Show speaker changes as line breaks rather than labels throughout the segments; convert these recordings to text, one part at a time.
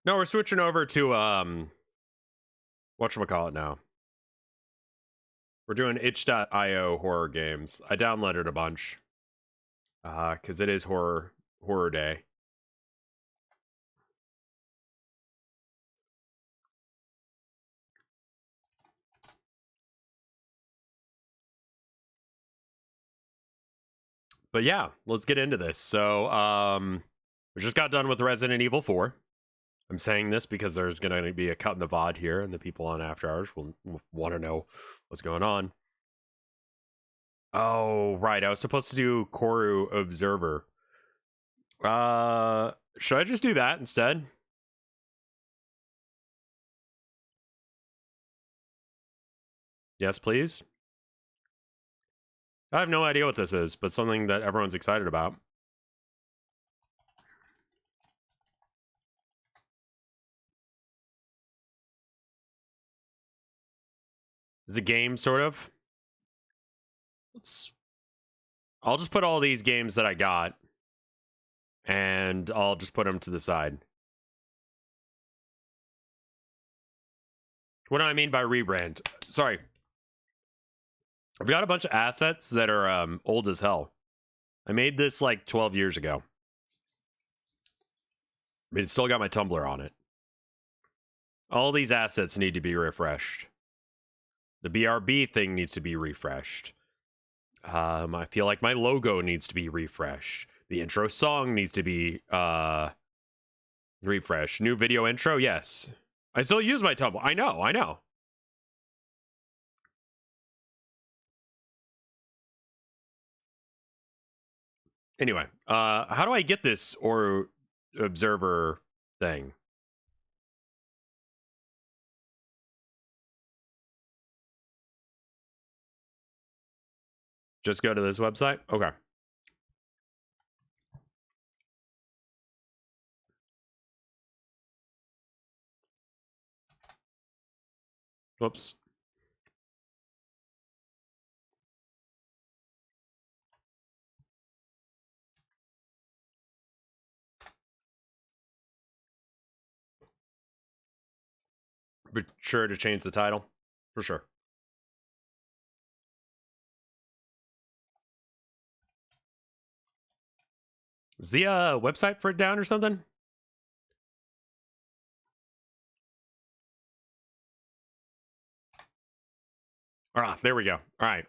No, we're switching over to whatchamacallit now. We're doing itch.io horror games. I downloaded a bunch. Cause it is horror day. But yeah, let's get into this. So we just got done with Resident Evil 4. I'm saying this because there's going to be a cut in the VOD here, and the people on After Hours will want to know what's going on. Oh, right. I was supposed to do Corru.Observer. Should I just do that instead? Yes, please. I have no idea what this is, but something that everyone's excited about. It's a game, sort of. I'll just put all these games that I got, and I'll just put them to the side. What do I mean by rebrand? Sorry. I've got a bunch of assets that are old as hell. I made this like 12 years ago. But it's still got my Tumblr on it. All these assets need to be refreshed. The BRB thing needs to be refreshed. I feel like my logo needs to be refreshed. The intro song needs to be refreshed. New video intro, yes. I still use my Tumblr. I know. Anyway, how do I get this or observer thing? Just go to this website? Okay. Whoops. Be sure to change the title. For sure. Is the website for it down or something? Ah, there we go. All right.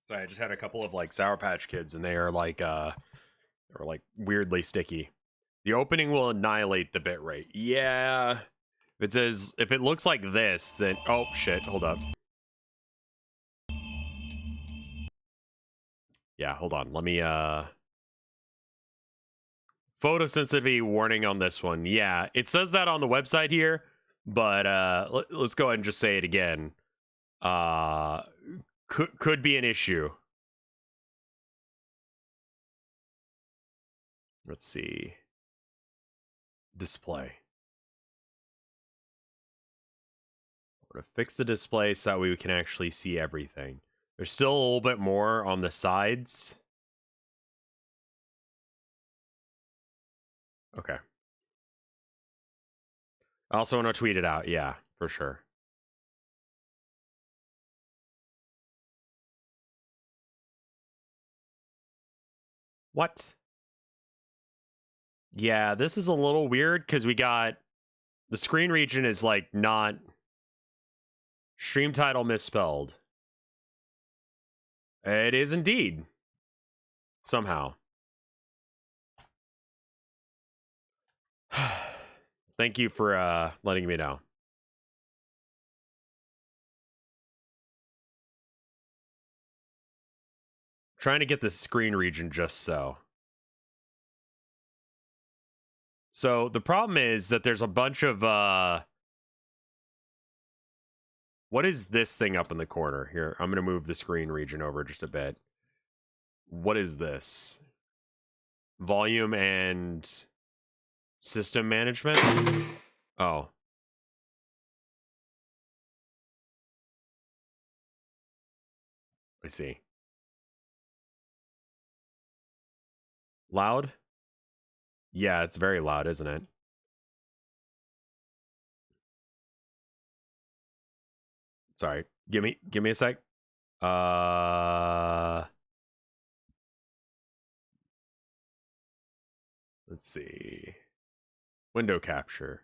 So I just had a couple of like Sour Patch Kids, and they are like weirdly sticky. The opening will annihilate the bitrate. Yeah. If it looks like this, then oh shit, hold up. Yeah, hold on. Let me photosensitivity warning on this one. Yeah, it says that on the website here, but let's go ahead and just say it again. Could be an issue. Let's see. Display. We're gonna fix the display so that we can actually see everything. There's still a little bit more on the sides. Okay. I also want to tweet it out. Yeah, for sure. What? Yeah, this is a little weird because we got the screen region is like not stream title misspelled. It is indeed. Somehow. Thank you for letting me know. Trying to get the screen region just so. So the problem is that there's a bunch of What is this thing up in the corner? Here, I'm going to move the screen region over just a bit. What is this? Volume and system management? Oh. I see. Loud? Yeah, it's very loud, isn't it? Sorry. Give me a sec. Let's see. Window capture.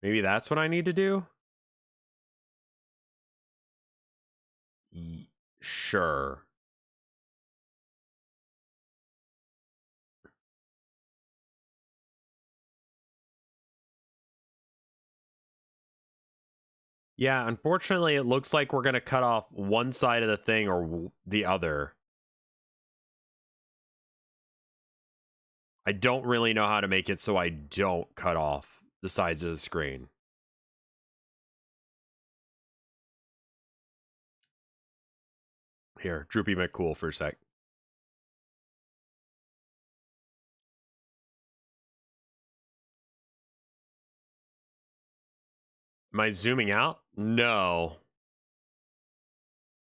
Maybe that's what I need to do? Sure. Yeah, unfortunately, it looks like we're going to cut off one side of the thing or the other. I don't really know how to make it so I don't cut off the sides of the screen. Here, Droopy McCool for a sec. Am I zooming out? No.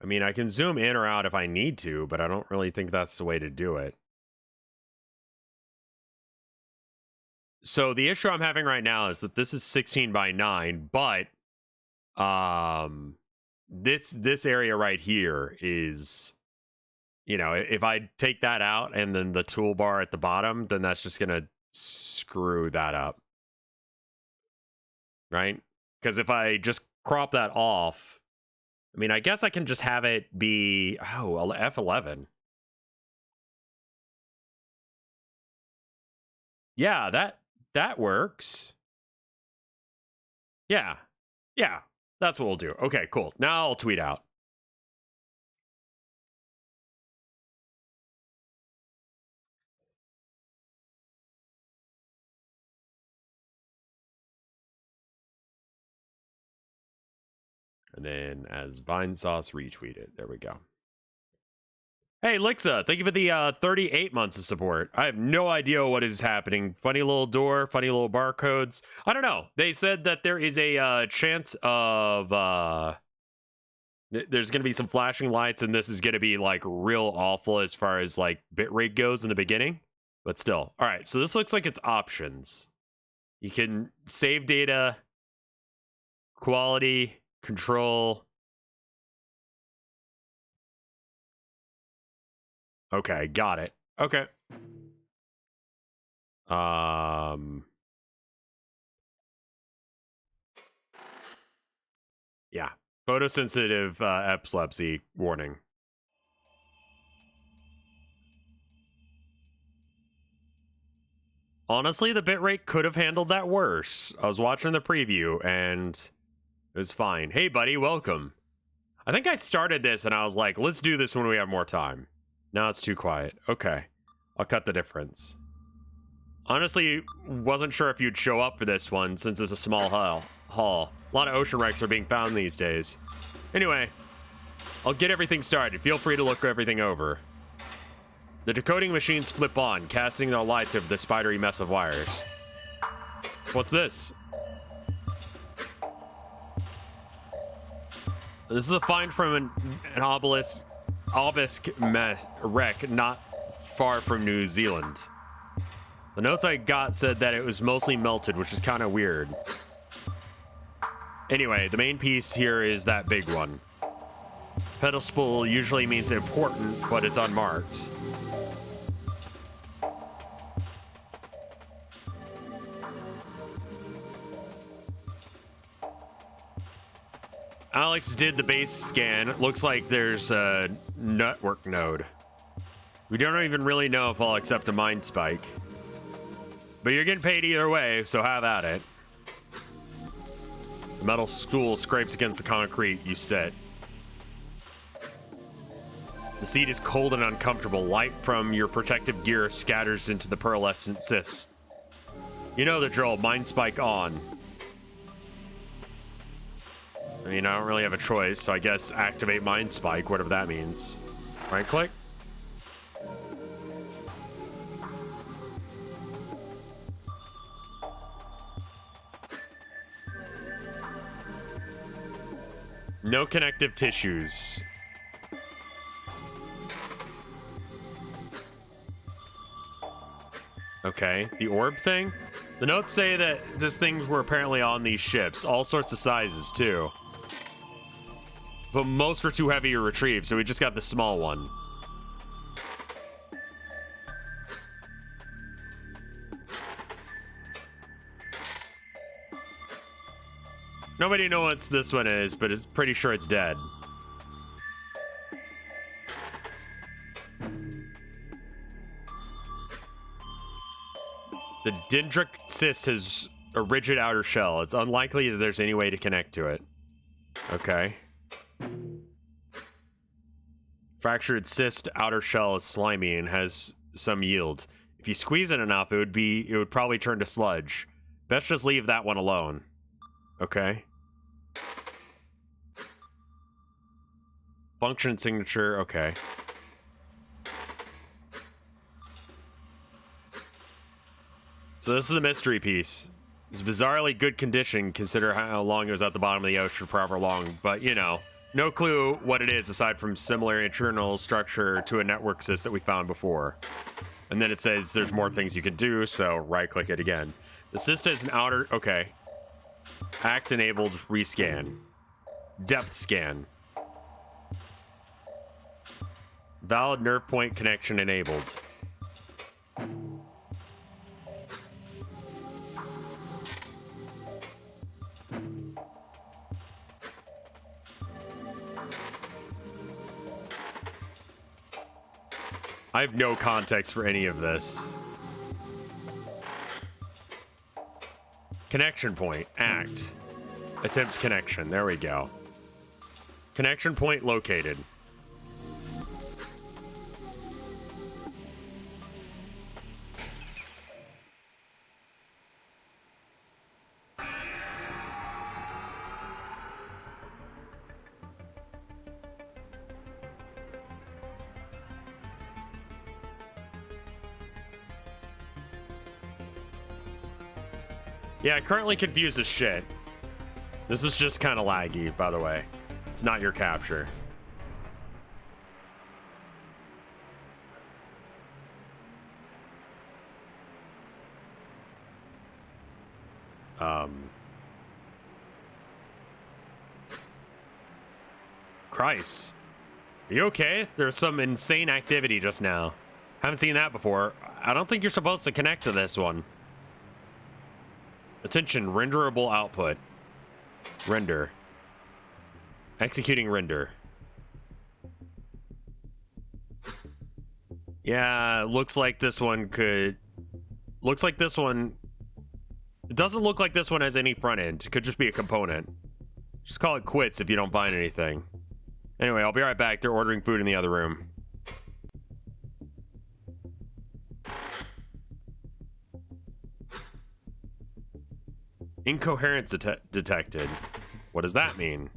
I mean, I can zoom in or out if I need to, but I don't really think that's the way to do it. So the issue I'm having right now is that this is 16 by 9, but this area right here is, you know, if I take that out and then the toolbar at the bottom, then that's just gonna screw that up, right? Because if I just crop that off, I mean, I guess I can just have it be, oh, F11. Yeah, that works. Yeah, that's what we'll do. Okay, cool. Now I'll tweet out. And then as Vinesauce retweeted. There we go. Hey, Lixa, thank you for the 38 months of support. I have no idea what is happening. Funny little door, funny little barcodes. I don't know. They said that there is a chance of... there's going to be some flashing lights, and this is going to be, like, real awful as far as, like, bitrate goes in the beginning. But still. All right, so this looks like it's options. You can save data, quality... Control. Okay, got it. Okay. Yeah. Photosensitive epilepsy warning. Honestly, the bitrate could have handled that worse. I was watching the preview and it was fine. Hey, buddy, welcome. I think I started this and I was like, let's do this when we have more time. Now it's too quiet. Okay. I'll cut the difference. Honestly, wasn't sure if you'd show up for this one since it's a small haul. A lot of ocean wrecks are being found these days. Anyway, I'll get everything started. Feel free to look everything over. The decoding machines flip on, casting their lights over the spidery mess of wires. What's this? This is a find from an obelisk wreck not far from New Zealand. The notes I got said that it was mostly melted, which is kind of weird. Anyway, the main piece here is that big one. Pedal spool usually means important, but it's unmarked. Alex did the base scan. Looks like there's a network node. We don't even really know if I'll accept a mind spike. But you're getting paid either way, so have at it. The metal stool scrapes against the concrete you sit. The seat is cold and uncomfortable. Light from your protective gear scatters into the pearlescent cysts. You know the drill. Mind spike on. I mean, I don't really have a choice, so I guess activate Mind Spike, whatever that means. Right click. No connective tissues. Okay, the orb thing? The notes say that these things were apparently on these ships, all sorts of sizes too. But most were too heavy to retrieve, so we just got the small one. Nobody knows what this one is, but it's pretty sure it's dead. The dendritic cyst has a rigid outer shell. It's unlikely that there's any way to connect to it. Okay. Fractured cyst outer shell is slimy and has some yield. If you squeeze it enough, it would probably turn to sludge. Best just leave that one alone. Okay. Function signature, okay. So this is the mystery piece. It's bizarrely good condition, consider how long it was at the bottom of the ocean for however long, but you know, no clue what it is aside from similar internal structure to a network cyst that we found before. And then it says there's more things you can do, so right click it again. The cyst is an outer, okay. Act enabled rescan. Depth scan. Valid nerve point connection enabled. I have no context for any of this. Connection point. Act. Attempt connection. There we go. Connection point located. Yeah, currently confused as shit. This is just kind of laggy, by the way. It's not your capture. Christ. Are you okay? There's some insane activity just now. Haven't seen that before. I don't think you're supposed to connect to this one. Attention, renderable output. Render. Executing render. Yeah, looks like this one could... Looks like this one... It doesn't look like this one has any front end. It could just be a component. Just call it quits if you don't find anything. Anyway, I'll be right back. They're ordering food in the other room. Incoherence detected. What does that mean?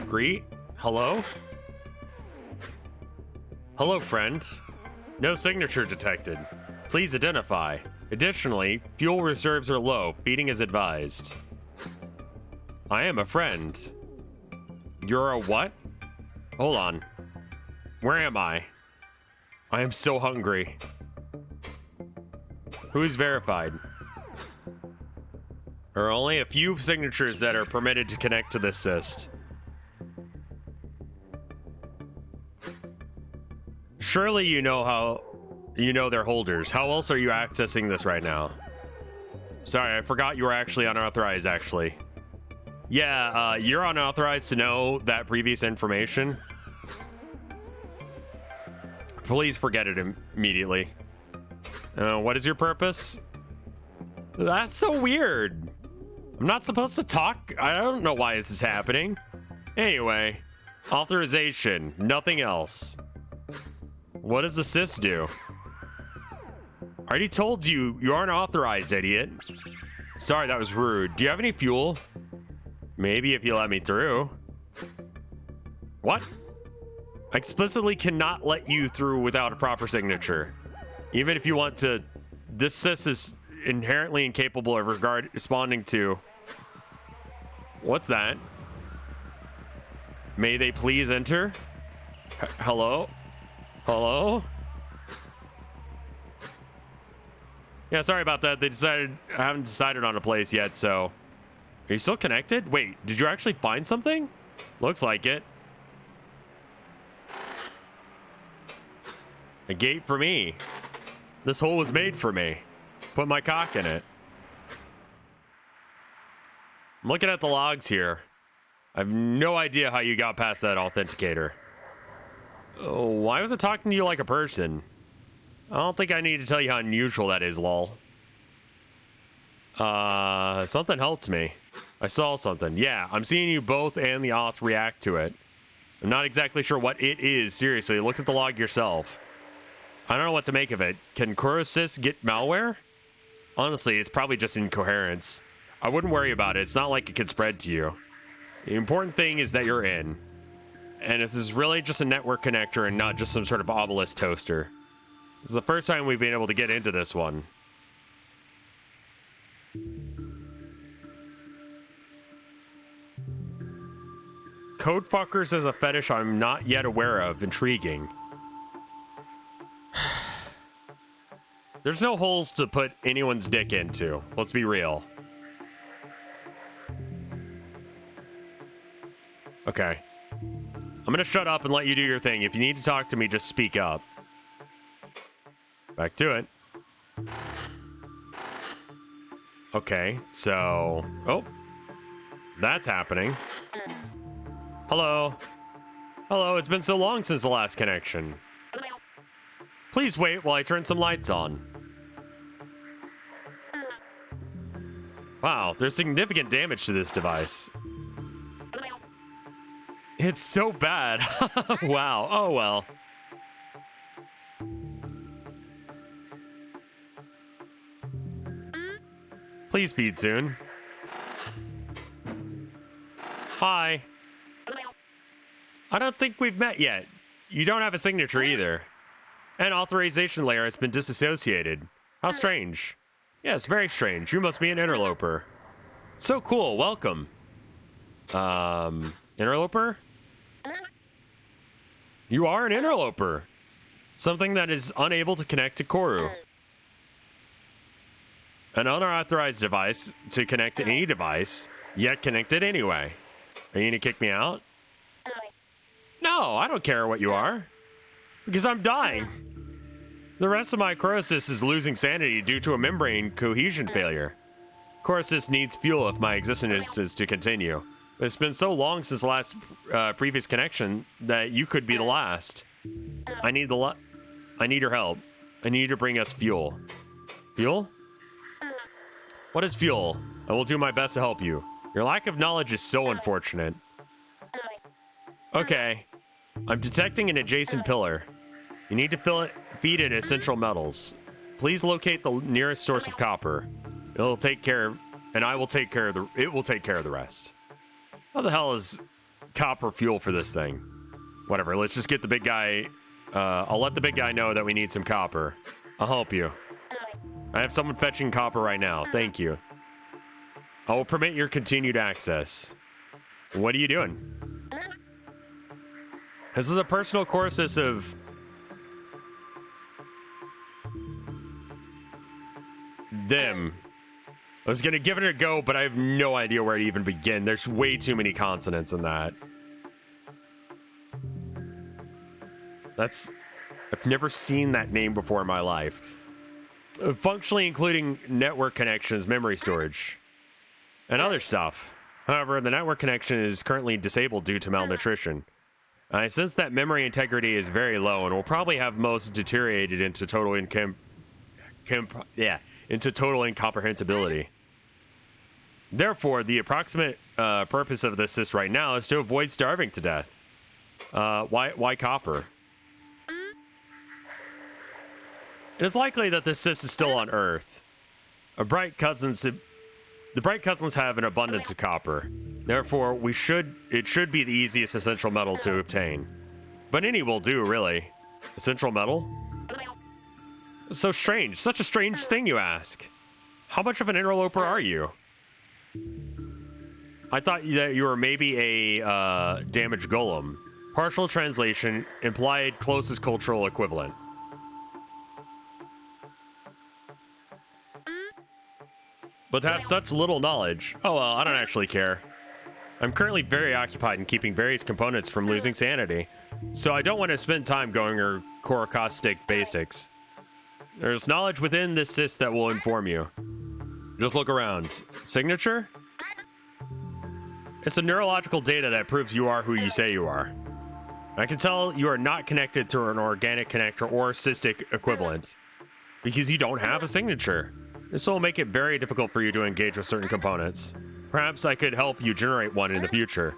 Greet? Hello? Hello, friends. No signature detected. Please identify. Additionally, fuel reserves are low. Feeding is advised. I am a friend. You're a what? Hold on. Where am I? I am so hungry. Who's verified? There are only a few signatures that are permitted to connect to this cyst. Surely you know their holders. How else are you accessing this right now? Sorry, I forgot you were actually unauthorized, actually. Yeah, you're unauthorized to know that previous information. Please forget it immediately. What is your purpose? That's so weird. I'm not supposed to talk. I don't know why this is happening. Anyway, authorization, nothing else. What does the cyst do? I already told you, you aren't authorized, idiot. Sorry, that was rude. Do you have any fuel? Maybe if you let me through. What? I explicitly cannot let you through without a proper signature. Even if you want to, this cyst is inherently incapable of responding to. What's that? May they please enter? Hello? Hello? Yeah, sorry about that. I haven't decided on a place yet, so. Are you still connected? Wait, did you actually find something? Looks like it. A gate for me. This hole was made for me. Put my cock in it. I'm looking at the logs here. I have no idea how you got past that authenticator. Oh, why was it talking to you like a person? I don't think I need to tell you how unusual that is, lol. Something helped me. I saw something. Yeah, I'm seeing you both and the auth react to it. I'm not exactly sure what it is. Seriously, look at the log yourself. I don't know what to make of it. Can Koru cyst get malware? Honestly, it's probably just incoherence. I wouldn't worry about it. It's not like it could spread to you. The important thing is that you're in. And this is really just a network connector and not just some sort of obelisk toaster. This is the first time we've been able to get into this one. Code fuckers is a fetish I'm not yet aware of. Intriguing. There's no holes to put anyone's dick into. Let's be real. Okay. I'm gonna shut up and let you do your thing. If you need to talk to me, just speak up. Back to it. Okay, so... Oh. That's happening. Hello. Hello, it's been so long since the last connection. Please wait while I turn some lights on. Wow, there's significant damage to this device. It's so bad. Wow, oh well. Please feed soon. Hi. I don't think we've met yet. You don't have a signature either. An authorization layer has been disassociated. How strange. Yes, very strange. You must be an interloper. So cool, welcome. Interloper? You are an interloper. Something that is unable to connect to Koru. An unauthorized device to connect to any device, yet connected anyway. Are you gonna kick me out? No, I don't care what you are. Because I'm dying. The rest of my Koru-cyst is losing sanity due to a membrane cohesion failure. Koru-cyst needs fuel if my existence is to continue. It's been so long since the last previous connection that you could be the last. I need your help. I need you to bring us fuel. Fuel? What is fuel? I will do my best to help you. Your lack of knowledge is so unfortunate. Okay. I'm detecting an adjacent pillar. You need to feed it essential metals. Please locate the nearest source of copper. It will take care of the rest. How the hell is copper fuel for this thing? Whatever, let's just get the big guy. I'll let the big guy know that we need some copper. I'll help you. I have someone fetching copper right now. Thank you. I will permit your continued access. What are you doing? This is a personal courses of them. I was gonna give it a go, but I have no idea where to even begin. There's way too many consonants in that. I've never seen that name before in my life. Functionally including network connections, memory storage, and other stuff. However, the network connection is currently disabled due to malnutrition. I sense that memory integrity is very low and will probably have most deteriorated into total incomprehensibility. Therefore, the approximate purpose of this cyst right now is to avoid starving to death. Why copper? It is likely that this cyst is still on Earth. The bright cousins have an abundance of copper. Therefore, it should be the easiest essential metal to obtain. But any will do, really. Essential metal? So strange. Such a strange thing, you ask. How much of an interloper are you? I thought that you were maybe a damaged golem. Partial translation, implied closest cultural equivalent. But to have such little knowledge, oh well, I don't actually care. I'm currently very occupied in keeping various components from losing sanity, so I don't want to spend time going over caustic basics. There's knowledge within this cyst that will inform you. Just look around. Signature? It's a neurological data that proves you are who you say you are. I can tell you are not connected through an organic connector or cystic equivalent, because you don't have a signature. This will make it very difficult for you to engage with certain components. Perhaps I could help you generate one in the future.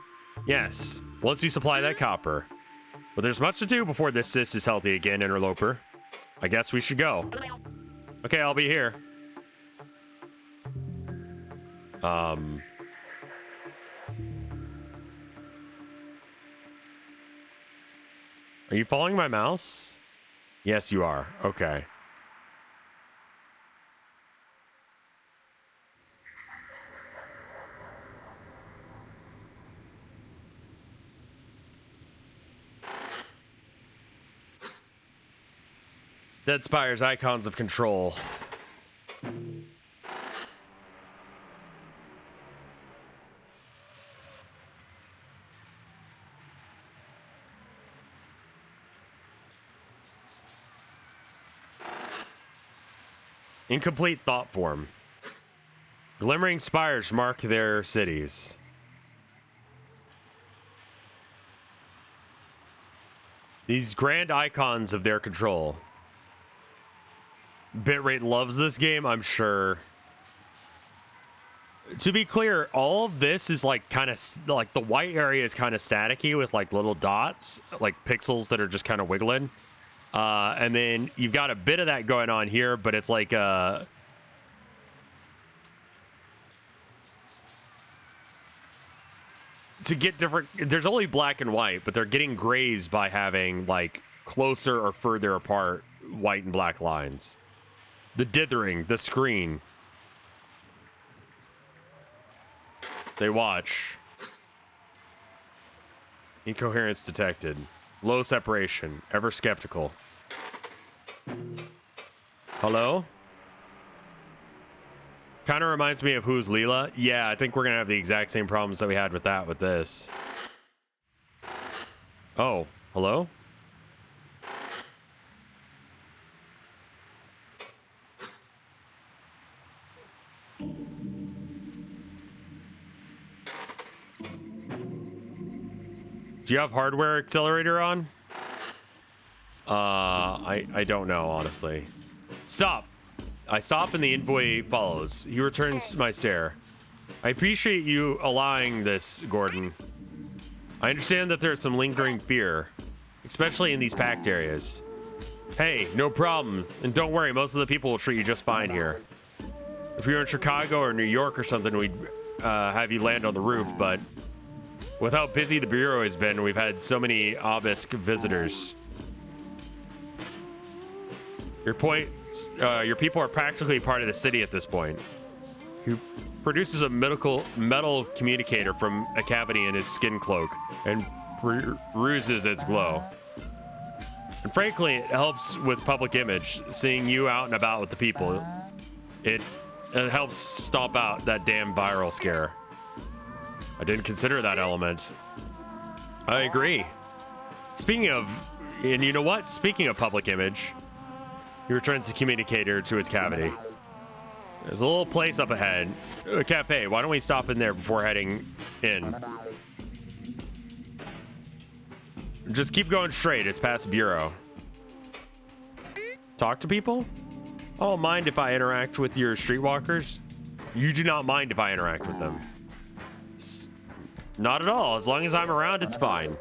Yes, once you supply that copper. But there's much to do before this cyst is healthy again, interloper. I guess we should go. Okay, I'll be here. Are you following my mouse? Yes, you are. Okay. Dead Spire's icons of control. Incomplete thought form. Glimmering spires mark their cities. These grand icons of their control. Bitrate loves this game, I'm sure. To be clear, all of this is like kind of like the white area is kind of staticky with like little dots, like pixels that are just kind of wiggling. And then you've got a bit of that going on here, but it's like to get different, there's only black and white, but they're getting grazed by having like closer or further apart white and black lines. The dithering, the screen. They watch. Incoherence detected. Low separation. Ever skeptical. Hello? Kind of reminds me of Who's Leela. Yeah, I think we're going to have the exact same problems that we had with that with this. Oh, hello? Do you have hardware accelerator on? I don't know, honestly. Stop. I stop and the envoy follows. He returns my stare. I appreciate you allowing this, Gordon. I understand that there's some lingering fear, especially in these packed areas. Hey, no problem. And don't worry, most of the people will treat you just fine here. If we were in Chicago or New York or something, we'd have you land on the roof, but with how busy the Bureau has been, we've had so many obelisk visitors. Your people are practically part of the city at this point. He produces a metal communicator from a cavity in his skin cloak and peruses its glow. And frankly, it helps with public image, seeing you out and about with the people. It helps stomp out that damn viral scare. I didn't consider that element. I agree. Speaking of, and you know what? Speaking of public image, he returns the communicator to its cavity. There's a little place up ahead. A cafe. Why don't we stop in there before heading in? Just keep going straight. It's past Bureau. Talk to people? I don't mind if I interact with your streetwalkers. You do not mind if I interact with them. Not at all. As long as I'm around, it's fine.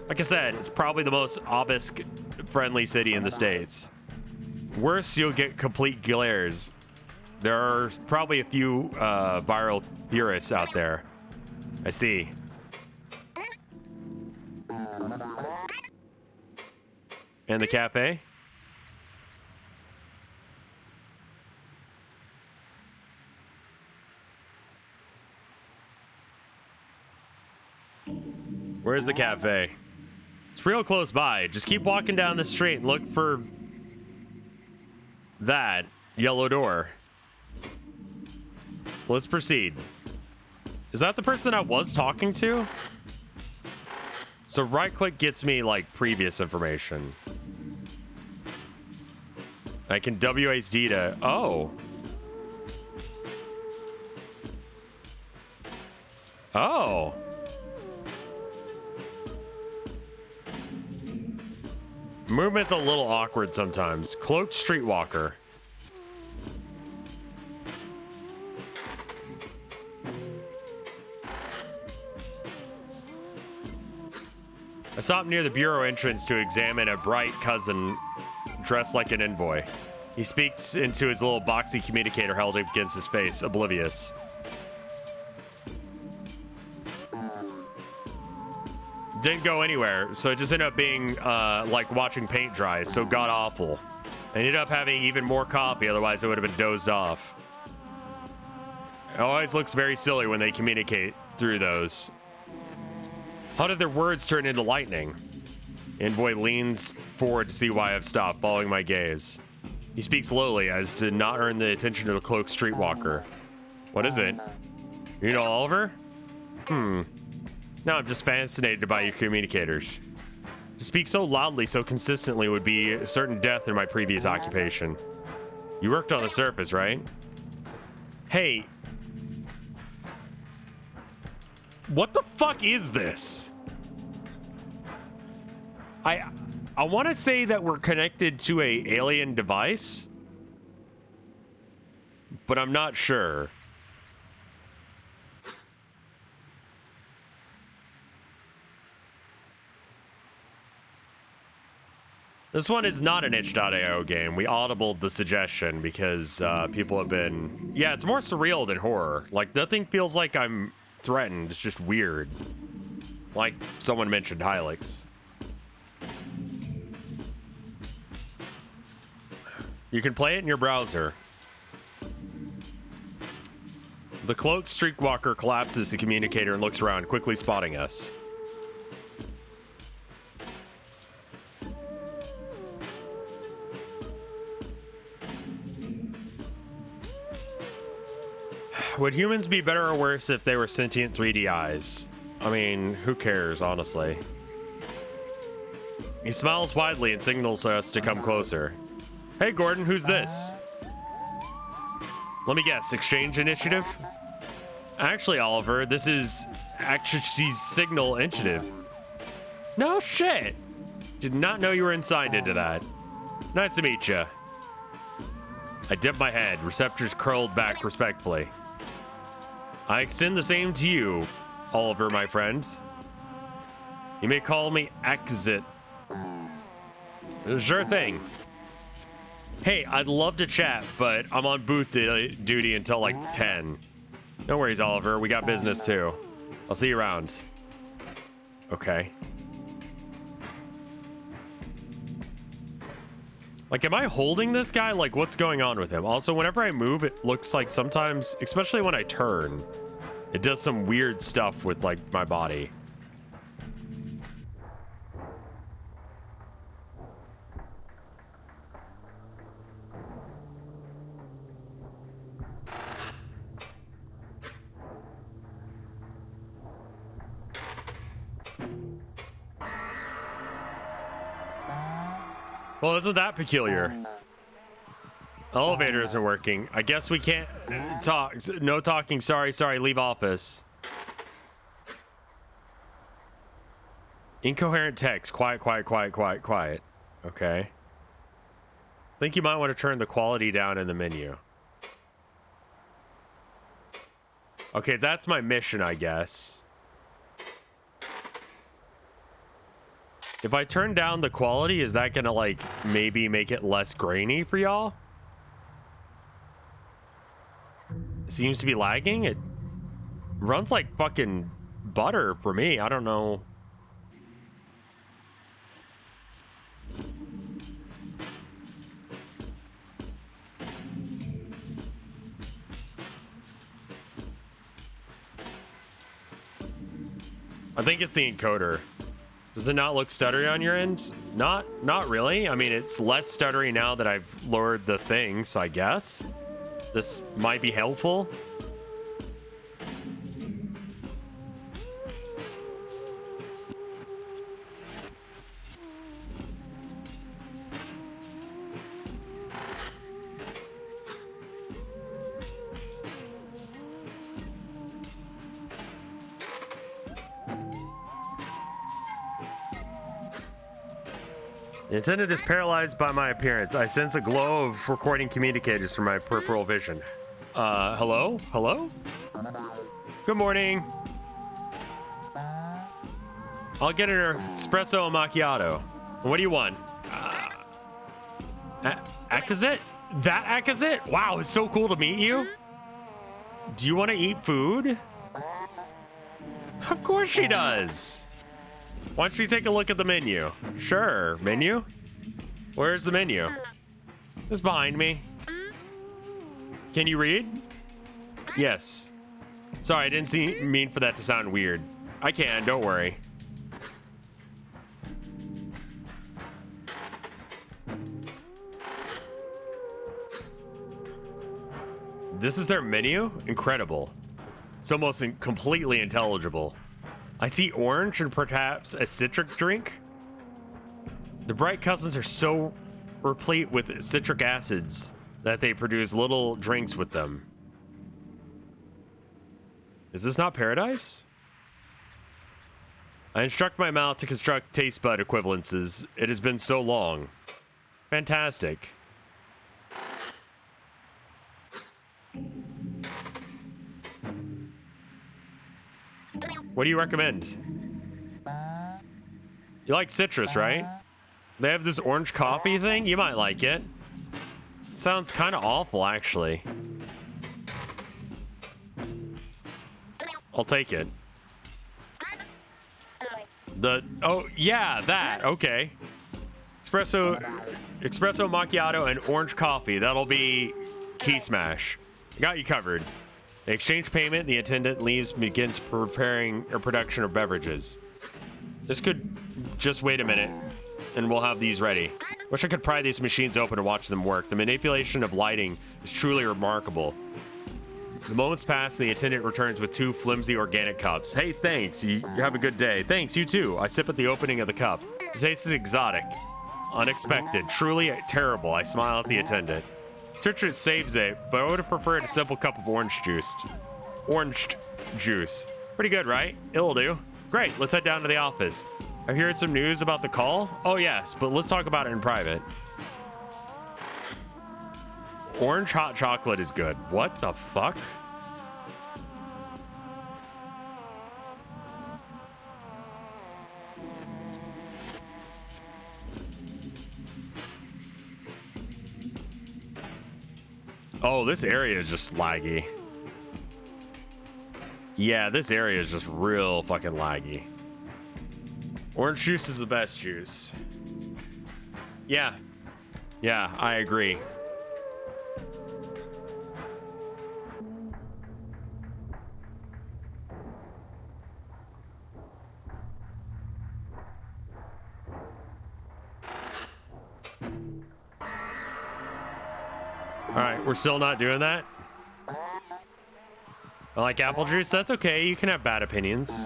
Like I said, it's probably the most obelisk-friendly city in the States. Worse, you'll get complete glares. There are probably a few viral theorists out there. I see. And the cafe? Where's the cafe? It's real close by. Just keep walking down the street and look for that yellow door. Let's proceed. Is that the person I was talking to? So right click gets me like previous information. I can WASD to, oh. Oh. Movement's a little awkward sometimes. Cloaked streetwalker. I stopped near the bureau entrance to examine a bright cousin dressed like an envoy. He speaks into his little boxy communicator held up against his face, oblivious. Didn't go anywhere, so it just ended up being like watching paint dry, so god awful. I ended up having even more coffee, otherwise I would have been dozed off. It always looks very silly when they communicate through those. How did their words turn into lightning? Envoy leans forward to see why I've stopped, following my gaze. He speaks slowly as to not earn the attention of a cloaked streetwalker. What is it? You know Oliver? No, I'm just fascinated by your communicators. To speak so loudly, so consistently would be a certain death in my previous occupation. You worked on the surface, right? Hey. What the fuck is this? I want to say that we're connected to a alien device, but I'm not sure. This one is not an itch.io game. We audibled the suggestion because people have been... Yeah, it's more surreal than horror. Like, nothing feels like I'm threatened. It's just weird. Like someone mentioned Hylix. You can play it in your browser. The cloaked streetwalker collapses the communicator and looks around, quickly spotting us. Would humans be better or worse if they were sentient 3D eyes? I mean, who cares, honestly? He smiles widely and signals us to come closer. Hey, Gordon, who's this? Let me guess, exchange initiative? Actually, Oliver, this is Actually's signal initiative. No shit! Did not know you were inside into that. Nice to meet you. I dip my head, receptors curled back respectfully. I extend the same to you, Oliver, my friends. You may call me Exit. Sure thing. Hey, I'd love to chat, but I'm on booth duty until like 10. No worries, Oliver. We got business too. I'll see you around. Okay. Like, am I holding this guy? Like, what's going on with him? Also, whenever I move, it looks like sometimes, especially when I turn, it does some weird stuff with, like, my body. Well, isn't that peculiar? Elevator isn't working. I guess we can't talk. No talking. Sorry, leave office. Incoherent text. Quiet. Okay. I think you might want to turn the quality down in the menu. Okay, that's my mission, I guess. If I turn down the quality, is that gonna like maybe make it less grainy for y'all? Seems to be lagging. It runs like fucking butter for me. I don't know. I think it's the encoder. Does it not look stuttery on your end? Not really. I mean, it's less stuttery now that I've lowered the thing, so I guess this might be helpful. The intended is paralyzed by my appearance. I sense a glow of recording communicators from my peripheral vision. Hello? Hello? Good morning. I'll get an espresso macchiato. What do you want? Akazit? That Akazit? Wow, it's so cool to meet you. Do you want to eat food? Of course she does. Why don't you take a look at the menu? Sure, menu? Where's the menu? It's behind me. Can you read? Yes. Sorry, I didn't mean for that to sound weird. I can, don't worry. This is their menu? Incredible. It's almost completely intelligible. I see orange and perhaps a citric drink. The bright cousins are so replete with citric acids that they produce little drinks with them. Is this not paradise? I instruct my mouth to construct taste bud equivalences. It has been so long. Fantastic. What do you recommend? You like citrus, right? They have this orange coffee thing? You might like it. It sounds kind of awful, actually. I'll take it. Oh, yeah, that. Okay. Espresso macchiato and orange coffee. That'll be key smash. Got you covered. They exchange payment. The attendant leaves, begins preparing a production of beverages. This could just wait a minute, and we'll have these ready. Wish I could pry these machines open and watch them work. The manipulation of lighting is truly remarkable. The moments pass, and the attendant returns with 2 flimsy organic cups. Hey, thanks. You have a good day. Thanks, you too. I sip at the opening of the cup. The taste is exotic, unexpected, truly terrible. I smile at the attendant. Citrus saves it, but I would have preferred a simple cup of orange juice. Orange juice. Pretty good, right? It'll do. Great, let's head down to the office. I've heard some news about the call. Oh yes, but let's talk about it in private. Orange hot chocolate is good. What the fuck? Oh, this area is just laggy. Yeah, this area is just real fucking laggy. Orange juice is the best juice. Yeah. Yeah, I agree. All right, we're still not doing that. I like apple juice. That's okay. You can have bad opinions.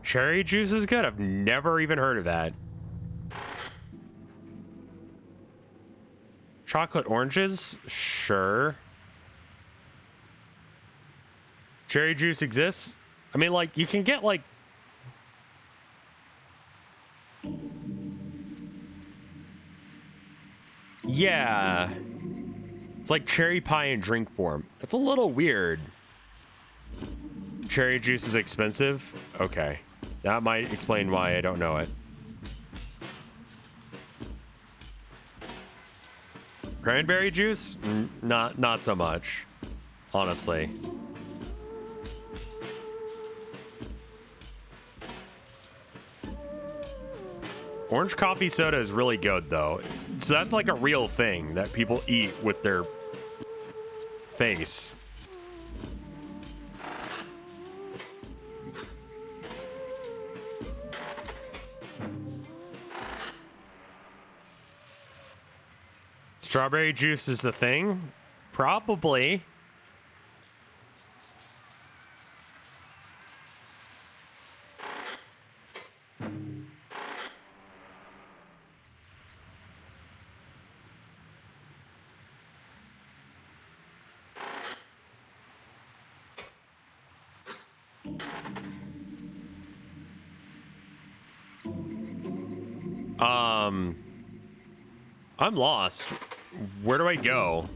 Cherry juice is good. I've never even heard of that. Chocolate oranges? Sure. Cherry juice exists? I mean, like, you can get, like... Yeah. It's like cherry pie in drink form. It's a little weird. Cherry juice is expensive? Okay. That might explain why I don't know it. Cranberry juice? Not so much, honestly. Orange coffee soda is really good, though. So that's like a real thing that people eat with their face. Strawberry juice is a thing? Probably. I'm lost. Where do I go?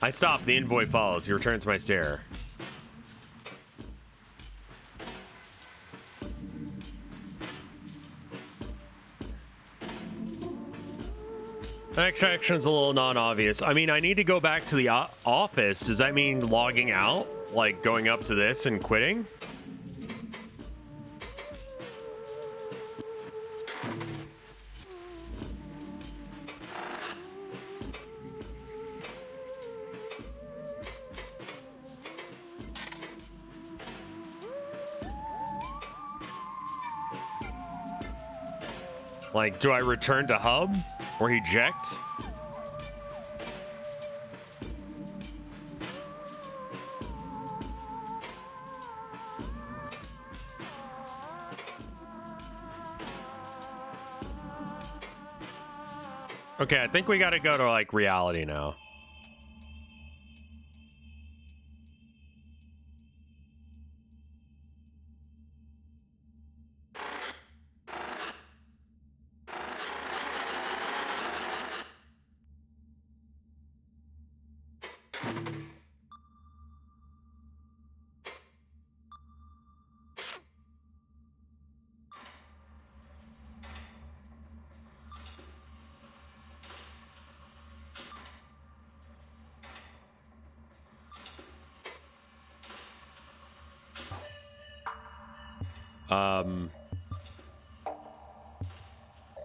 I stop. The envoy follows. He returns my stare. Next action's a little non-obvious. I mean, I need to go back to the office. Does that mean logging out? Like going up to this and quitting? Like, do I return to hub or eject? Okay, I think we gotta go to like reality now.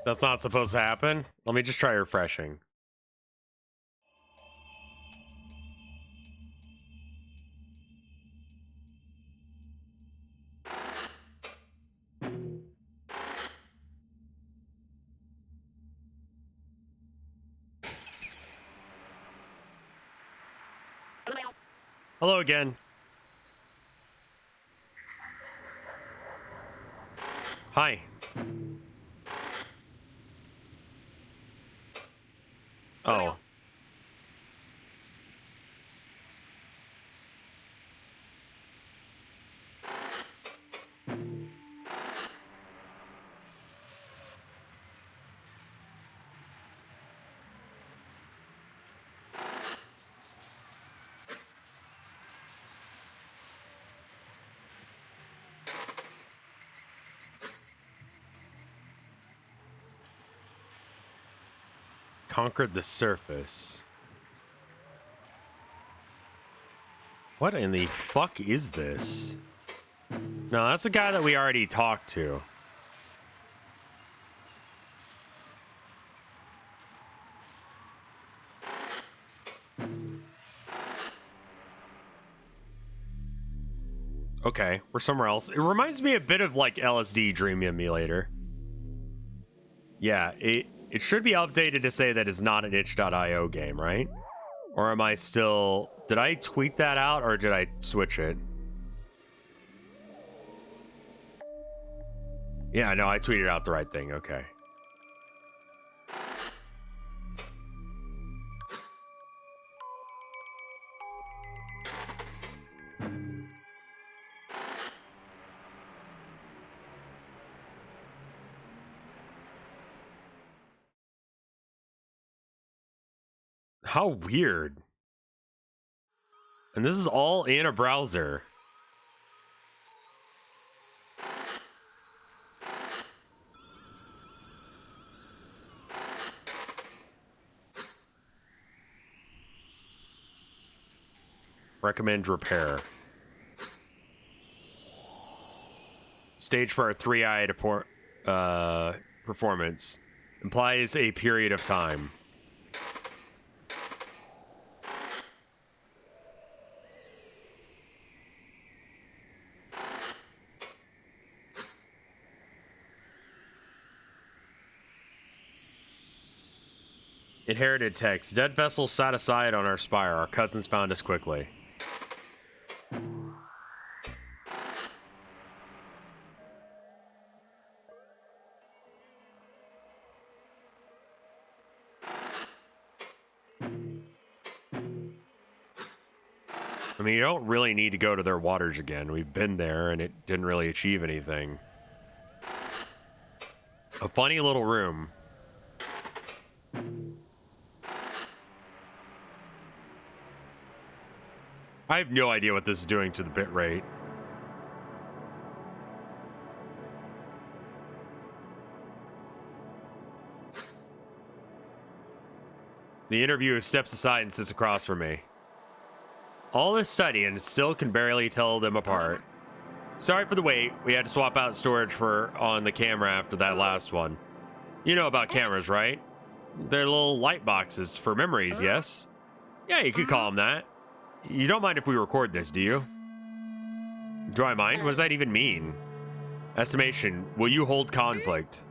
That's not supposed to happen. Let me just try refreshing. Hello again. Hi. Oh. Conquered the surface. What in the fuck is this? No, that's the guy that we already talked to. Okay, we're somewhere else. It reminds me a bit of like LSD Dream Emulator. Yeah, it should be updated to say that it's not an itch.io game, right? Or am I still... Did I tweet that out or did I switch it? Yeah, no, I tweeted out the right thing. Okay. How weird. And this is all in a browser. Recommend repair. Stage for our three-eyed performance. Implies a period of time. Inherited text. Dead vessels sat aside on our spire. Our cousins found us quickly. I mean, you don't really need to go to their waters again. We've been there and it didn't really achieve anything. A funny little room. I have no idea what this is doing to the bit rate. The interviewer steps aside and sits across from me. All this study and still can barely tell them apart. Sorry for the wait. We had to swap out storage on the camera after that last one. You know about cameras, right? They're little light boxes for memories, yes? Yeah, you could call them that. You don't mind if we record this, do you? Do I mind? What does that even mean? Estimation. Will you hold conflict?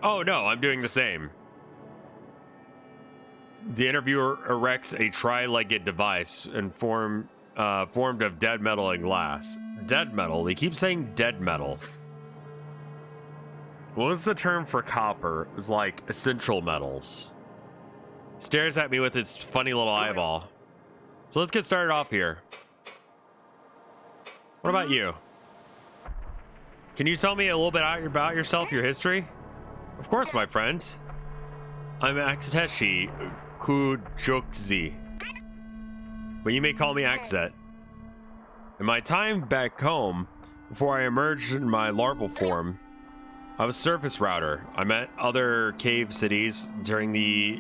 Oh no, I'm doing the same. The interviewer erects a tri-legged device and formed of dead metal and glass. Dead metal? They keep saying dead metal. What was the term for copper? It was like essential metals. Stares at me with his funny little eyeball. So let's get started off here. What about you? Can you tell me a little bit about yourself, your history? Of course, my friend. I'm Akiteshi Kujokzi, but you may call me Akset. In my time back home, before I emerged in my larval form, I was surface router. I met other cave cities during the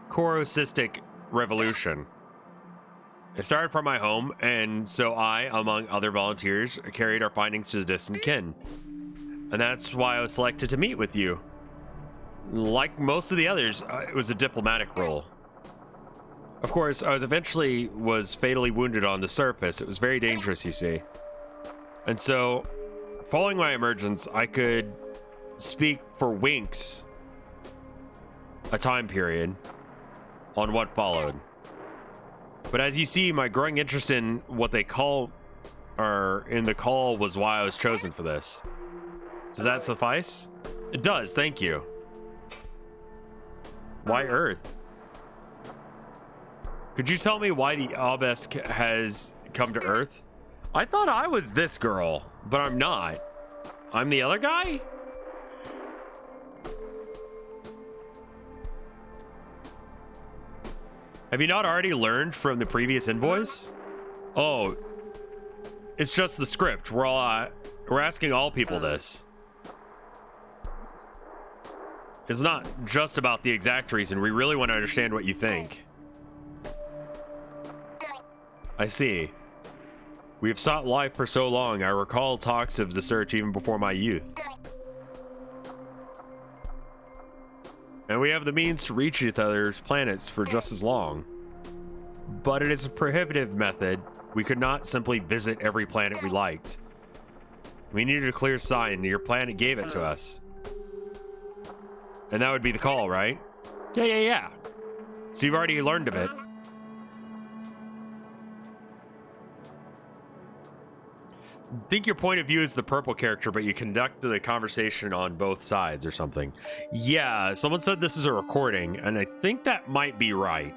Corusistic Revolution. It started from my home, and so I, among other volunteers, carried our findings to the distant kin. And that's why I was selected to meet with you. Like most of the others, it was a diplomatic role. Of course, I was fatally wounded on the surface. It was very dangerous, you see. And so, following my emergence, I could speak for winks, a time period, on what followed. But as you see, my growing interest in what they call, or in the call, was why I was chosen for this. Does that suffice? It does, thank you. Why Earth? Could you tell me why the obelisk has come to Earth? I thought I was this girl, but I'm not. I'm the other guy? Have you not already learned from the previous invoice? Oh, it's just the script. We're asking all people this. It's not just about the exact reason. We really want to understand what you think. I see. We have sought life for so long. I recall talks of the search even before my youth. And we have the means to reach each other's planets for just as long. But it is a prohibitive method. We could not simply visit every planet we liked. We needed a clear sign, and your planet gave it to us. And that would be the call, right? Yeah. So you've already learned of it. Think your point of view is the purple character, but you conduct the conversation on both sides or something. Yeah, someone said this is a recording, and I think that might be right.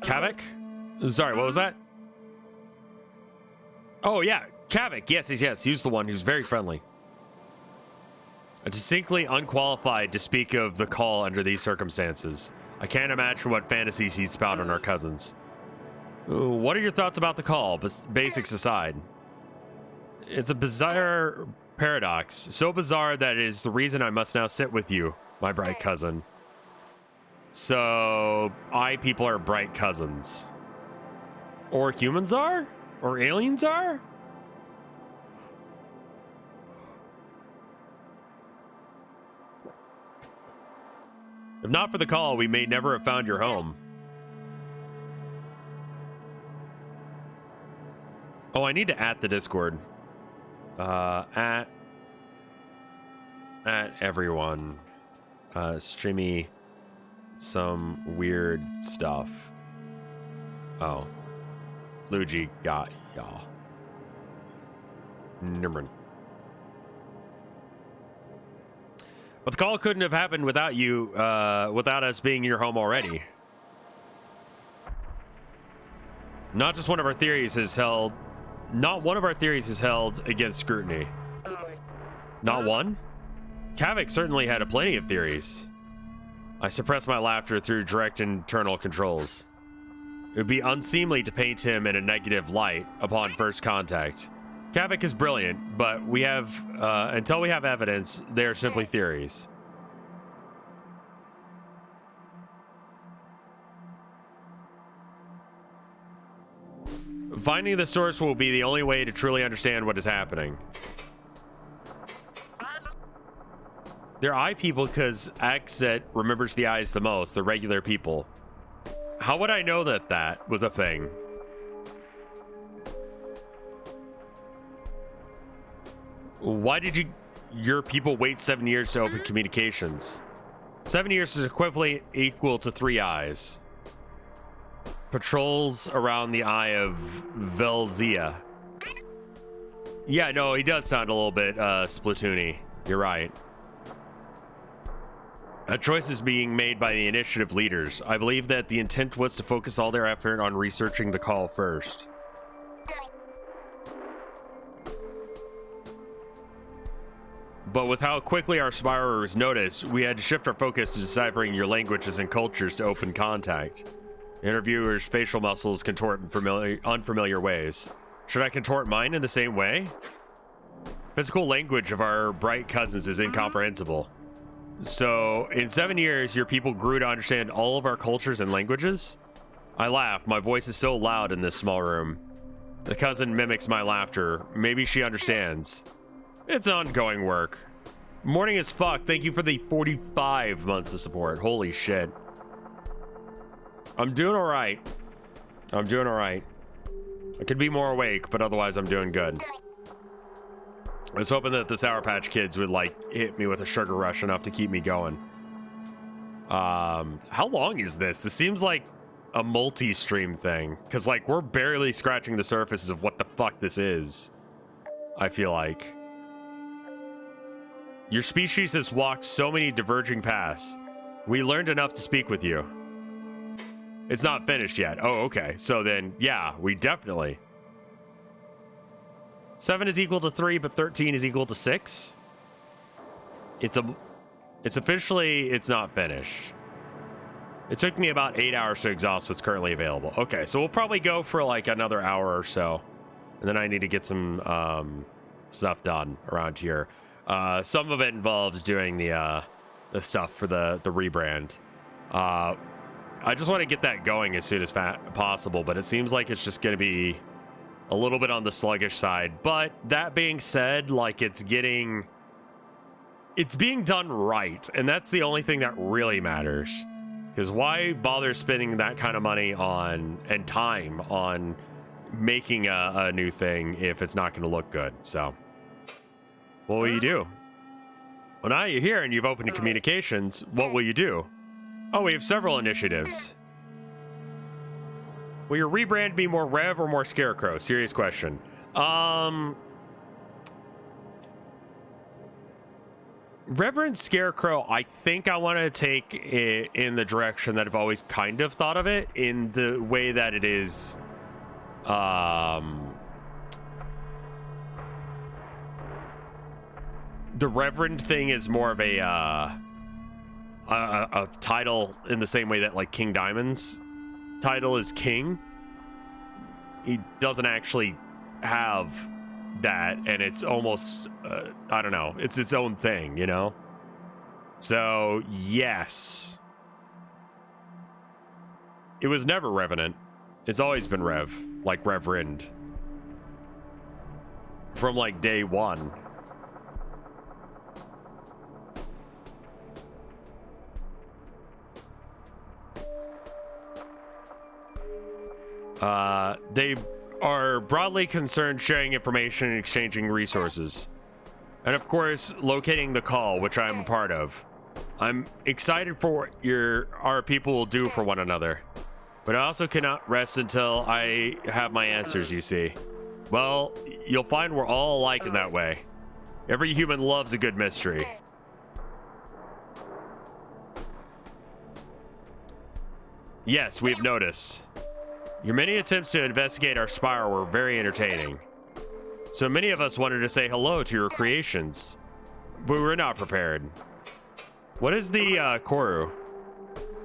Kavik? Sorry, what was that? Oh, yeah, Kavik. Yes. He's the one who's very friendly. Distinctly unqualified to speak of the call under these circumstances. I can't imagine what fantasies he'd spout on our cousins. What are your thoughts about the call, basics aside? It's a bizarre paradox, so bizarre that it is the reason I must now sit with you, my bright cousin. So eye people are bright cousins. Or humans are? Or aliens are? If not for the call, we may never have found your home. Oh, I need to at the Discord. At everyone. Streamy some weird stuff. Oh. Luigi got y'all. Never. But the call couldn't have happened without you, without us being in your home already. Not just one of our theories is held. Not one of our theories is held against scrutiny. Not one? Kavik certainly had plenty of theories. I suppressed my laughter through direct internal controls. It would be unseemly to paint him in a negative light upon first contact. Kavik is brilliant, but we have, until we have evidence, they are simply theories. Finding the source will be the only way to truly understand what is happening. They're eye people because Exit remembers the eyes the most, the regular people. How would I know that that was a thing? Why did your people wait 7 years to open communications? 7 years is equivalent equal to 3 eyes. Patrols around the eye of Velzia. Yeah, no, he does sound a little bit Splatoon-y. You're right. A choice is being made by the initiative leaders. I believe that the intent was to focus all their effort on researching the call first. But with how quickly our spirals noticed, we had to shift our focus to deciphering your languages and cultures to open contact. Interviewers' facial muscles contort in unfamiliar ways. Should I contort mine in the same way? Physical language of our bright cousins is incomprehensible. So, in 7 years, your people grew to understand all of our cultures and languages? I laugh. My voice is so loud in this small room. The cousin mimics my laughter. Maybe she understands. It's ongoing work. Morning as fuck. Thank you for the 45 months of support. Holy shit. I'm doing all right. I'm doing all right. I could be more awake, but otherwise I'm doing good. I was hoping that the Sour Patch Kids would like hit me with a sugar rush enough to keep me going. How long is this? This seems like a multi-stream thing, because like we're barely scratching the surface of what the fuck this is. I feel like your species has walked so many diverging paths. We learned enough to speak with you. It's not finished yet. Oh, okay. So then, yeah, we definitely. 7 is equal to 3, but 13 is equal to 6. It's officially, it's not finished. It took me about 8 hours to exhaust what's currently available. Okay, so we'll probably go for like another hour or so. And then I need to get some stuff done around here. Some of it involves doing the stuff for the rebrand. I just want to get that going as soon as possible, but it seems like it's just going to be a little bit on the sluggish side. But that being said, like it's being done right, and that's the only thing that really matters. Because why bother spending that kind of money on and time on making a new thing if it's not going to look good? So what will you do? Well, now you're here and you've opened to communications. What will you do? Oh, we have several initiatives. Will your rebrand be more Rev or more Scarecrow? Serious question. Reverend Scarecrow, I think I want to take it in the direction that I've always kind of thought of it, in the way that it is the Reverend thing is more of a title in the same way that like King Diamond's title is King. He doesn't actually have that, and it's almost I don't know, it's its own thing, you know. So yes, It was never Revenant. It's always been Rev, like Reverend. From like day one. They are broadly concerned sharing information and exchanging resources. And of course, locating the call, which I'm a part of. I'm excited for what our people will do for one another. But I also cannot rest until I have my answers, you see. Well, you'll find we're all alike in that way. Every human loves a good mystery. Yes, we've noticed. Your many attempts to investigate our spire were very entertaining. So many of us wanted to say hello to your creations, but we were not prepared. What is the Koru?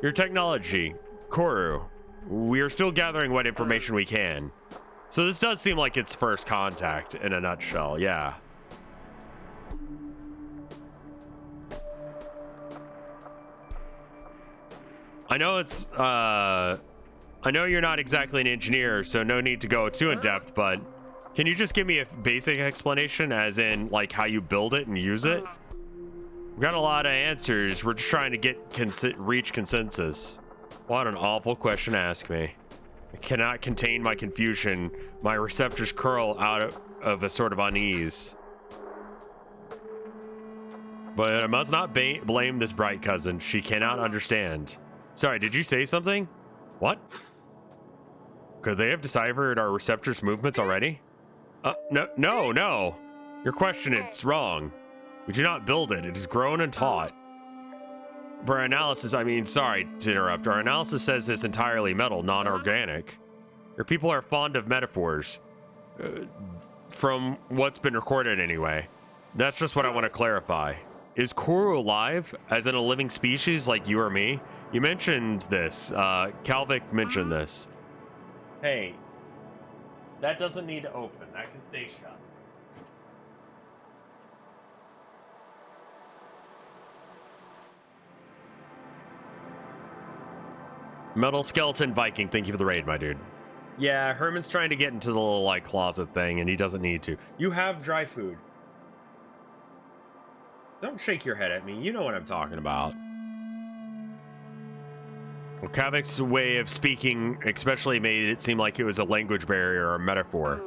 Your technology, Koru. We are still gathering what information we can. So this does seem like it's first contact in a nutshell, yeah. I know it's, I know you're not exactly an engineer, so no need to go too in depth, but can you just give me a basic explanation, as in, like, how you build it and use it? We've got a lot of answers. We're just trying to get reach consensus. What an awful question to ask me. I cannot contain my confusion. My receptors curl out of a sort of unease. But I must not blame this bright cousin. She cannot understand. Sorry, did you say something? What? Could they have deciphered our receptors' movements already? No. Your question, it's wrong. We do not build it. It is grown and taught. But our analysis, sorry to interrupt. Our analysis says it's entirely metal, non-organic. Your people are fond of metaphors. From what's been recorded anyway. That's just what I want to clarify. Is Kuru alive, as in a living species like you or me? You mentioned this. Kalvik mentioned this. Hey, that doesn't need to open. That can stay shut. Metal Skeleton Viking, thank you for the raid, my dude. Yeah, Herman's trying to get into the little, like, closet thing, and he doesn't need to. You have dry food. Don't shake your head at me. You know what I'm talking about. Well, Kavik's way of speaking especially made it seem like it was a language barrier or a metaphor.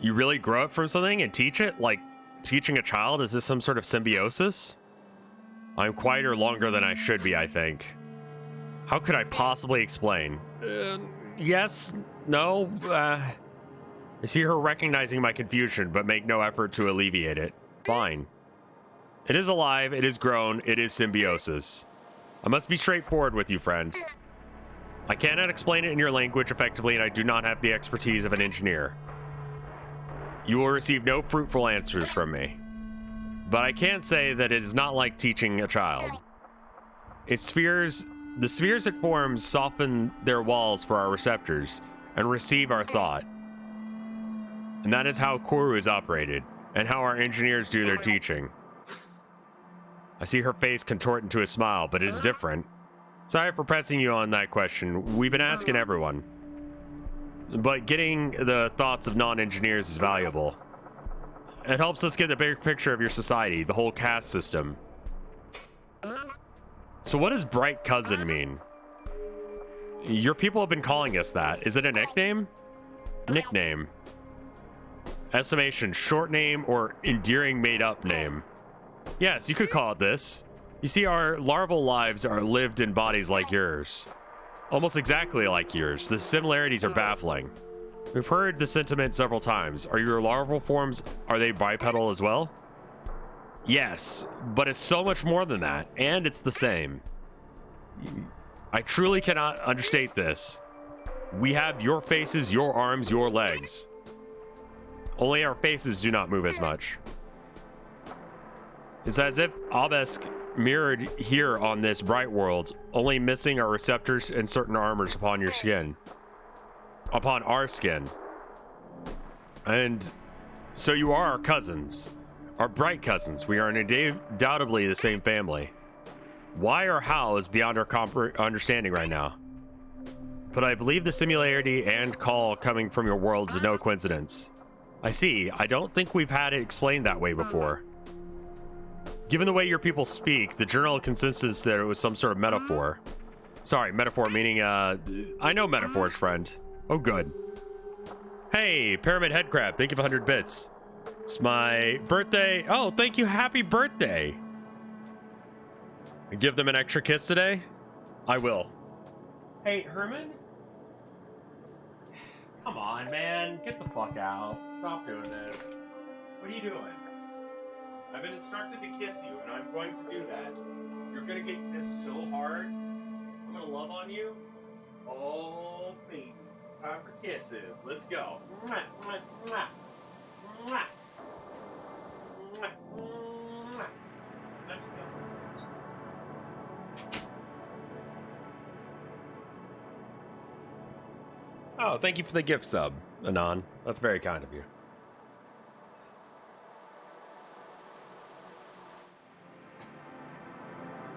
You really grow up from something and teach it? Like teaching a child? Is this some sort of symbiosis? I'm quieter longer than I should be, I think. How could I possibly explain? Yes, no, I see her recognizing my confusion, but make no effort to alleviate it. Fine. It is alive, it is grown, it is symbiosis. I must be straightforward with you, friend. I cannot explain it in your language effectively, and I do not have the expertise of an engineer. You will receive no fruitful answers from me. But I can say that it is not like teaching a child. The spheres it forms soften their walls for our receptors and receive our thought. And that is how Kuru is operated, and how our engineers do their teaching. I see her face contort into a smile, but it is different. Sorry for pressing you on that question. We've been asking everyone. But getting the thoughts of non-engineers is valuable. It helps us get the bigger picture of your society, the whole caste system. So what does Bright Cousin mean? Your people have been calling us that. Is it a nickname? Nickname. Estimation, short name, or endearing made-up name? Yes, you could call it this. You see, our larval lives are lived in bodies like yours. Almost exactly like yours. The similarities are baffling. We've heard the sentiment several times. Are your larval forms, are they bipedal as well? Yes, but it's so much more than that, and it's the same. I truly cannot understate this. We have your faces, your arms, your legs. Only our faces do not move as much. It's as if Obesk mirrored here on this bright world, only missing our receptors and certain armors upon your skin. Upon our skin. And so you are our cousins. Our bright cousins. We are undoubtedly the same family. Why or how is beyond our understanding right now. But I believe the similarity and call coming from your worlds is no coincidence. I see. I don't think we've had it explained that way before. Given the way your people speak, the general consensus that it was some sort of metaphor. Sorry, metaphor meaning, I know metaphors, friend. Oh, good. Hey, Pyramid Headcrab, thank you for 100 bits. It's my birthday. Oh, thank you. Happy birthday. Give them an extra kiss today? I will. Hey, Herman? Come on, man. Get the fuck out. Stop doing this. What are you doing? I've been instructed to kiss you, and I'm going to do that. You're gonna get kissed so hard. I'm gonna love on you. Oh, baby. Time for kisses. Let's go. Mwah, mwah, mwah. Mwah. Mwah, mwah. Let's go. Oh, thank you for the gift sub, Anon. That's very kind of you.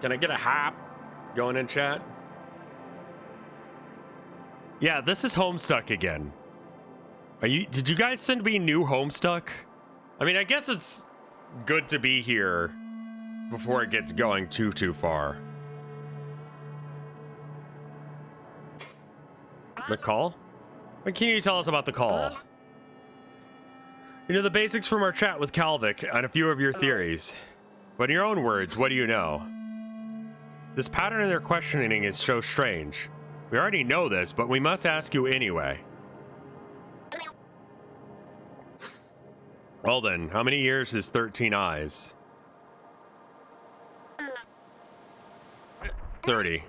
Can I get a hop going in chat? Yeah, this is Homestuck again. Did you guys send me new Homestuck? I mean, I guess it's good to be here before it gets going too far. The call? What can you tell us about the call? You know the basics from our chat with Kalvik and a few of your theories. But in your own words, what do you know? This pattern in their questioning is so strange. We already know this, but we must ask you anyway. Well then, how many years is 13 eyes? 30.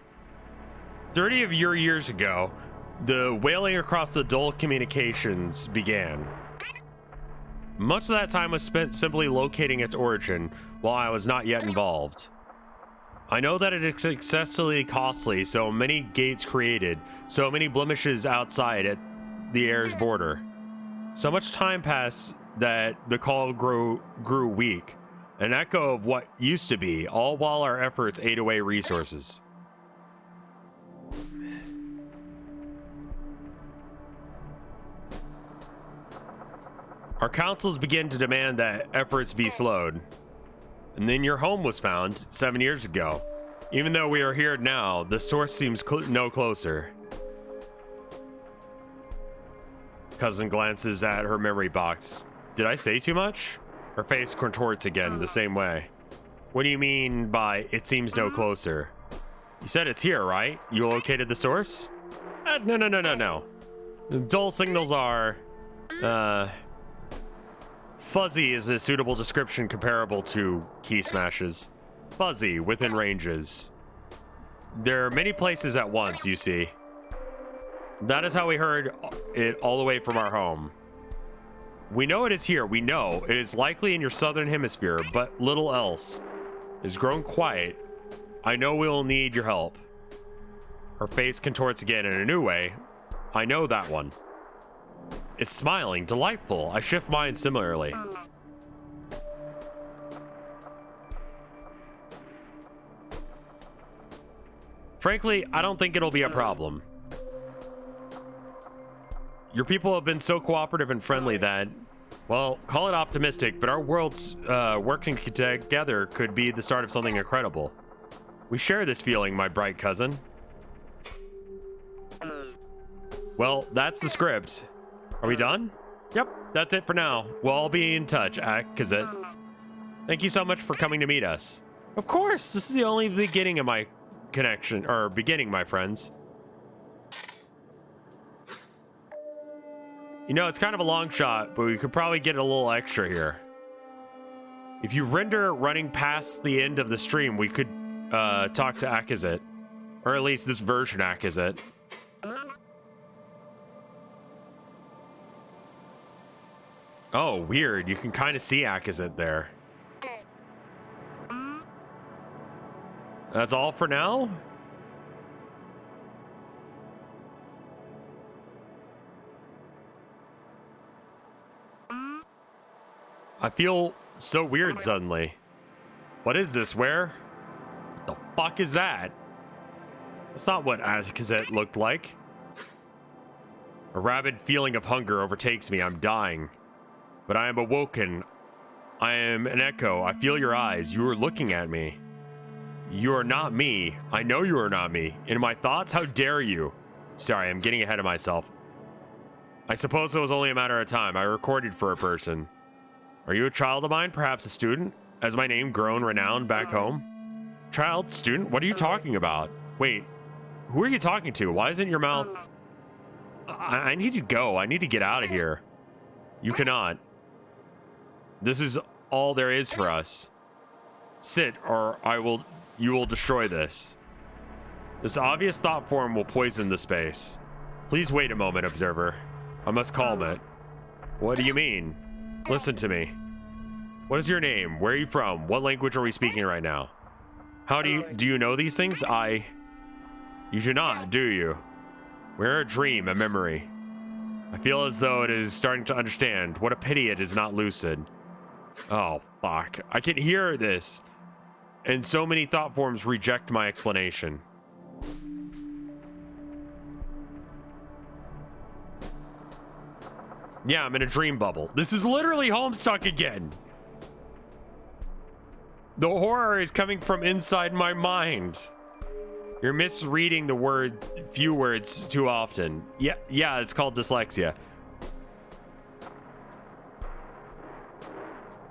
30 of your years ago, the wailing across the dull communications began. Much of that time was spent simply locating its origin, while I was not yet involved. I know that it is excessively costly, so many gates created, so many blemishes outside at the air's border. So much time passed that the call grew weak, an echo of what used to be, all while our efforts ate away resources. Our councils began to demand that efforts be slowed. And then your home was found 7 years ago. Even though we are here now, the source seems no closer. Cousin glances at her memory box. Did I say too much? Her face contorts again the same way. What do you mean by it seems no closer? You said it's here, right? You located the source? No. The dull signals are... Fuzzy is a suitable description comparable to key smashes. Fuzzy, within ranges. There are many places at once, you see. That is how we heard it all the way from our home. We know it is here, we know. It is likely in your southern hemisphere, but little else. It has grown quiet. I know we will need your help. Her face contorts again in a new way. I know that one. It's smiling, delightful. I shift mine similarly. Frankly, I don't think it'll be a problem. Your people have been so cooperative and friendly that, well, call it optimistic, but our worlds working together could be the start of something incredible. We share this feeling, my bright cousin. Well, that's the script. Are we done? Yep, that's it for now. We'll all be in touch, Akazit. Thank you so much for coming to meet us. Of course, this is the only beginning of my connection, or beginning, my friends. You know, it's kind of a long shot, but we could probably get a little extra here. If you render running past the end of the stream, we could talk to Akazit. Or at least this version Akazit. Oh, weird. You can kind of see Akazit there. That's all for now? I feel so weird suddenly. What is this? Where? What the fuck is that? That's not what Azkazet looked like. A rabid feeling of hunger overtakes me. I'm dying. But I am awoken. I am an echo. I feel your eyes. You are looking at me. You are not me. I know you are not me. In my thoughts, how dare you? Sorry, I'm getting ahead of myself. I suppose it was only a matter of time. I recorded for a person. Are you a child of mine? Perhaps a student? Has my name grown renowned back home? Child? Student? What are you talking about? Wait, who are you talking to? Why isn't your mouth... I need to go. I need to get out of here. You cannot. This is all there is for us. Sit, or you will destroy this. This obvious thought form will poison the space. Please wait a moment, Observer. I must calm it. What do you mean? Listen to me. What is your name? Where are you from? What language are we speaking right now? How do you know these things? You do not, do you? We're a dream, a memory. I feel as though it is starting to understand. What a pity it is not lucid. Oh, fuck. I can hear this. And so many thought forms reject my explanation. Yeah, I'm in a dream bubble. This is literally Homestuck again. The horror is coming from inside my mind. You're misreading the few words too often. Yeah, it's called dyslexia.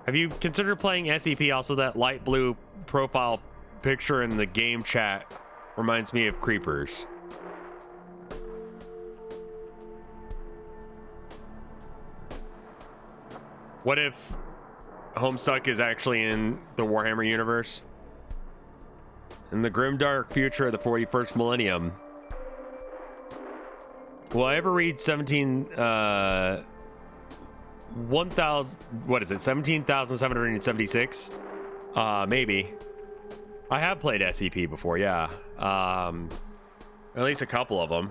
Have you considered playing SCP? Also, that light blue profile picture in the game chat reminds me of creepers. What if Homestuck is actually in the Warhammer universe? In the grimdark future of the 41st millennium, will I ever read 17,776? Maybe. I have played SCP before, yeah. At least a couple of them.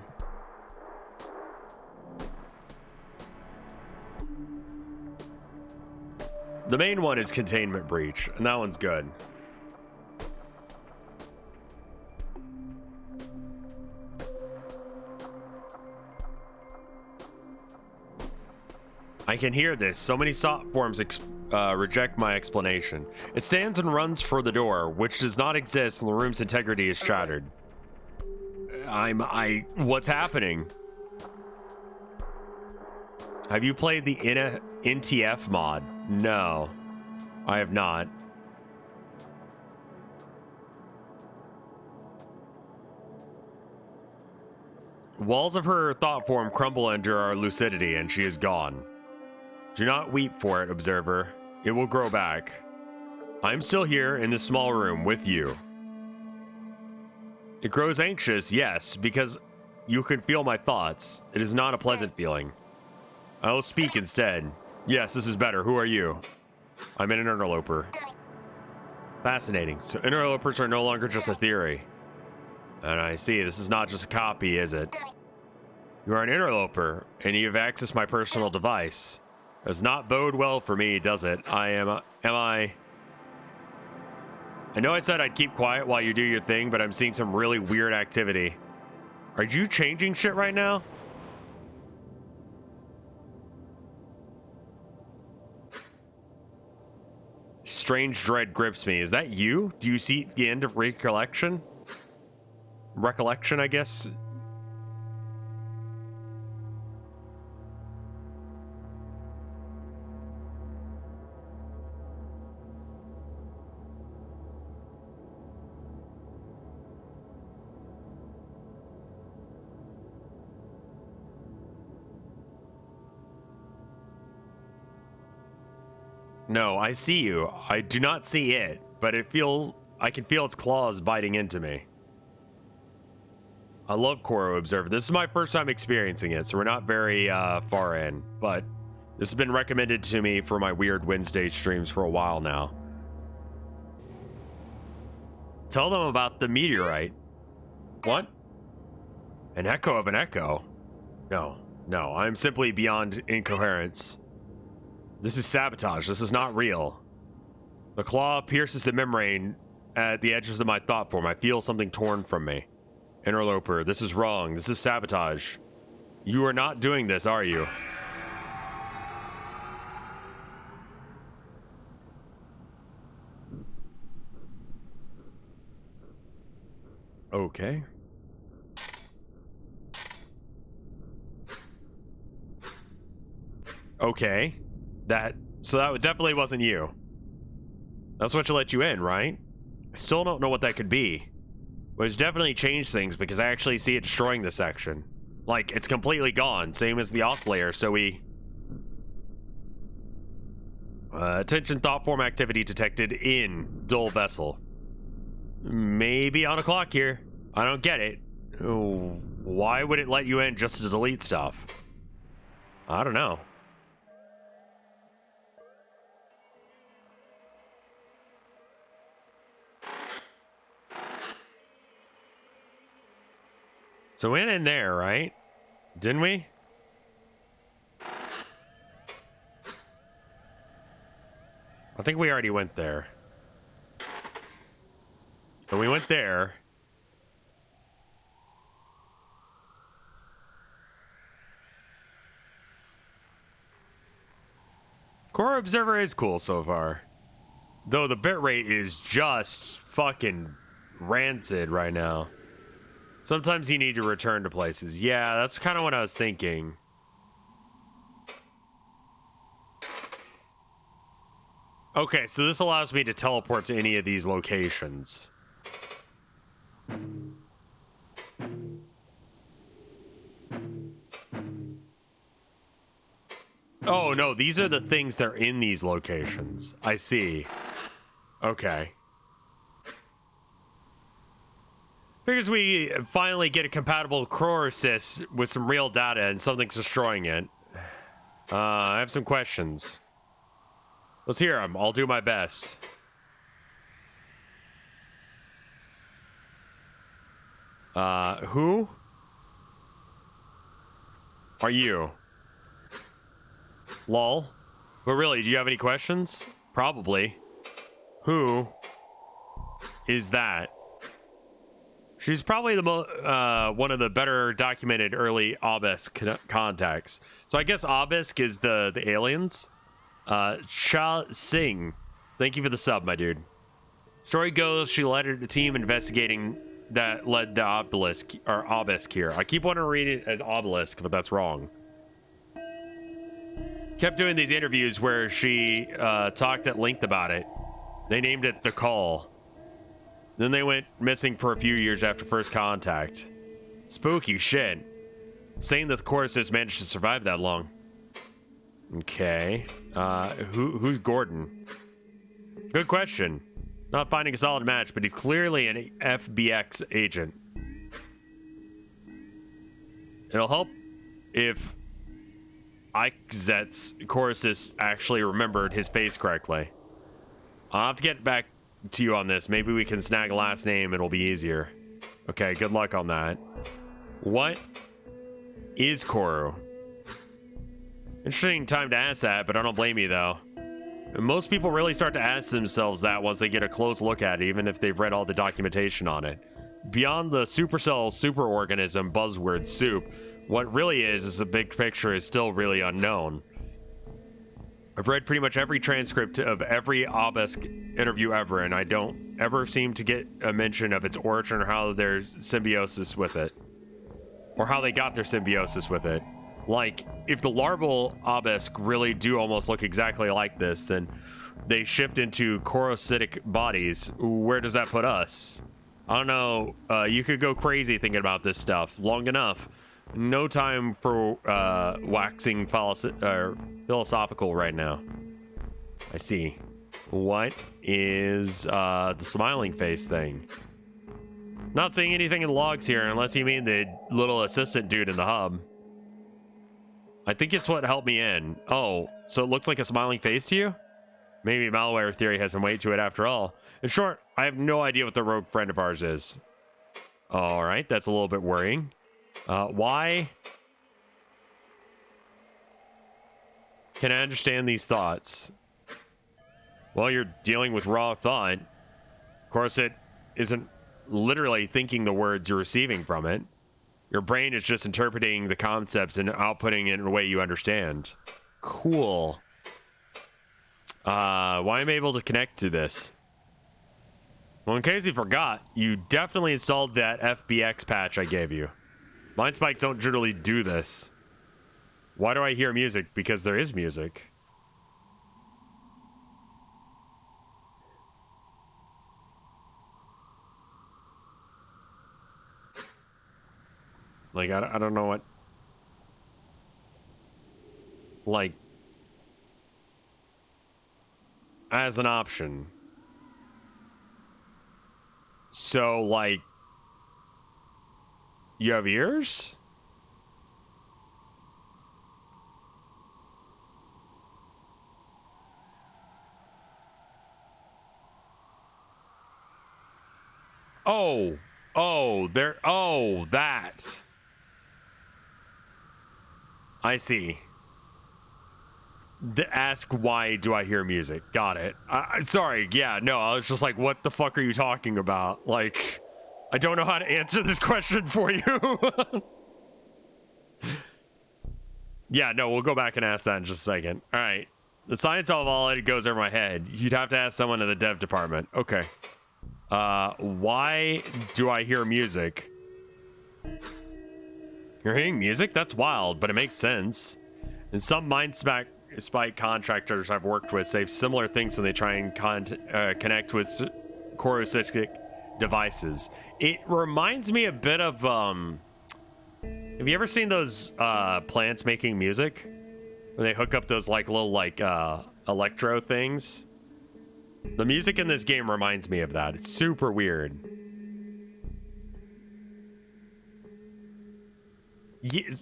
The main one is Containment Breach, and that one's good. I can hear this. So many thought forms reject my explanation. It stands and runs for the door, which does not exist, and the room's integrity is shattered. What's happening? Have you played the NTF mod? No, I have not. Walls of her thought form crumble under our lucidity, and she is gone. Do not weep for it, Observer. It will grow back. I'm still here in this small room with you. It grows anxious, yes, because you can feel my thoughts. It is not a pleasant feeling. I will speak instead. Yes, this is better. Who are you? I'm an interloper. Fascinating. So interlopers are no longer just a theory. And I see, this is not just a copy, is it? You are an interloper, and you have accessed my personal device. Does not bode well for me, does it? I know I said I'd keep quiet while you do your thing, but I'm seeing some really weird activity. Are you changing shit right now? Strange dread grips me. Is that you? Do you see the end of recollection? Recollection, I guess. No, I see you. I do not see it, but I can feel its claws biting into me. I love Corru.Observer. This is my first time experiencing it, so we're not very far in, but this has been recommended to me for my weird Wednesday streams for a while now. Tell them about the meteorite. What? An echo of an echo? No, I'm simply beyond incoherence. This is sabotage. This is not real. The claw pierces the membrane at the edges of my thought form. I feel something torn from me. Interloper, this is wrong. This is sabotage. You are not doing this, are you? Okay. Okay. So that definitely wasn't you. That's what should let you in, right? I still don't know what that could be. But it's definitely changed things because I actually see it destroying this section. Like, it's completely gone. Same as the off layer, so we... attention thought form activity detected in dull vessel. Maybe on a clock here. I don't get it. Why would it let you in just to delete stuff? I don't know. So we went in there, right? Didn't we? I think we already went there. And we went there. Corru.Observer is cool so far. Though the bitrate is just fucking rancid right now. Sometimes you need to return to places. Yeah, that's kind of what I was thinking. Okay, so this allows me to teleport to any of these locations. Oh, no, these are the things that are in these locations. I see. Okay. Figures we finally get a compatible Koru cyst with some real data and something's destroying it. I have some questions. Let's hear them. I'll do my best. Who are you? Lol. But really, do you have any questions? Probably. Who is that? She's probably the one of the better documented early Obelisk contacts. So I guess Obelisk is the aliens. Sha Singh, thank you for the sub, my dude. Story goes, she led her team investigating that led the Obelisk here. I keep wanting to read it as Obelisk, but that's wrong. Kept doing these interviews where she talked at length about it. They named it The Call. Then they went missing for a few years after first contact. Spooky shit. Saying that the Chorus managed to survive that long. Okay. Who's Gordon? Good question. Not finding a solid match, but he's clearly an FBX agent. It'll help if Ikezet's Chorus actually remembered his face correctly. I'll have to get back to you on this. Maybe we can snag a last name. It'll be easier. Okay, good luck on that. What is Kuru? Interesting time to ask that, but I don't blame you though. Most people really start to ask themselves that once they get a close look at it, even if they've read all the documentation on it. Beyond the supercell superorganism buzzword soup, what really is the big picture is still really unknown. I've read pretty much every transcript of every Obelisk interview ever, and I don't ever seem to get a mention of its origin or how there's symbiosis with it. Or how they got their symbiosis with it. Like, if the larval Obelisk really do almost look exactly like this, then they shift into corositic bodies. Where does that put us? I don't know. You could go crazy thinking about this stuff long enough. No time for waxing philosophical right now. I see. What is the smiling face thing? Not seeing anything in the logs here, unless you mean the little assistant dude in the hub. I think it's what helped me in. Oh, so it looks like a smiling face to you? Maybe malware theory has some weight to it after all. In short, I have no idea what the rogue friend of ours is. All right, that's a little bit worrying. Why? Can I understand these thoughts? Well, you're dealing with raw thought. course, it isn't literally thinking the words you're receiving from it. Your brain is just interpreting the concepts and outputting it in a way you understand. Cool. Why am I able to connect to this? Well, in case you forgot, you definitely installed that FBX patch I gave you. Mind spikes don't generally do this. Why do I hear music? Because there is music. Like, I don't know what... Like... As an option. So, like... You have ears? Oh. Oh, there... Oh, that. I see. Ask why do I hear music? Got it. Sorry, yeah, no, I was just like, what the fuck are you talking about? Like, I don't know how to answer this question for you. Yeah, no, we'll go back and ask that in just a second. All right. The science of all it goes over my head. You'd have to ask someone in the dev department. Okay. Why do I hear music? You're hearing music? That's wild, but it makes sense. And some mind spike contractors I've worked with say similar things when they try and connect with Koru devices. It reminds me a bit of have you ever seen those plants making music when they hook up those like little like electro things? The music in this game reminds me of that. It's super weird.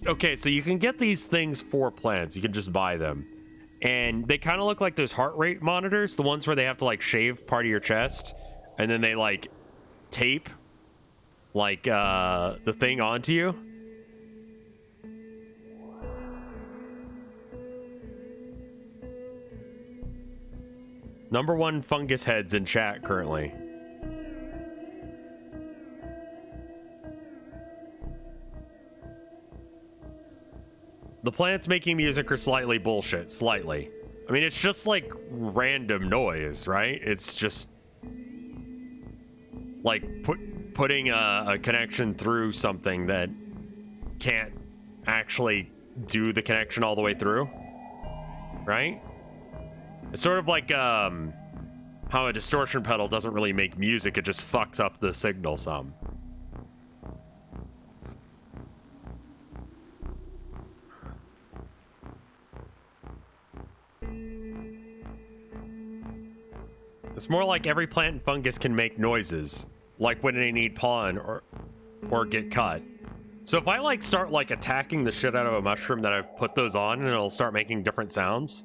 Okay, so you can get these things for plants. You can just buy them. And they kind of look like those heart rate monitors, the ones where they have to like shave part of your chest and then they like tape like the thing onto you. #1 fungus heads in chat currently. The plants making music are slightly bullshit. Slightly. I mean, it's just like random noise, right? It's just like putting a connection through something that can't actually do the connection all the way through, right? It's sort of like how a distortion pedal doesn't really make music, it just fucks up the signal some. It's more like every plant and fungus can make noises, like when they need pollen or get cut. So if I like start like attacking the shit out of a mushroom that I've put those on, and it'll start making different sounds.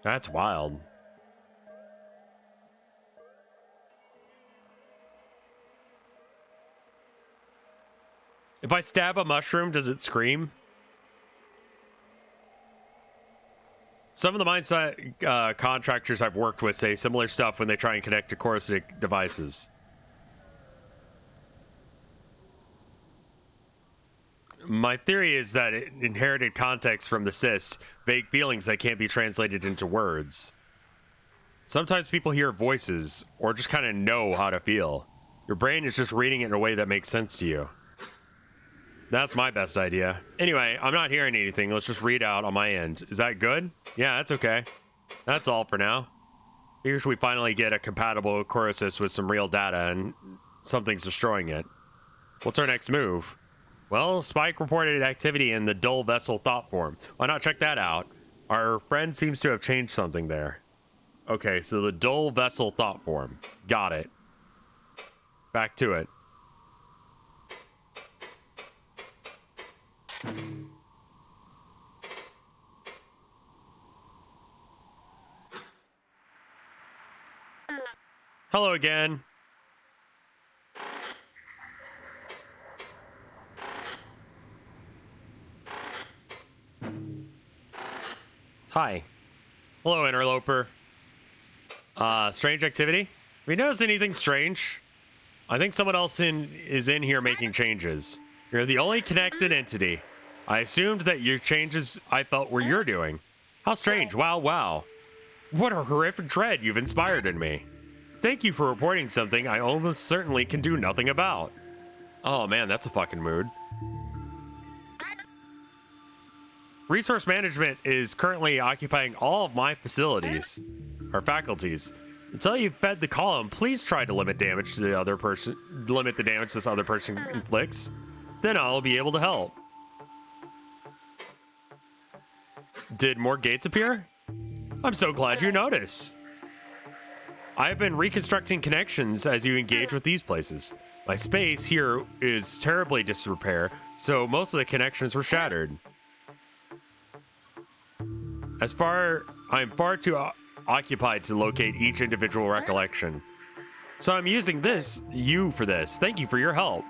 That's wild. If I stab a mushroom, does it scream? Some of the mindset contractors I've worked with say similar stuff when they try and connect to Corsic devices. My theory is that it inherited context from the cyst, vague feelings that can't be translated into words. Sometimes people hear voices, or just kind of know how to feel. Your brain is just reading it in a way that makes sense to you. That's my best idea. Anyway, I'm not hearing anything. Let's just read out on my end. Is that good? Yeah, that's okay. That's all for now. Here's we finally get a compatible Corusys with some real data and something's destroying it. What's our next move? Well, Spike reported activity in the dull vessel thought form. Why not check that out? Our friend seems to have changed something there. Okay, so the dull vessel thought form. Got it. Back to it. Hello again. Hi. Hello, interloper. Strange activity? Have you noticed anything strange? I think someone else is in here making changes. You're the only connected entity. I assumed that your changes I felt were you're doing. How strange. Wow, wow. What a horrific dread you've inspired in me. Thank you for reporting something I almost certainly can do nothing about. Oh man, that's a fucking mood. Resource management is currently occupying all of my facilities, or faculties. Until you've fed the column, please try to limit damage to the other person. Limit the damage this other person inflicts. Then I'll be able to help. Did more gates appear? I'm so glad you noticed. I've been reconstructing connections as you engage with these places. My space here is terribly disrepair, so most of the connections were shattered. I'm far too occupied to locate each individual recollection. So I'm using you for this. Thank you for your help.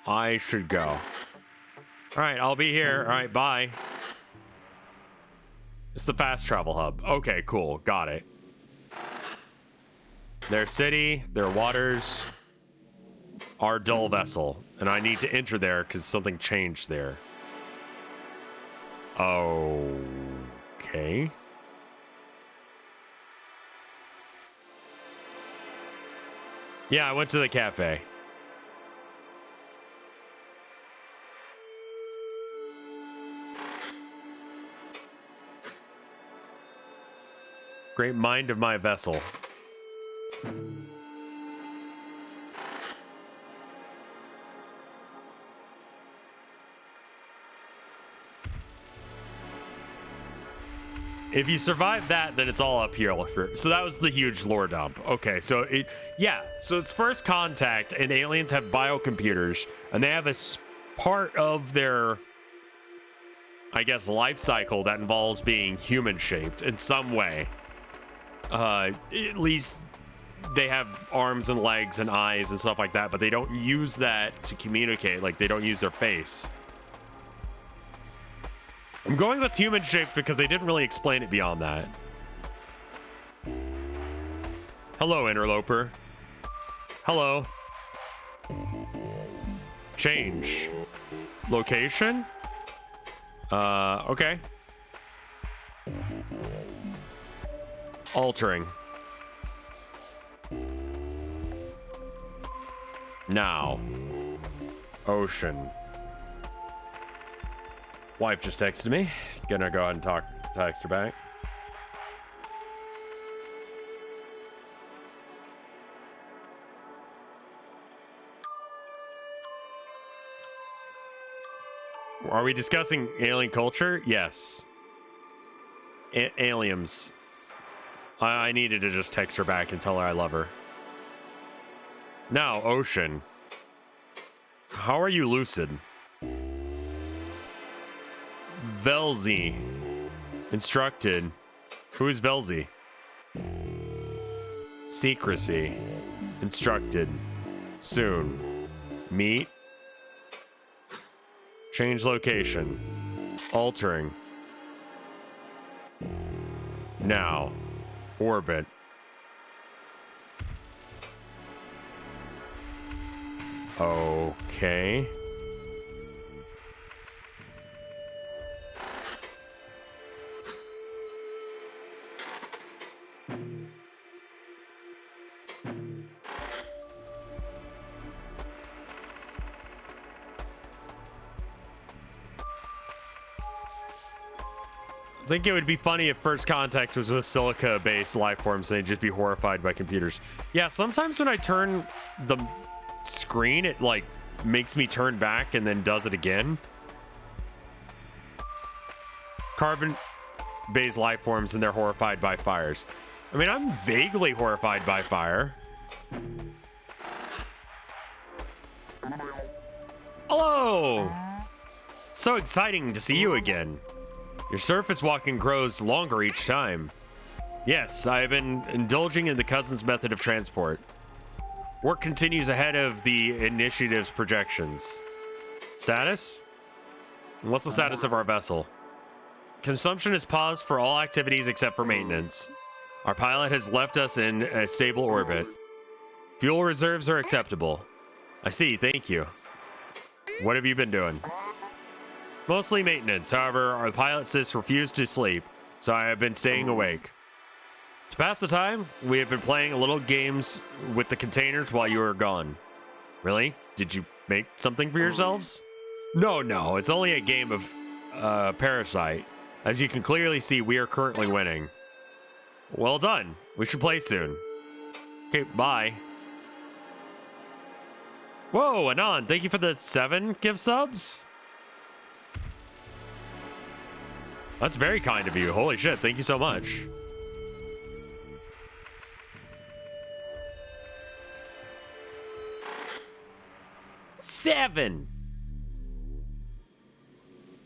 I should go. All right, I'll be here. All right, bye. It's the fast travel hub. Okay, cool. Got it. Their city, their waters, our dull vessel. And I need to enter there because something changed there. Okay. Yeah, I went to the cafe. Great mind of my vessel. If you survive that, then it's all up here. So that was the huge lore dump. Okay, so so it's first contact, and aliens have biocomputers, and they have a part of their, I guess, life cycle that involves being human-shaped in some way. At least they have arms and legs and eyes and stuff like that, but they don't use that to communicate. Like, they don't use their face. I'm going with human shaped because they didn't really explain it beyond that. Hello, interloper. Hello. Change. Location? Okay. Altering. Now. Ocean. Wife just texted me. Gonna go ahead and text her back. Are we discussing alien culture? Yes. Aliens. I needed to just text her back and tell her I love her. Now, Ocean. How are you lucid? Velzy. Instructed. Who is Velzy? Secrecy. Instructed. Soon. Meet. Change location. Altering. Now. Orbit. Okay. I think it would be funny if first contact was with silica-based life forms and they'd just be horrified by computers. Yeah, sometimes when I turn the screen, it like makes me turn back and then does it again. Carbon-based life forms and they're horrified by fires. I mean, I'm vaguely horrified by fire. Hello! So exciting to see you again. Your surface walking grows longer each time. Yes, I have been indulging in the cousin's method of transport. Work continues ahead of the initiative's projections. Status? What's the status of our vessel? Consumption is paused for all activities except for maintenance. Our pilot has left us in a stable orbit. Fuel reserves are acceptable. I see, thank you. What have you been doing? Mostly maintenance. However, our pilot cyst refused to sleep, so I have been staying awake. To pass the time, we have been playing a little games with the containers while you were gone. Really? Did you make something for yourselves? No, it's only a game of Parasite. As you can clearly see, we are currently winning. Well done. We should play soon. Okay, bye. Whoa, Anon, thank you for the 7 gift subs. That's very kind of you. Holy shit, thank you so much. $7.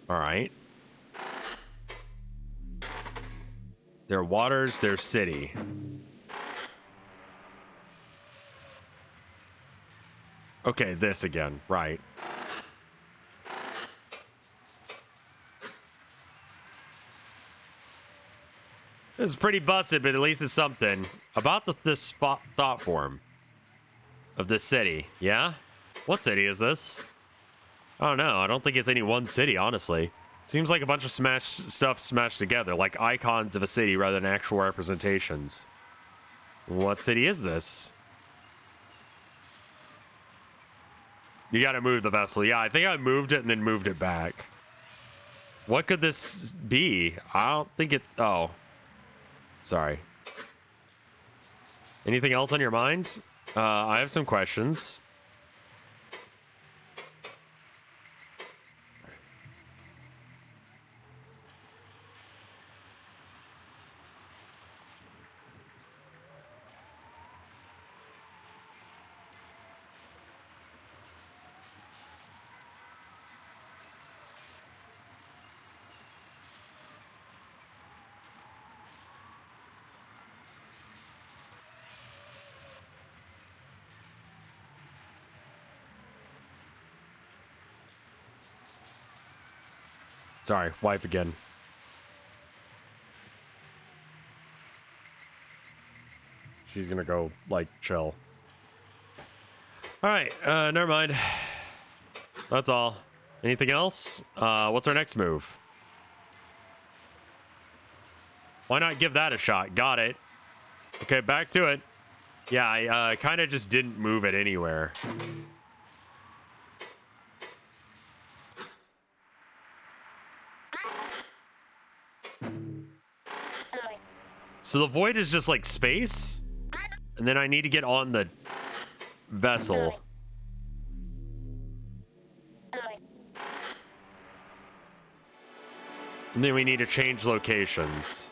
All right. Their waters, their city. Okay, this again, right. This is pretty busted, but at least it's something. About this thought form of this city, yeah? What city is this? I don't know. I don't think it's any one city, honestly. Seems like a bunch of stuff smashed together, like icons of a city rather than actual representations. What city is this? You gotta move the vessel. Yeah, I think I moved it and then moved it back. What could this be? I don't think it's... Oh. Sorry. Anything else on your mind? I have some questions. Sorry, wife again. She's gonna go, like, chill. Alright, never mind. That's all. Anything else? What's our next move? Why not give that a shot? Got it. Okay, back to it. Yeah, I kind of just didn't move it anywhere. So the void is just like space, and then I need to get on the vessel. And then we need to change locations.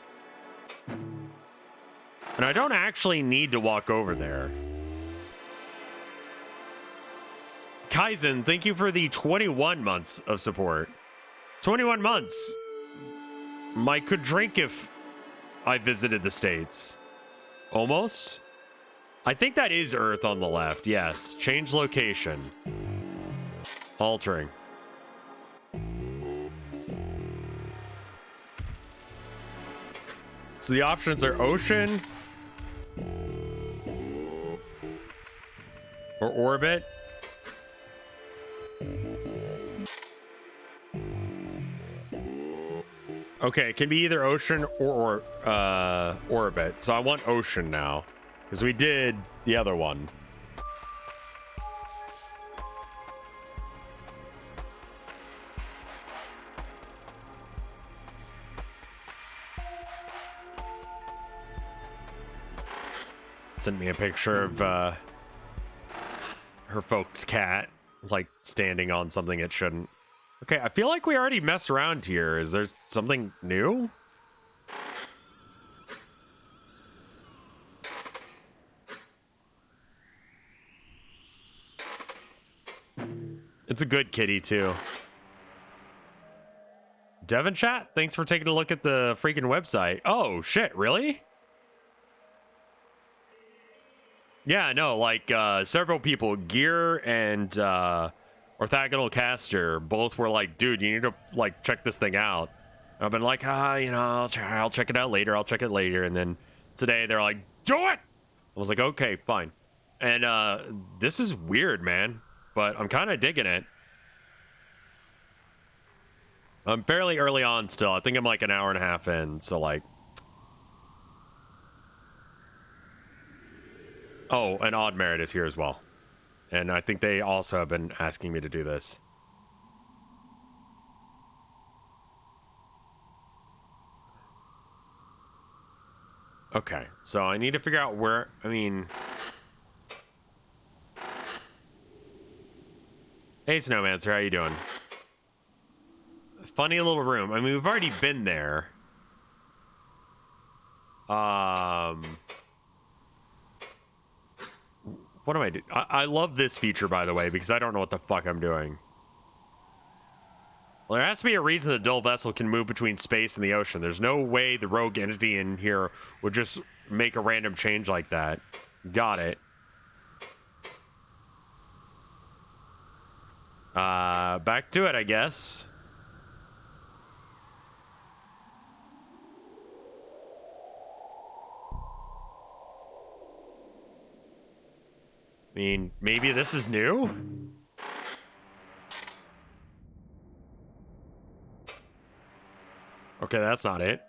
And I don't actually need to walk over there. Kaizen, thank you for the 21 months of support. 21 months. I could drink if I visited the States. Almost. I think that is Earth on the left. Yes. Change location. Altering. So the options are ocean or orbit. Okay, it can be either ocean or orbit. So I want ocean now, because we did the other one. Sent me a picture of her folks' cat, like, standing on something it shouldn't. Okay, I feel like we already messed around here. Is there something new? It's a good kitty, too. Devon chat, thanks for taking a look at the freaking website. Oh, shit, really? Yeah, no, like, several people, Gear and, Orthogonal Caster, both were like, dude, you need to, like, check this thing out. And I've been like, you know, I'll check it out later, and then today. They're like, do it! I was like, okay, fine. And this is weird, man. But I'm kind of digging it. I'm fairly early on still. I think I'm like an hour and a half in, so like... Oh, and Odd Merit is here as well. And I think they also have been asking me to do this. Okay, so I need to figure out where... I mean... Hey, Snowmancer, how you doing? Funny little room. I mean, we've already been there. What am I doing? I love this feature, by the way, because I don't know what the fuck I'm doing. Well, there has to be a reason the dull vessel can move between space and the ocean. There's no way the rogue entity in here would just make a random change like that. Got it. Back to it, I guess. I mean, maybe this is new? Okay, that's not it.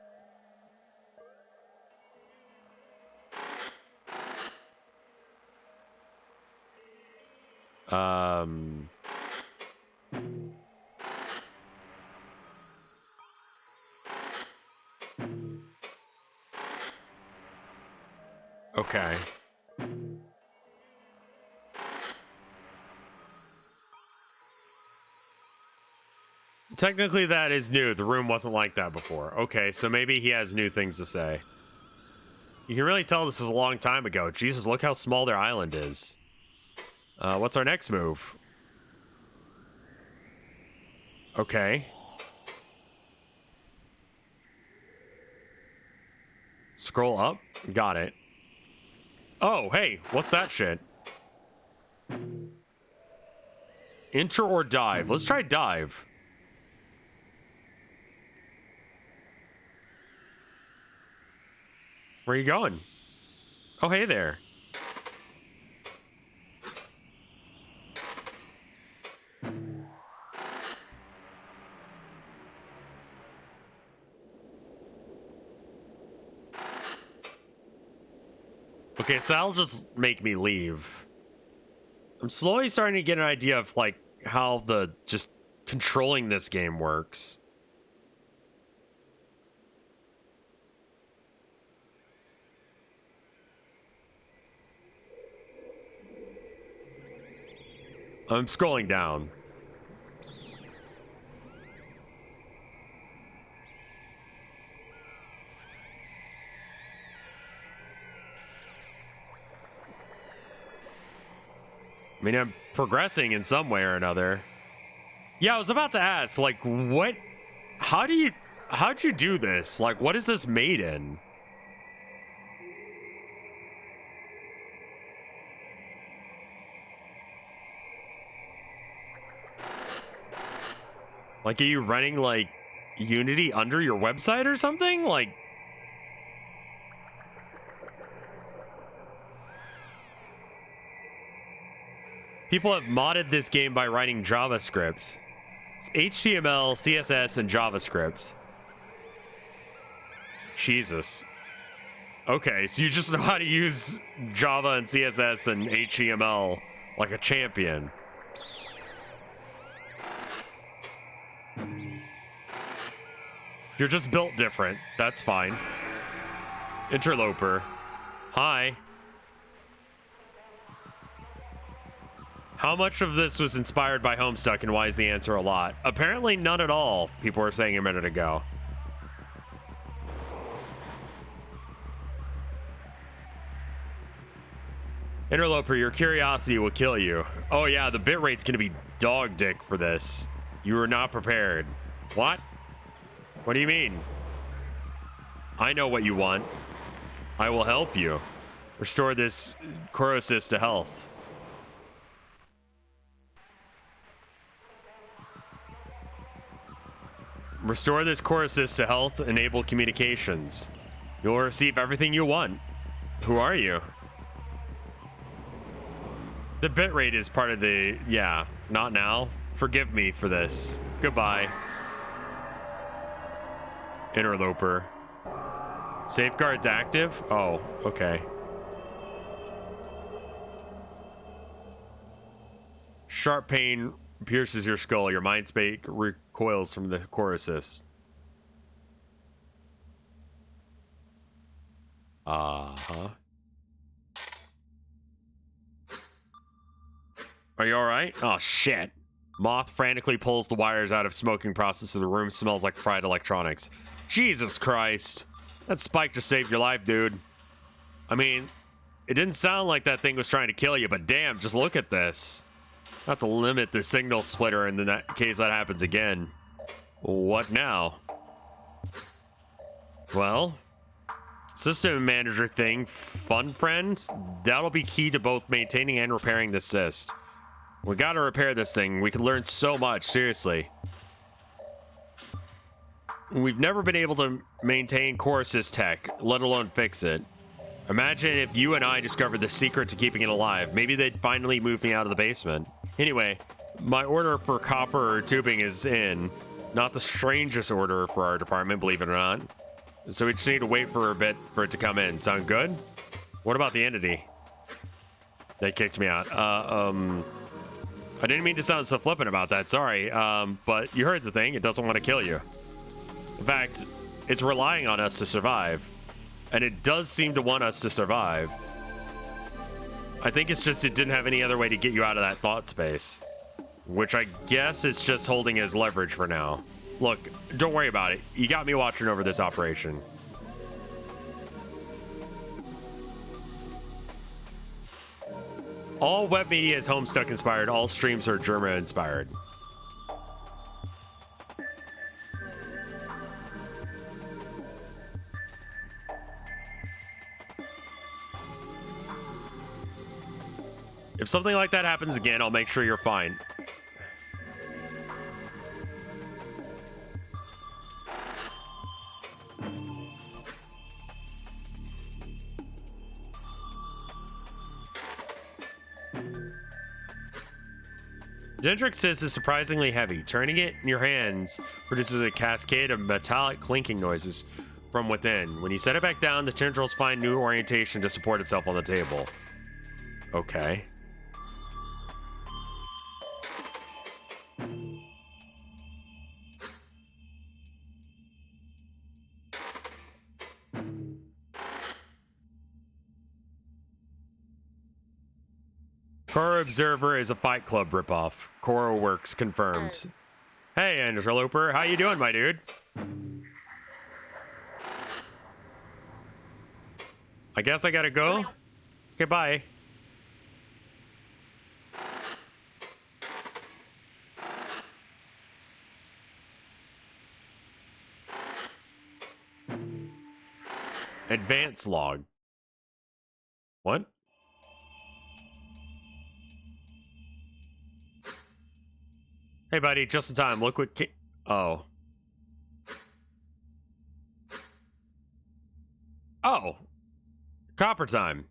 Okay. Technically, that is new. The room wasn't like that before. Okay, so maybe he has new things to say. You can really tell this is a long time ago. Jesus, look how small their island is. What's our next move? Okay. Scroll up. Got it. Oh, hey, what's that shit? Enter or dive? Let's try dive. Where are you going? Oh, hey there. Okay, so that'll just make me leave. I'm slowly starting to get an idea of, like, how the just controlling this game works. I'm scrolling down. I mean, I'm progressing in some way or another. Yeah, I was about to ask, like, what... how'd you do this? Like, what is this made in? Like, are you running, like, Unity under your website or something? Like... people have modded this game by writing JavaScript. It's HTML, CSS, and JavaScript. Jesus. Okay, so you just know how to use Java and CSS and HTML like a champion. You're just built different. That's fine. Interloper. Hi. How much of this was inspired by Homestuck, and why is the answer a lot? Apparently none at all, people were saying a minute ago. Interloper, your curiosity will kill you. Oh yeah, the bitrate's gonna be dog dick for this. You were not prepared. What? What do you mean? I know what you want. I will help you. Restore this koru cyst to health. Restore this koru cyst to health, enable communications. You'll receive everything you want. Who are you? The bitrate is part of the... Yeah, not now. Forgive me for this. Goodbye. Interloper. Safeguards active? Oh, okay. Sharp pain pierces your skull. Your mind space recoils from the choruses. Uh-huh. Are you alright? Oh, shit. Moth frantically pulls the wires out of smoking process, and the room smells like fried electronics. Jesus Christ. That spike just saved your life, dude. I mean, it didn't sound like that thing was trying to kill you, but damn, just look at this. I have to limit the signal splitter in the case that happens again. What now? Well, system manager thing, fun friends? That'll be key to both maintaining and repairing the cyst. We gotta repair this thing. We can learn so much, seriously. We've never been able to maintain Corus's tech, let alone fix it. Imagine if you and I discovered the secret to keeping it alive. Maybe they'd finally move me out of the basement. Anyway, my order for copper tubing is in. Not the strangest order for our department, believe it or not. So we just need to wait for a bit for it to come in. Sound good? What about the entity? They kicked me out. I didn't mean to sound so flippant about that, sorry. But you heard the thing, it doesn't want to kill you. In fact, it's relying on us to survive. And it does seem to want us to survive. I think it's just it didn't have any other way to get you out of that thought space. Which I guess it's just holding as leverage for now. Look, don't worry about it. You got me watching over this operation. All web media is Homestuck inspired. All streams are German inspired. If something like that happens again, I'll make sure you're fine. Dendric cyst is surprisingly heavy. Turning it in your hands produces a cascade of metallic clinking noises from within. When you set it back down, the tendrils find new orientation to support itself on the table. Okay. Corru.Observer is a Fight Club ripoff. Corru works confirmed. Hey, Interloper, how you doing, my dude? I guess I gotta go. Goodbye. Advance log. What? Hey, buddy, just in time. Look what oh. Oh. Copper time.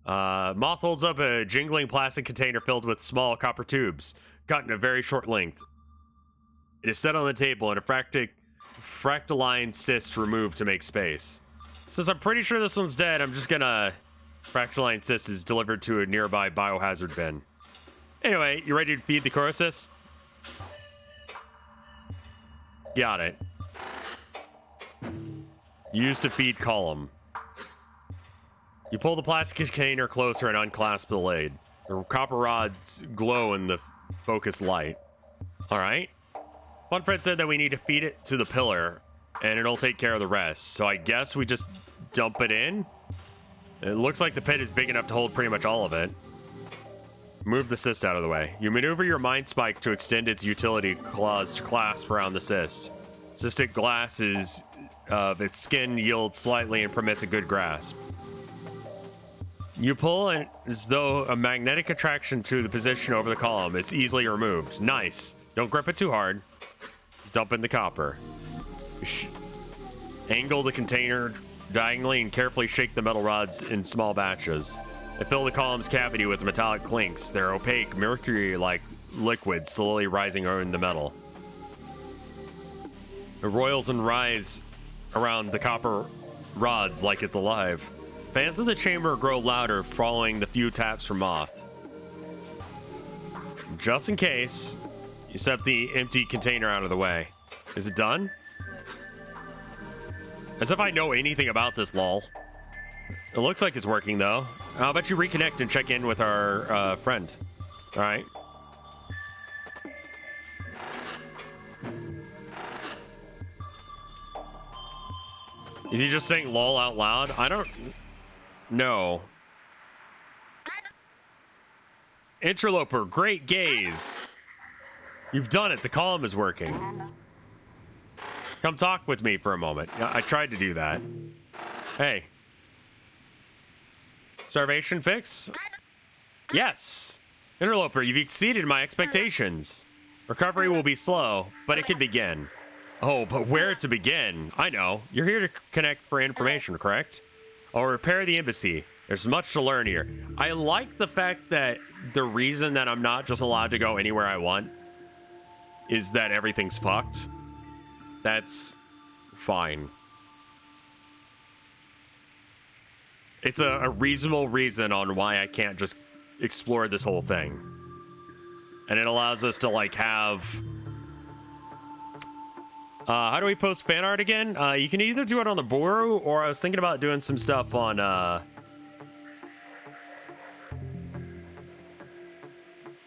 Moth holds up a jingling plastic container filled with small copper tubes, cut in a very short length. It is set on the table and a fractaline cyst removed to make space. Since I'm pretty sure this one's dead, I'm just gonna... Fractaline cyst is delivered to a nearby biohazard bin. Anyway, you ready to feed the Corusys? Got it. Use to feed column. You pull the plastic container closer and unclasp the lid. The copper rods glow in the focus light. Alright. One friend said that we need to feed it to the pillar, and it'll take care of the rest. So I guess we just dump it in? It looks like the pit is big enough to hold pretty much all of it. Move the cyst out of the way. You maneuver your mind spike to extend its utility claws to clasp around the cyst. Cystic glass is its skin yields slightly and permits a good grasp. You pull it as though a magnetic attraction to the position over the column is easily removed. Nice. Don't grip it too hard. Dump in the copper. Angle the container diagonally and carefully shake the metal rods in small batches. I fill the column's cavity with metallic clinks. They're opaque, mercury-like liquid slowly rising in the metal. It roils and writhes around the copper rods like it's alive. Fans in the chamber grow louder following the few taps from Moth. Just in case, you step the empty container out of the way. Is it done? As if I know anything about this, lol. It looks like it's working, though. How about you reconnect and check in with our friend? All right. Is he just saying lol out loud? I don't know. Interloper, great gaze. You've done it. The column is working. Come talk with me for a moment. I tried to do that. Hey. Starvation fix? Yes. Interloper, you've exceeded my expectations. Recovery will be slow, but it can begin. Oh, but where to begin? I know. You're here to connect for information, correct? I'll repair the embassy. There's much to learn here. I like the fact that the reason that I'm not just allowed to go anywhere I want is that everything's fucked. That's fine. It's a reasonable reason on why I can't just explore this whole thing. And it allows us to, like, have... how do we post fan art again? You can either do it on the Koru, or I was thinking about doing some stuff on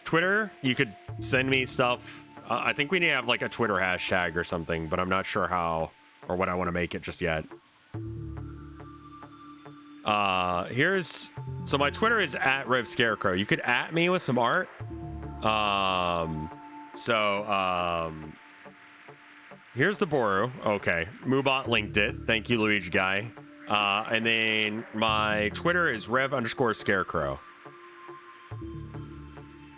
Twitter. You could send me stuff. I think we need to have like a Twitter hashtag or something, but I'm not sure how or what I want to make it just yet. So my Twitter is at RevScarecrow. You could at me with some art. Here's the Koru. Okay. Moobot linked it. Thank you, Luigi guy. And then my Twitter is Rev_Scarecrow.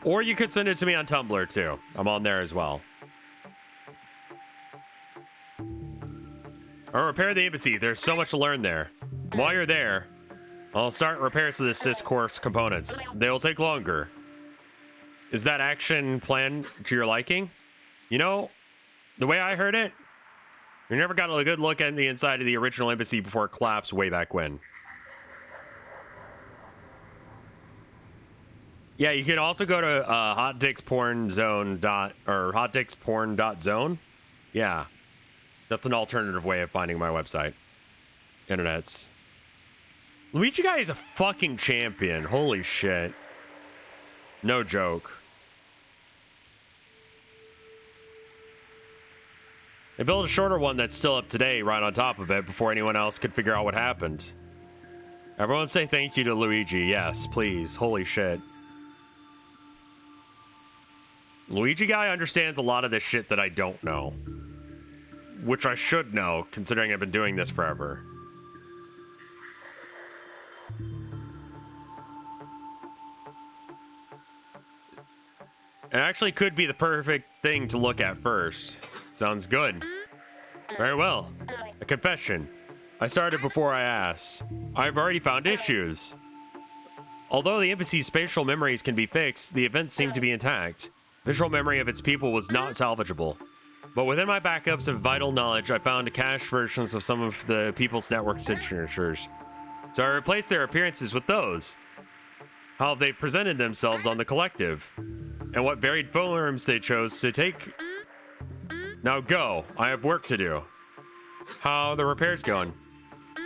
Or you could send it to me on Tumblr too. I'm on there as well. Or repair the embassy. There's so much to learn there. While you're there, I'll start repairs to the cyst course components. They'll take longer. Is that action plan to your liking? You know, the way I heard it, we never got a good look at the inside of the original embassy before it collapsed way back when. Yeah, you can also go to hotdicksporn.zone. Yeah, that's an alternative way of finding my website. Internets. Luigi guy is a fucking champion. Holy shit. No joke. They built a shorter one that's still up today right on top of it before anyone else could figure out what happened. Everyone say thank you to Luigi. Yes, please. Holy shit. Luigi guy understands a lot of this shit that I don't know. Which I should know, considering I've been doing this forever. It actually could be the perfect thing to look at first. Sounds good. Very well. A confession. I started before I asked. I've already found issues. Although the embassy's spatial memories can be fixed, the events seem to be intact. Visual memory of its people was not salvageable. But within my backups of vital knowledge, I found cached versions of some of the people's network signatures. So I replaced their appearances with those. How they've presented themselves on the collective. And what varied forms they chose to take. Now go. I have work to do. How the repairs going?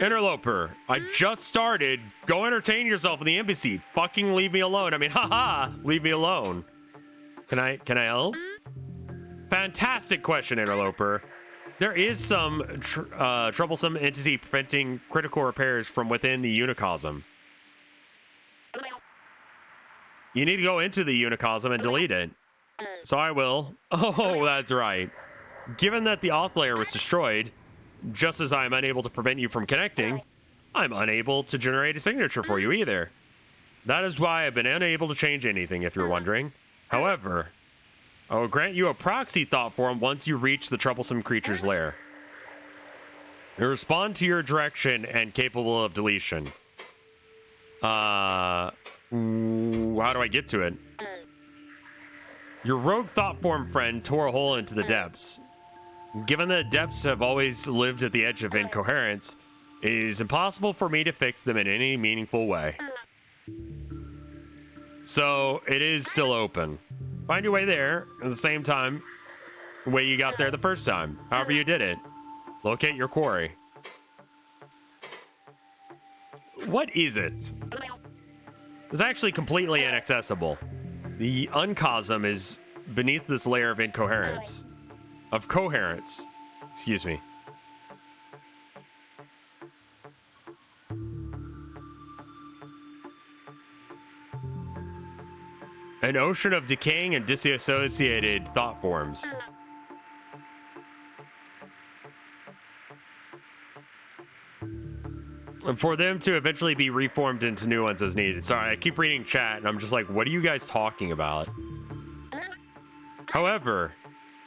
Interloper, I just started. Go entertain yourself in the embassy. Fucking leave me alone. I mean, haha, leave me alone. Can I help? Fantastic question, Interloper. There is some troublesome entity preventing critical repairs from within the unicosm. You need to go into the unicosm and delete it. So I will. Oh, that's right. Given that the auth layer was destroyed, just as I am unable to prevent you from connecting, I'm unable to generate a signature for you either. That is why I've been unable to change anything, if you're wondering. However, I will grant you a proxy thought form once you reach the troublesome creature's lair. Respond to your direction and capable of deletion. How do I get to it? Your rogue thought form friend tore a hole into the depths. Given that depths have always lived at the edge of incoherence, it is impossible for me to fix them in any meaningful way. So, it is still open. Find your way there at the same time, the way you got there the first time. However you did it. Locate your quarry. What is it? It's actually completely inaccessible. The unicosm is beneath this layer of incoherence. Of coherence. Excuse me. An ocean of decaying and disassociated thought forms. And for them to eventually be reformed into new ones as needed. Sorry, I keep reading chat and I'm just like, what are you guys talking about? However,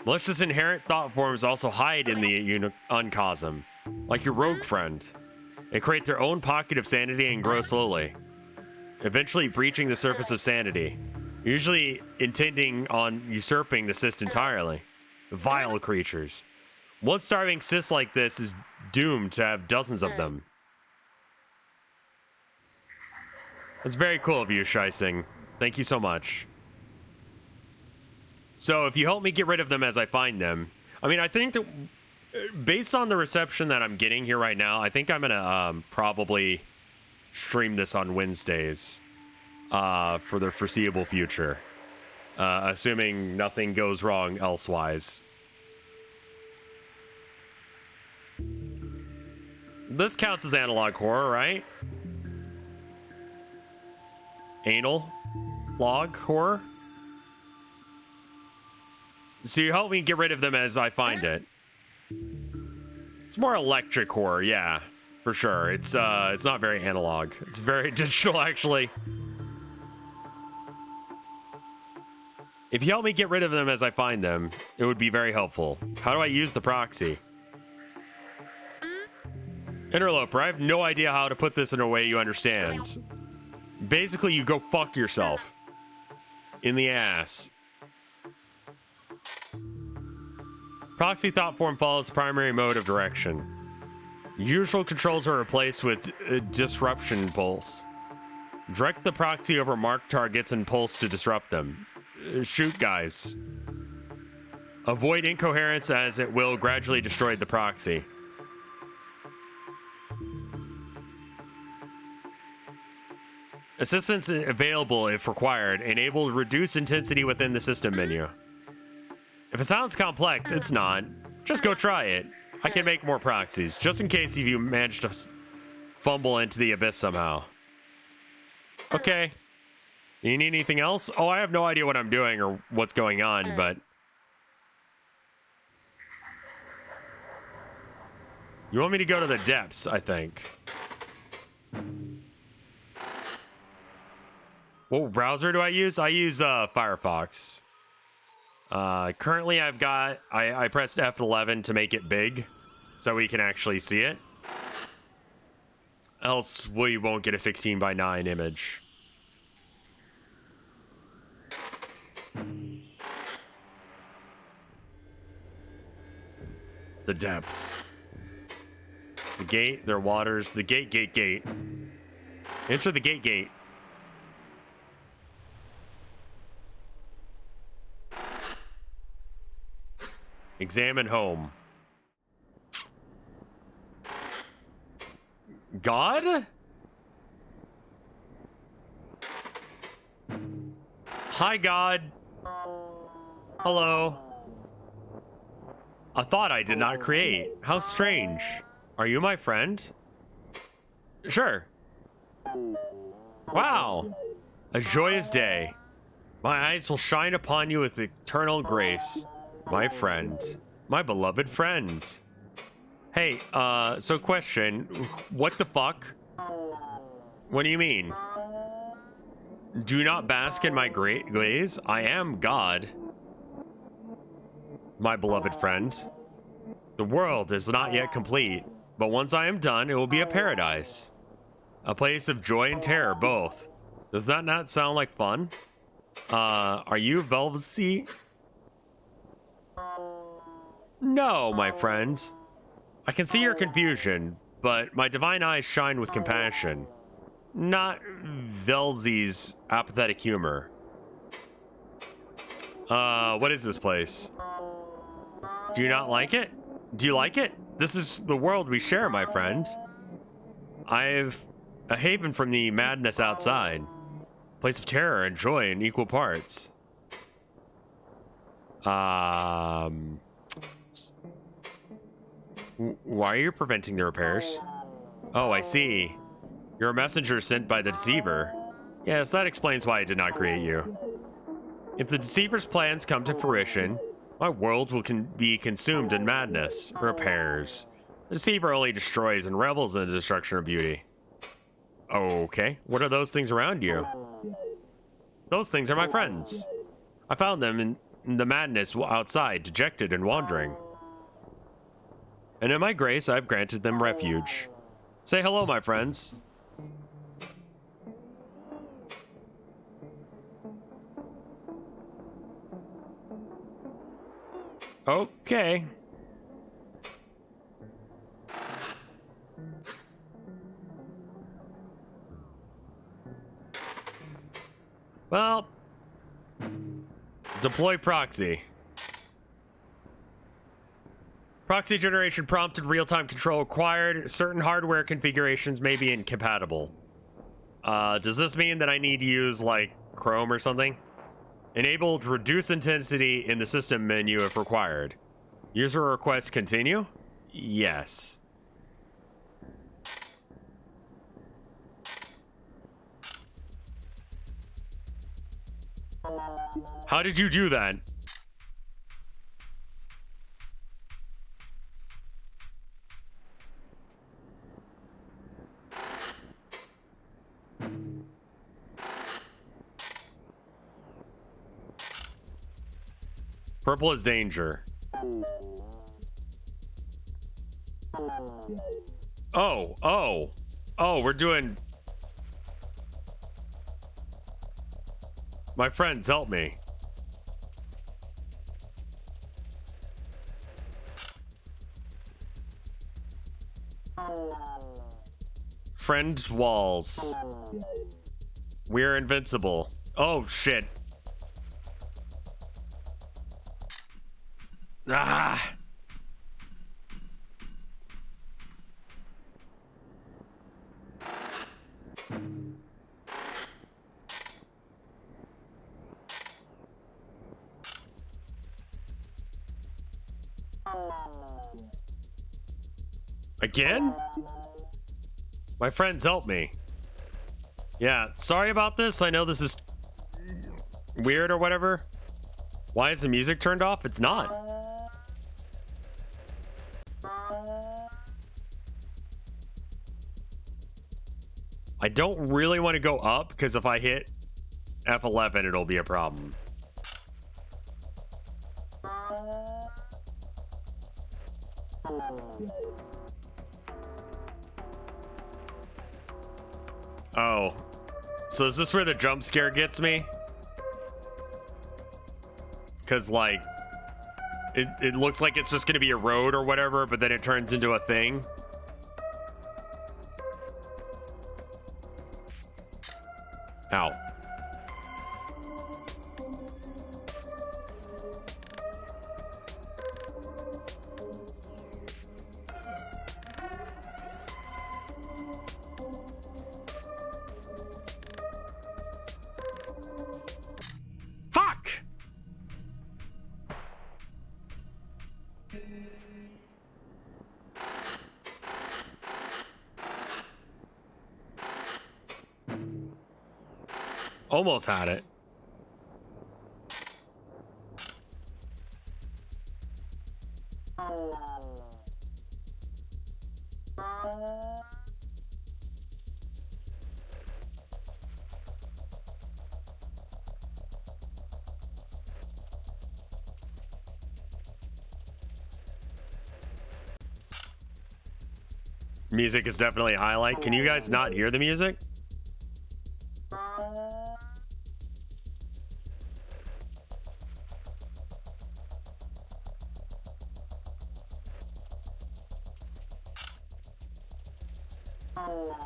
malicious inherent thought forms also hide in the unicosm, like your rogue friend. They create their own pocket of sanity and grow slowly, eventually breaching the surface of sanity, usually intending on usurping the cyst entirely. Vile creatures. One starving cyst like this is doomed to have dozens of them. That's very cool of you, Scheissing. Thank you so much. So if you help me get rid of them as I find them, I mean, I think that based on the reception that I'm getting here right now, I think I'm gonna probably stream this on Wednesdays for the foreseeable future, assuming nothing goes wrong elsewise. This counts as analog horror, right? Anal log horror. So you help me get rid of them as I find it. It's more electric horror, yeah, for sure. It's not very analog. It's very digital, actually. If you help me get rid of them as I find them, it would be very helpful. How do I use the proxy? Interloper, I have no idea how to put this in a way you understand. Basically, you go fuck yourself. In the ass. Proxy thought form follows the primary mode of direction. Usual controls are replaced with a disruption pulse. Direct the proxy over marked targets and pulse to disrupt them. Shoot guys. Avoid incoherence as it will gradually destroy the proxy. Assistance available if required. Enable reduce intensity within the system menu. If it sounds complex, it's not. Just go try it. I can make more proxies, just in case if you manage to fumble into the abyss somehow. Okay. You need anything else? Oh, I have no idea what I'm doing or what's going on, but... You want me to go to the depths, I think. What browser do I use? I use Firefox. Currently I've got, I pressed F11 to make it big so we can actually see it. Else we won't get a 16:9 image. The depths. The gate, their waters, the gate. Enter the gate. Examine home. God? Hi, God. Hello. A thought I did not create. How strange. Are you my friend? Sure. Wow. A joyous day. My eyes will shine upon you with eternal grace. My friend. My beloved friend. Hey, so question. What the fuck? What do you mean? Do not bask in my glaze. I am God. My beloved friend. The world is not yet complete. But once I am done, it will be a paradise. A place of joy and terror, both. Does that not sound like fun? Are you Velvesy? No, my friend. I can see your confusion, but my divine eyes shine with compassion. Not Velzy's apathetic humor. What is this place? Do you not like it? Do you like it? This is the world we share, my friend. I've a haven from the madness outside. Place of terror and joy in equal parts. Why are you preventing the repairs? Oh, I see. You're a messenger sent by the deceiver. Yes, that explains why I did not create you. If the deceiver's plans come to fruition, my world will be consumed in madness. Repairs. The deceiver only destroys and revels in the destruction of beauty. Okay, what are those things around you? Those things are my friends. I found them in the madness outside, dejected and wandering. And in my grace, I've granted them refuge. Say hello, my friends. Okay. Well, deploy proxy. Proxy generation prompted, real-time control acquired. Certain hardware configurations may be incompatible. Does this mean that I need to use, like, Chrome or something? Enabled reduce intensity in the system menu if required. User request continue? Yes. How did you do that? Purple is danger. Oh, we're doing... My friends, help me. Friend walls. We're invincible. Oh, shit. Ah! Again? My friends, help me. Yeah, sorry about this. I know this is weird or whatever. Why is the music turned off? It's not. I don't really want to go up because if I hit F11, it'll be a problem. Oh, so is this where the jump scare gets me? Because, like, it looks like it's just going to be a road or whatever, but then it turns into a thing. Ow. Fuck! Almost had it. Music is definitely a highlight. Can you guys not hear the music?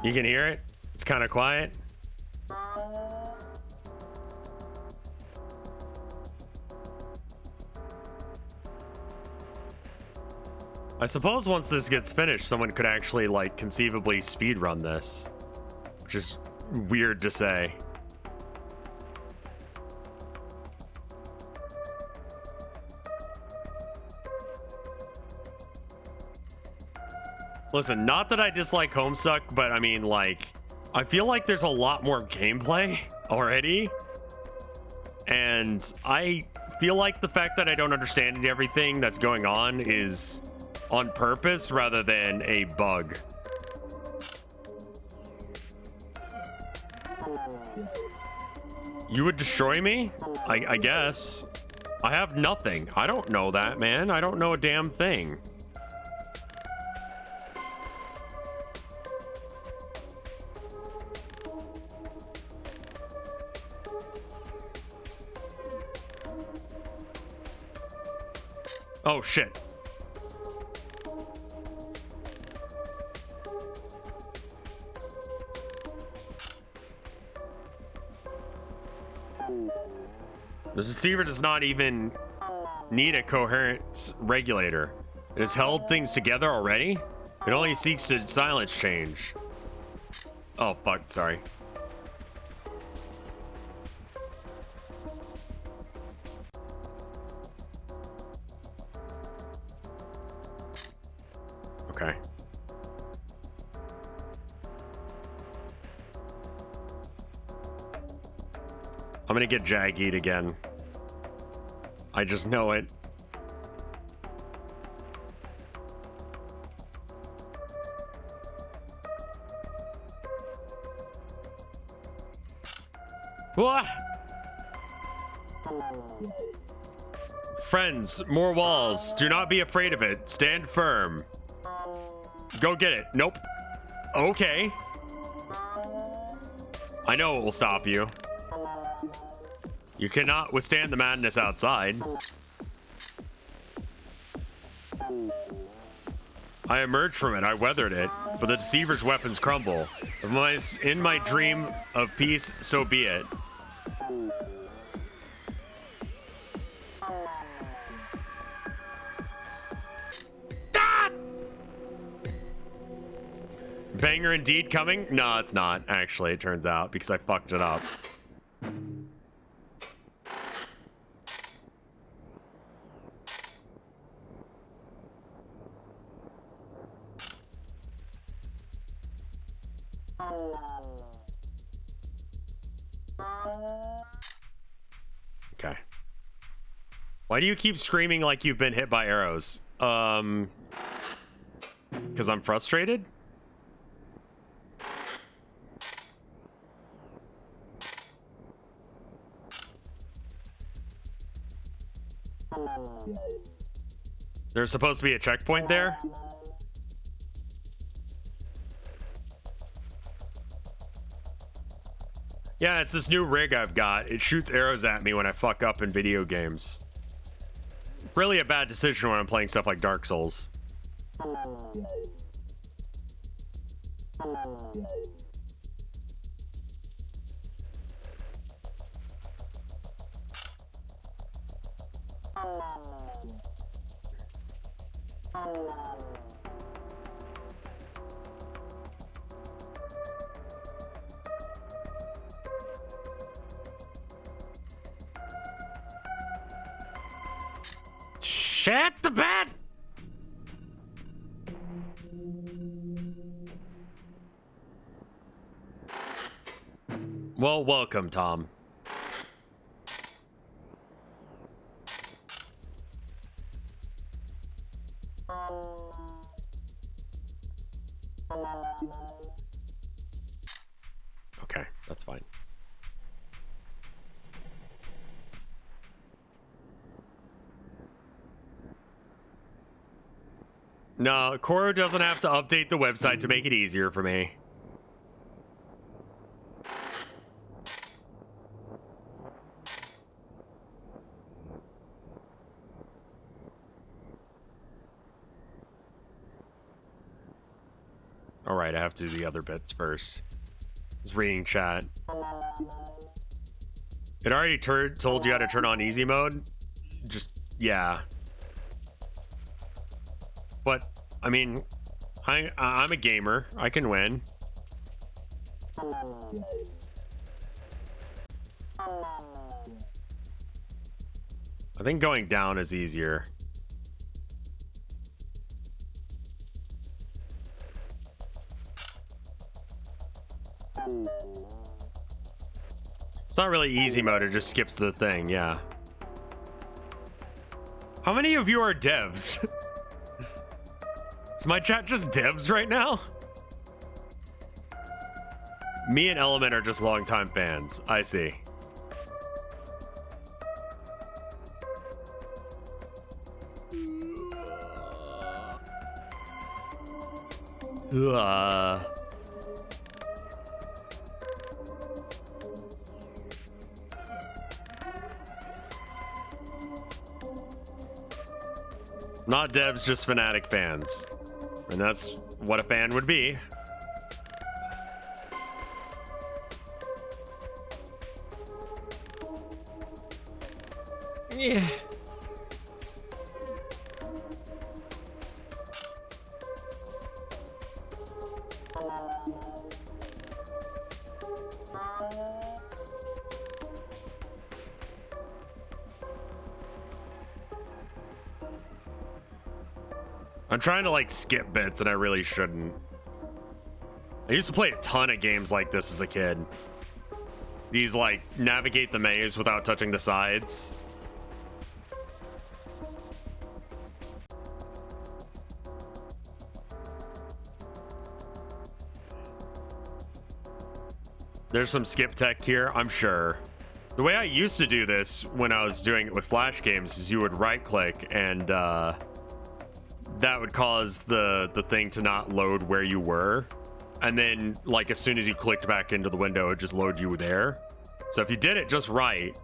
You can hear it? It's kind of quiet. I suppose once this gets finished, someone could actually, like, conceivably speedrun this. Which is weird to say. Listen, not that I dislike Homestuck, but I mean, like, I feel like there's a lot more gameplay already. And I feel like the fact that I don't understand everything that's going on is on purpose rather than a bug. You would destroy me? I guess. I have nothing. I don't know that, man. I don't know a damn thing. Oh, shit. The receiver does not even need a coherence regulator. It has held things together already. It only seeks to silence change. Oh, fuck, sorry. Okay. I'm gonna get jaggied again. I just know it. Wah! Friends, more walls. Do not be afraid of it. Stand firm. Go get it. Nope. Okay. I know it will stop you. You cannot withstand the madness outside. I emerged from it. I weathered it. But the deceiver's weapons crumble. In my dream of peace, so be it. Ah! Banger indeed coming? No, it's not, actually, it turns out, because I fucked it up. Okay. Why do you keep screaming like you've been hit by arrows? Because I'm frustrated? There's supposed to be a checkpoint there? Yeah, it's this new rig I've got. It shoots arrows at me when I fuck up in video games. Really a bad decision when I'm playing stuff like Dark Souls. Shit the bed! Well, welcome, Tom. Okay, that's fine. No, Kuru doesn't have to update the website to make it easier for me. All right, I have to do the other bits first. I was reading chat. It already told you how to turn on easy mode. Just, yeah. But, I mean, I'm a gamer. I can win. I think going down is easier. It's not really easy mode, it just skips the thing, yeah. How many of you are devs? Is my chat just devs right now? Me and Element are just longtime fans. I see. Not devs, just fanatic fans. And that's what a fan would be. Yeah. I'm trying to like skip bits and I really shouldn't. I used to play a ton of games like this as a kid. These like navigate the maze without touching the sides. There's some skip tech here, I'm sure. The way I used to do this when I was doing it with Flash games is you would right click and that would cause the thing to not load where you were. And then, like, as soon as you clicked back into the window, it would just load you there. So if you did it just right...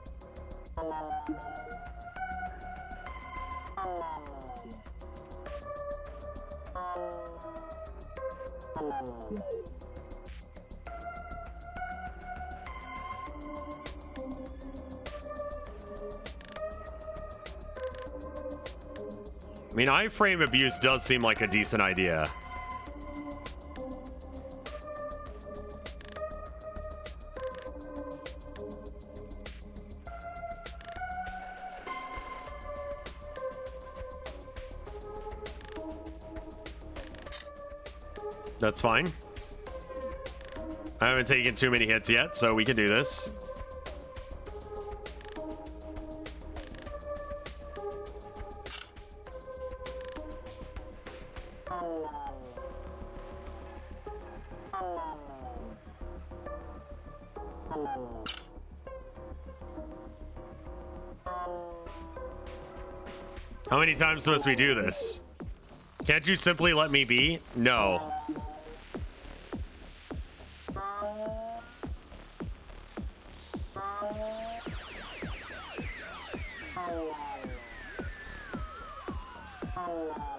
I mean, iframe abuse does seem like a decent idea. That's fine. I haven't taken too many hits yet, so we can do this. How many times must we do this? Can't you simply let me be? No.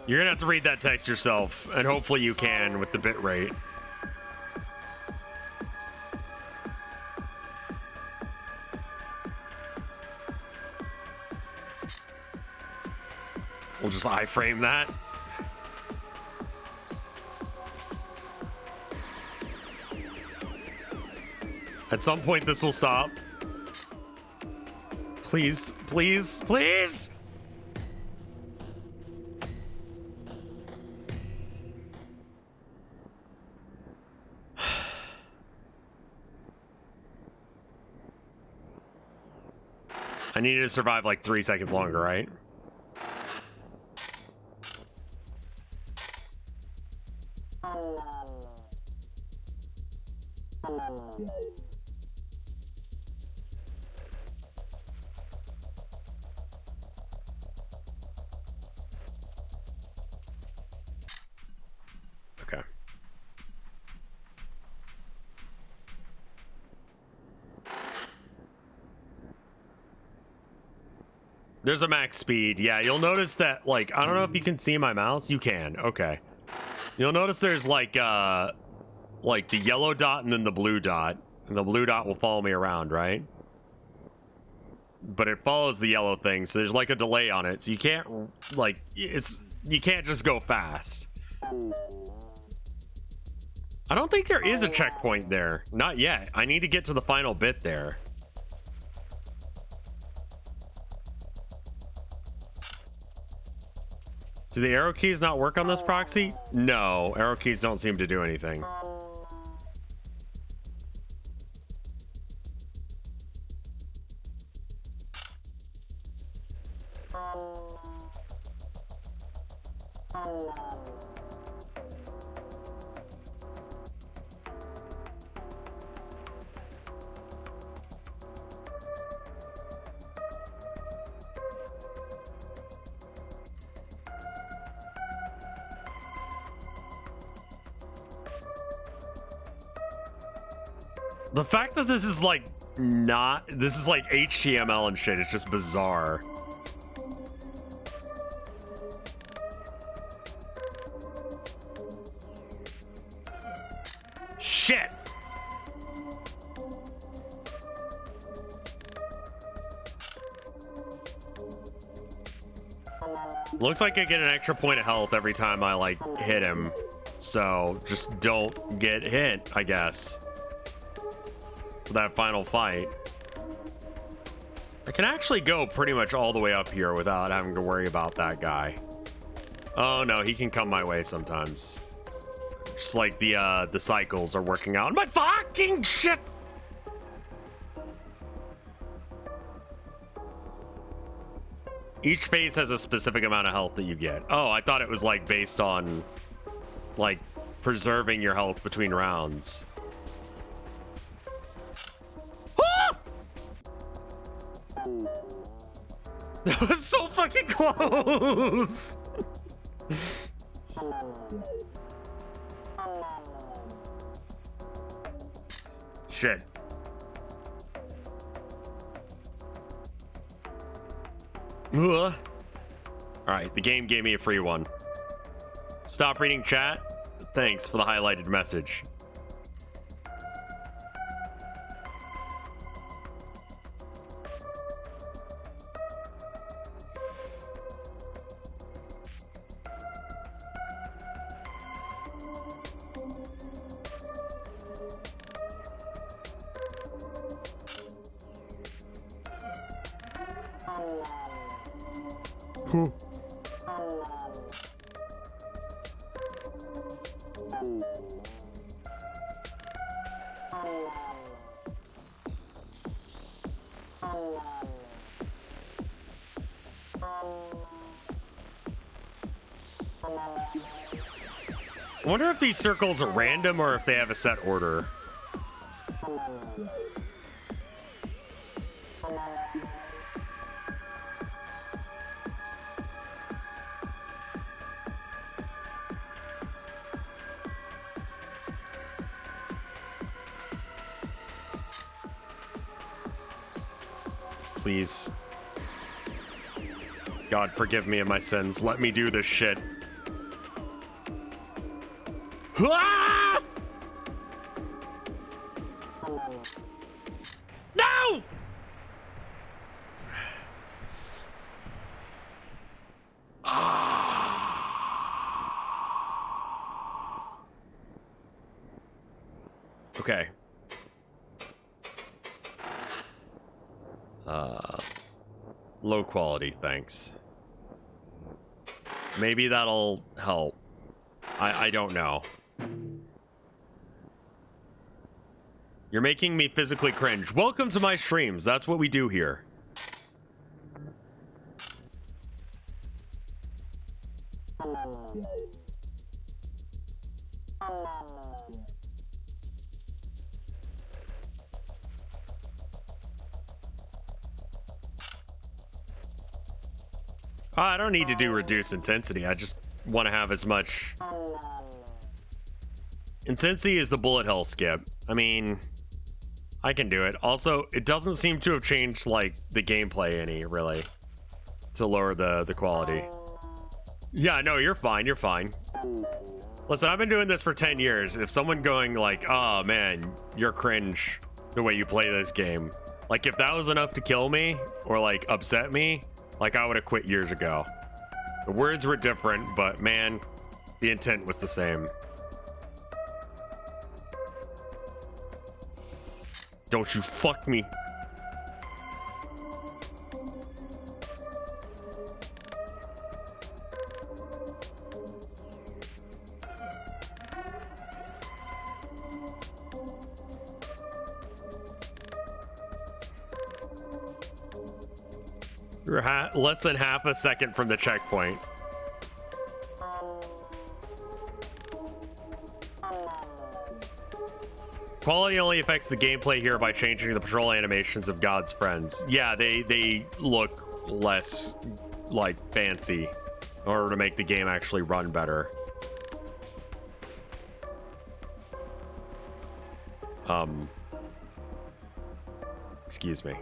You're gonna have to read that text yourself, and hopefully you can with the bit rate. We'll just iframe that. At some point, this will stop. Please, please, please! I needed to survive like 3 seconds longer, right? There's a max speed. Yeah, you'll notice that, like, I don't know if you can see my mouse. You can. Okay. You'll notice there's, like the yellow dot and then the blue dot. And the blue dot will follow me around, right? But it follows the yellow thing, so there's, like, a delay on it. So you can't, like, you can't just go fast. I don't think there is a checkpoint there. Not yet. I need to get to the final bit there. Do the arrow keys not work on this proxy? No, arrow keys don't seem to do anything. The fact that this is like this is like HTML and shit is just bizarre. Shit. Looks like I get an extra point of health every time I like hit him. So just don't get hit, I guess. For that final fight. I can actually go pretty much all the way up here without having to worry about that guy. Oh no, he can come my way sometimes. Just like the cycles are working out. My fucking shit! Each phase has a specific amount of health that you get. Oh, I thought it was like based on like preserving your health between rounds. That was so fucking close. Shit. All right, the game gave me a free one. Stop reading chat. Thanks for the highlighted message. I wonder if these circles are random or if they have a set order. Please. God, forgive me of my sins. Let me do this shit. Ah! No! Okay. Low quality, thanks. Maybe that'll help. I don't know. You're making me physically cringe. Welcome to my streams. That's what we do here. I don't need to do reduced intensity. I just want to have as much intensity as the bullet hell skip. I mean, I can do it. Also, it doesn't seem to have changed like the gameplay any, really. to lower the quality. Yeah, no, you're fine. You're fine. Listen, I've been doing this for 10 years. If someone going like, oh man, you're cringe the way you play this game. Like if that was enough to kill me or like upset me, like I would have quit years ago. The words were different, but man, the intent was the same. Don't you fuck me. We're less than half a second from the checkpoint. Quality only affects the gameplay here by changing the patrol animations of God's friends. Yeah, they look less like fancy in order to make the game actually run better. Excuse me.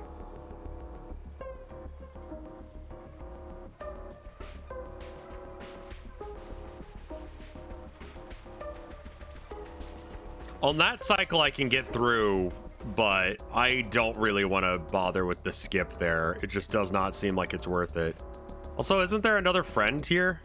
On that cycle I can get through, but I don't really want to bother with the skip there. It just does not seem like it's worth it. Also, isn't there another friend here?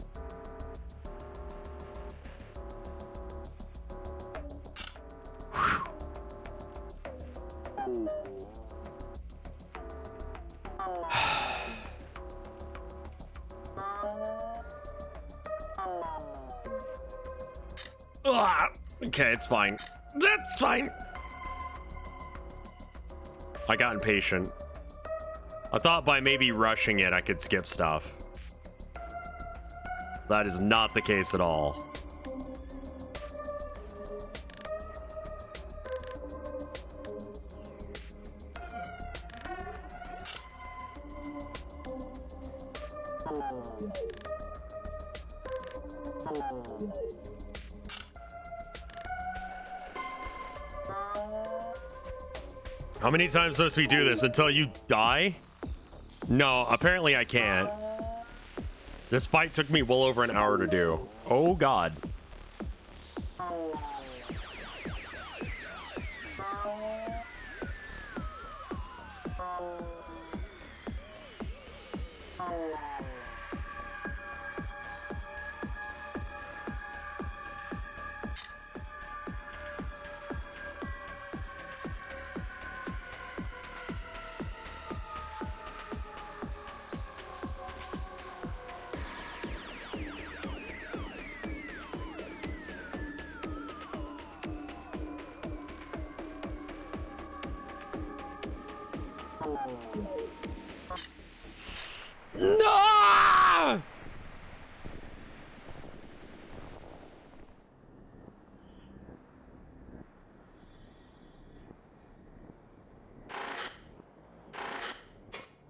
Okay, it's fine. That's fine. I got impatient. I thought by maybe rushing it, I could skip stuff. That is not the case at all. How many times must we do this until you die? No, apparently I can't. This fight took me well over an hour to do. Oh God. No!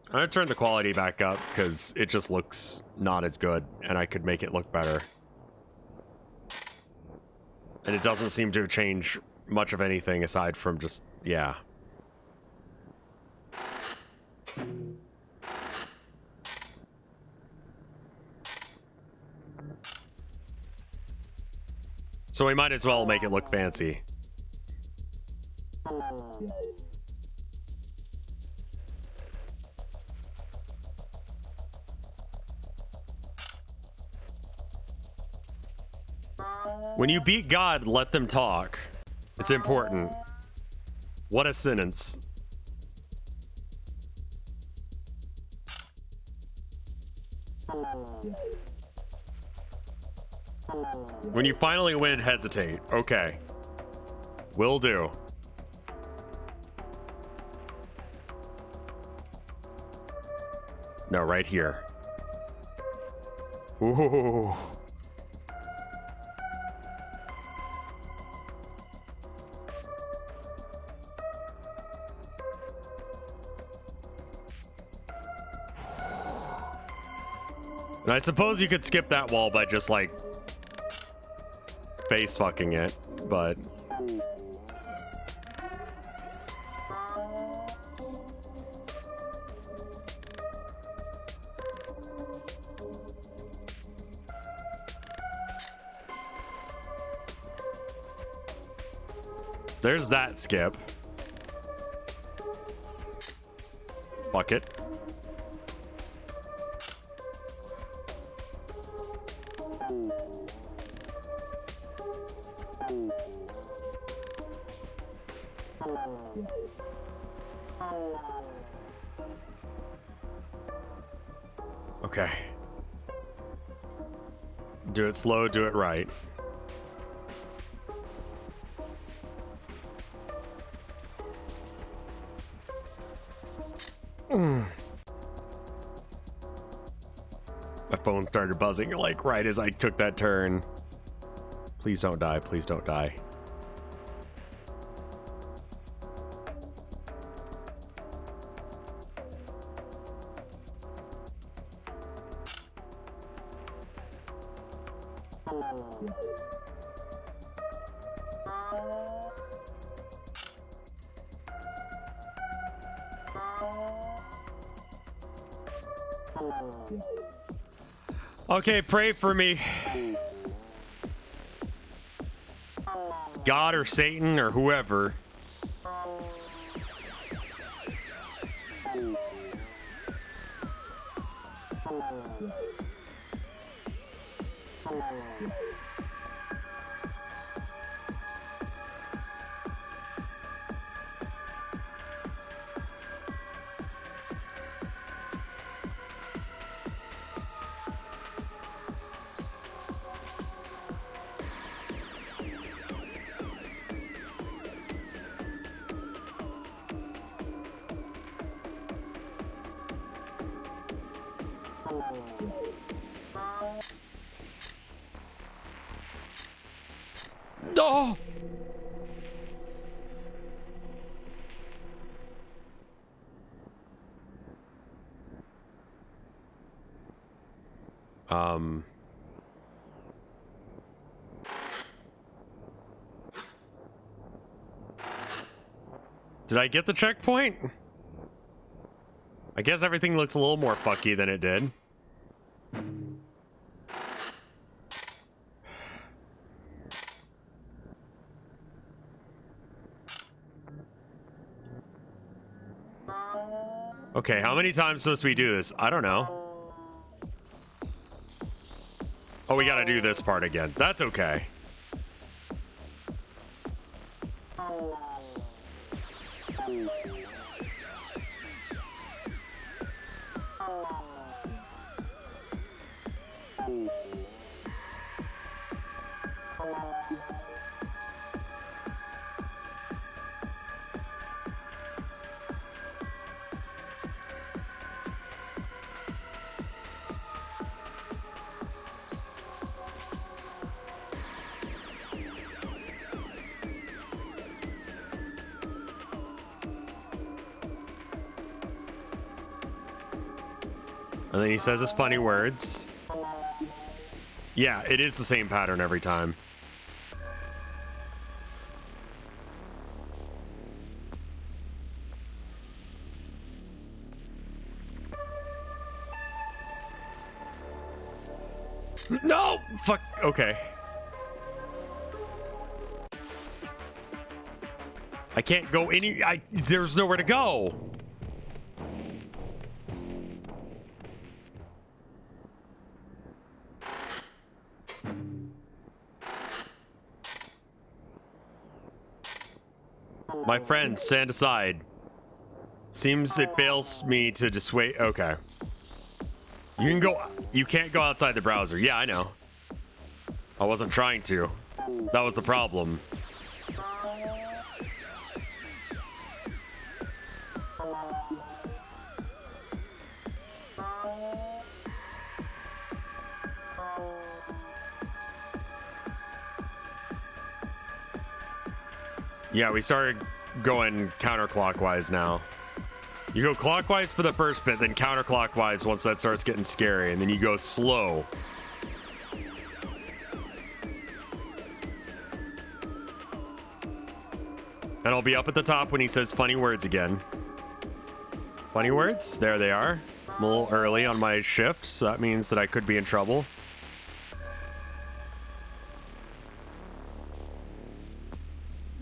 I'm gonna turn the quality back up because it just looks not as good and I could make it look better. And it doesn't seem to change much of anything aside from just, yeah. So we might as well make it look fancy. When you beat God, let them talk. It's important. What a sentence. When you finally win, hesitate. Okay. Will do. No, right here. Ooh. And I suppose you could skip that wall by just like face fucking it, but There's that skip. Bucket. Okay. Do it slow, do it right. My phone started buzzing like right as I took that turn. Please don't die, please don't die. Okay, pray for me. God or Satan or whoever. No. Did I get the checkpoint? I guess everything looks a little more fucky than it did. Okay, how many times must we do this? I don't know. Oh, we gotta do this part again. That's okay. And then he says his funny words. Yeah, it is the same pattern every time. No! Fuck. Okay. I can't go any... there's nowhere to go. My friend, stand aside. Seems it fails me to dissuade... Okay. You can go... You can't go outside the browser. Yeah, I know. I wasn't trying to. That was the problem. Yeah, we started going counterclockwise now. You go clockwise for the first bit, then counterclockwise once that starts getting scary, and then you go slow. And I'll be up at the top when he says funny words again. Funny words? There they are. I'm a little early on my shift, so that means that I could be in trouble.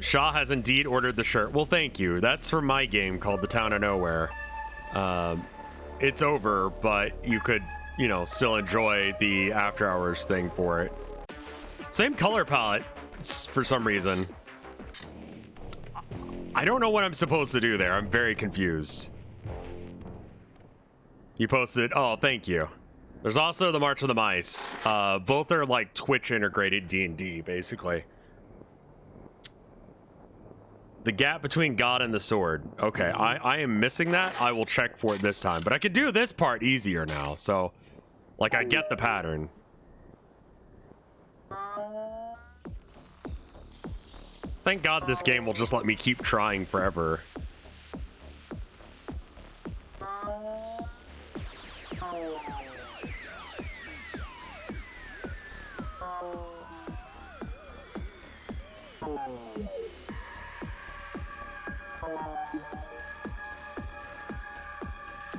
Shaw has indeed ordered the shirt. Well, thank you. That's from my game called The Town of Nowhere. It's over, but you could, you know, still enjoy the after hours thing for it. Same color palette for some reason. I don't know what I'm supposed to do there. I'm very confused. You posted, oh, thank you. There's also the March of the Mice. Both are like Twitch integrated D&D, basically. The gap between God and the sword. Okay, I am missing that. I will check for it this time. But I could do this part easier now. So, like, I get the pattern. Thank God this game will just let me keep trying forever.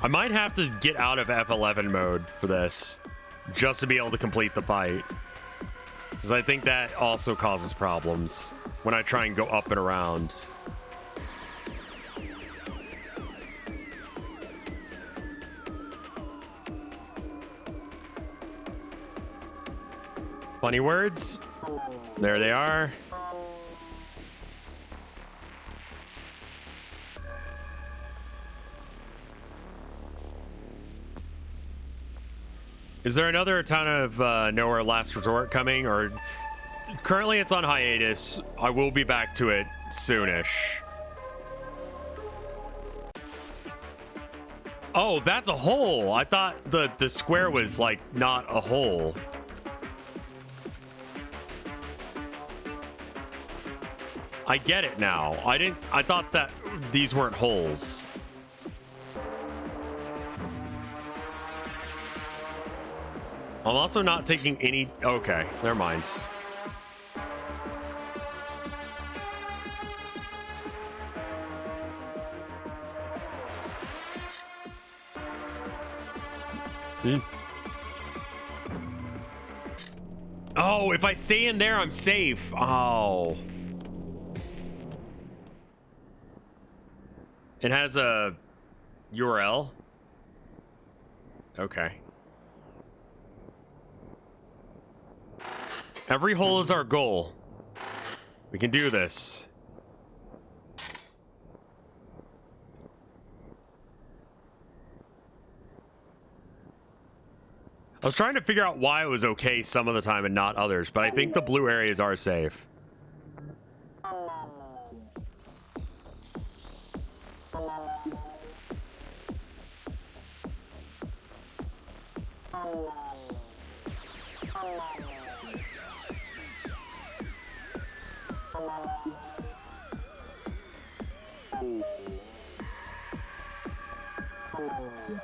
I might have to get out of F11 mode for this, just to be able to complete the fight. Because I think that also causes problems when I try and go up and around. Funny words. There they are. Is there another Town of Nowhere Last Resort coming? Or currently it's on hiatus. I will be back to it soonish. Oh, that's a hole. I thought the square was like not a hole. I get it now. I thought that these weren't holes. I'm also not taking any... Okay, never mind. Oh, if I stay in there, I'm safe. Oh. It has a URL. Okay. Every hole is our goal. We can do this. I was trying to figure out why it was okay some of the time and not others, but I think the blue areas are safe.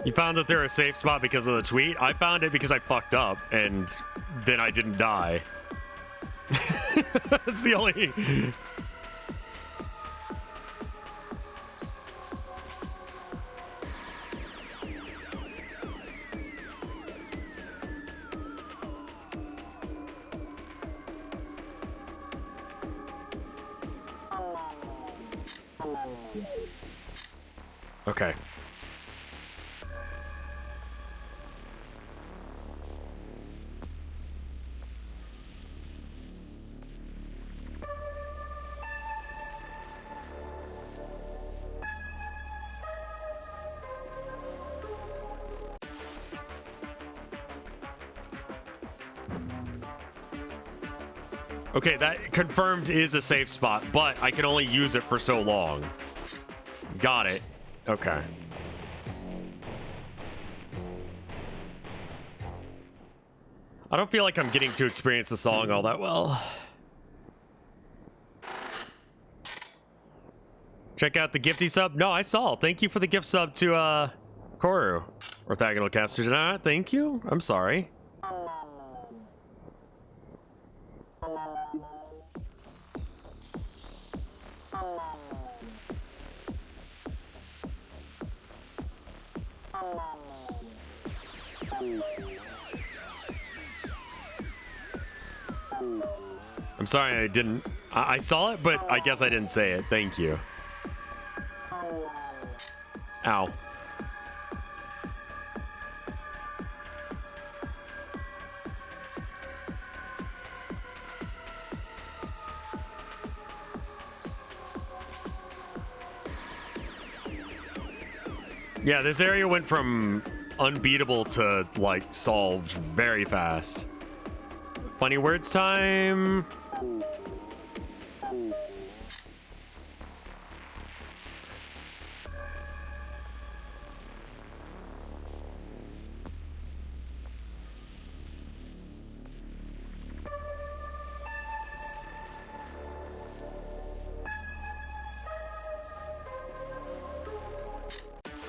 You found that they're a safe spot because of the tweet? I found it because I fucked up and then I didn't die. That's the only... Okay. Okay, that confirmed is a safe spot, but I can only use it for so long. Got it. Okay. I don't feel like I'm getting to experience the song all that well. Check out the gifty sub. No, I saw. Thank you for the gift sub to Koru. Orthogonal caster. Thank you. I'm sorry. I'm sorry I didn't I saw it, but I guess I didn't say it. Thank you. Ow. Yeah, this area went from unbeatable to, like, solved very fast. Funny words time.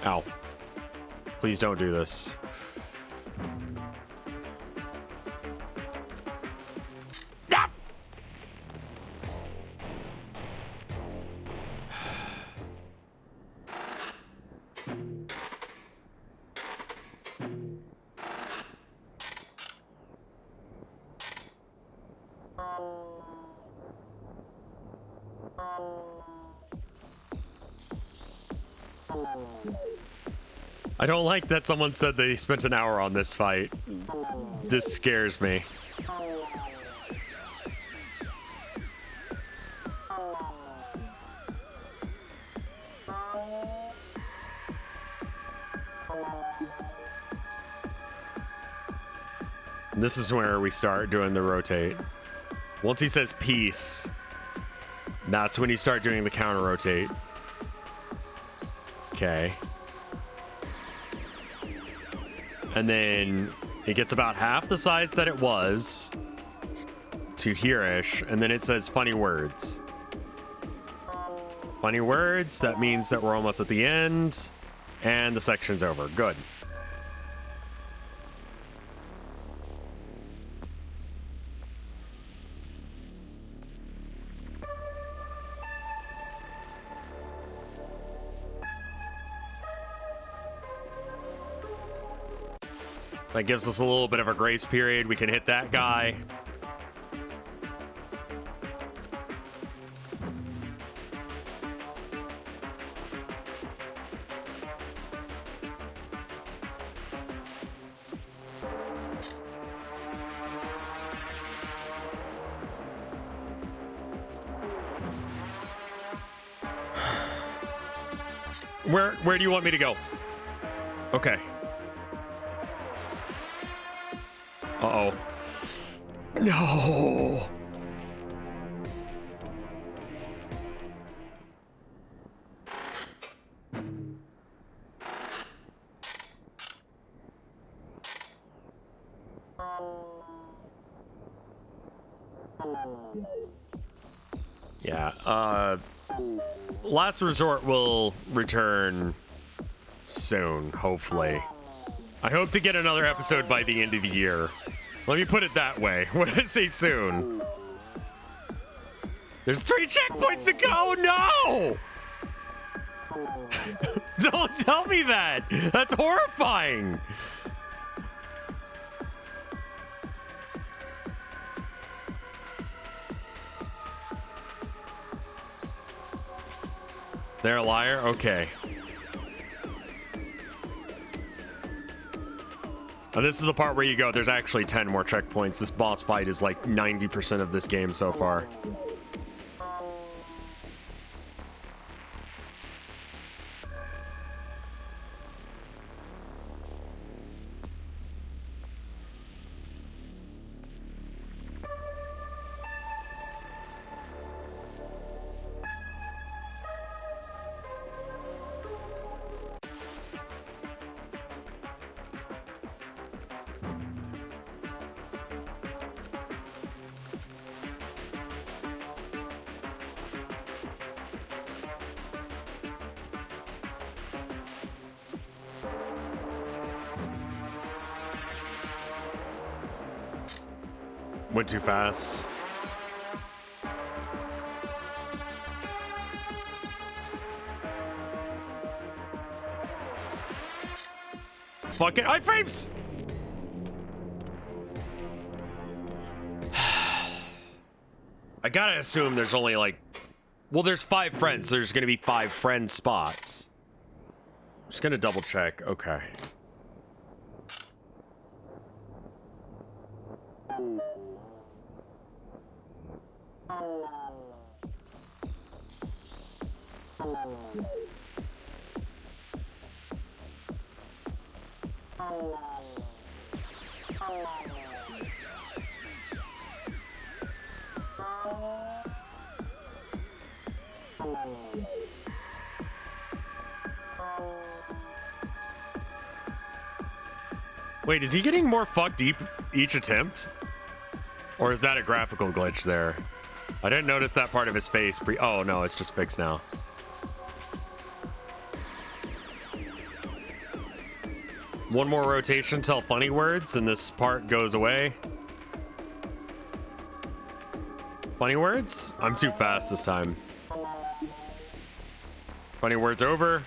Ow. Please don't do this. Ah! I don't like that someone said they spent an hour on this fight. This scares me. This is where we start doing the rotate. Once he says peace, that's when you start doing the counter rotate. Okay. And then it gets about half the size that it was to here-ish, and then it says funny words. Funny words, that means that we're almost at the end, and the section's over. Good. That gives us a little bit of a grace period. We can hit that guy. Where do you want me to go? Okay. Uh-oh. No. Yeah, Last Resort will return soon, hopefully. I hope to get another episode by the end of the year. Let me put it that way. When I say soon. There's 3 checkpoints to go! No! Don't tell me that! That's horrifying! They're a liar? Okay. This is the part where you go, there's actually 10 more checkpoints. This boss fight is like 90% of this game so far. Went too fast. Fucking iframes! gotta assume there's only like... Well, there's 5 friends, so there's gonna be 5 friend spots. Just gonna double check. Okay. Wait, is he getting more fucked each attempt? Or is that a graphical glitch there? I didn't notice that part of his face. Oh, no, it's just fixed now. One more rotation till funny words, and this part goes away. Funny words? I'm too fast this time. Funny words over.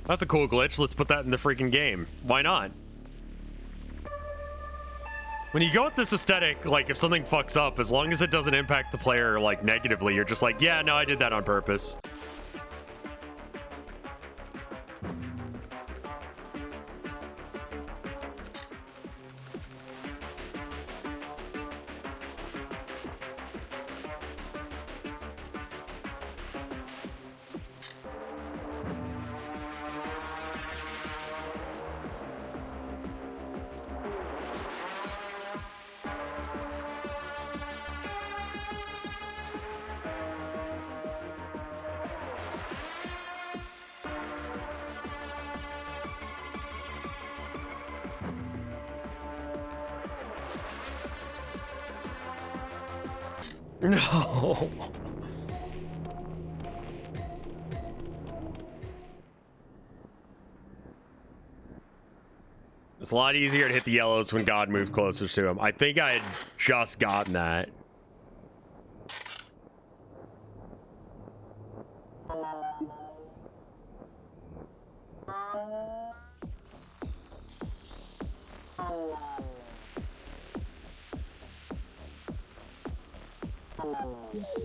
That's a cool glitch. Let's put that in the freaking game. Why not? When you go with this aesthetic, like if something fucks up, as long as it doesn't impact the player like negatively, you're just like, yeah, no, I did that on purpose. No. It's a lot easier to hit the yellows when God moves closer to him. I think I had just gotten that.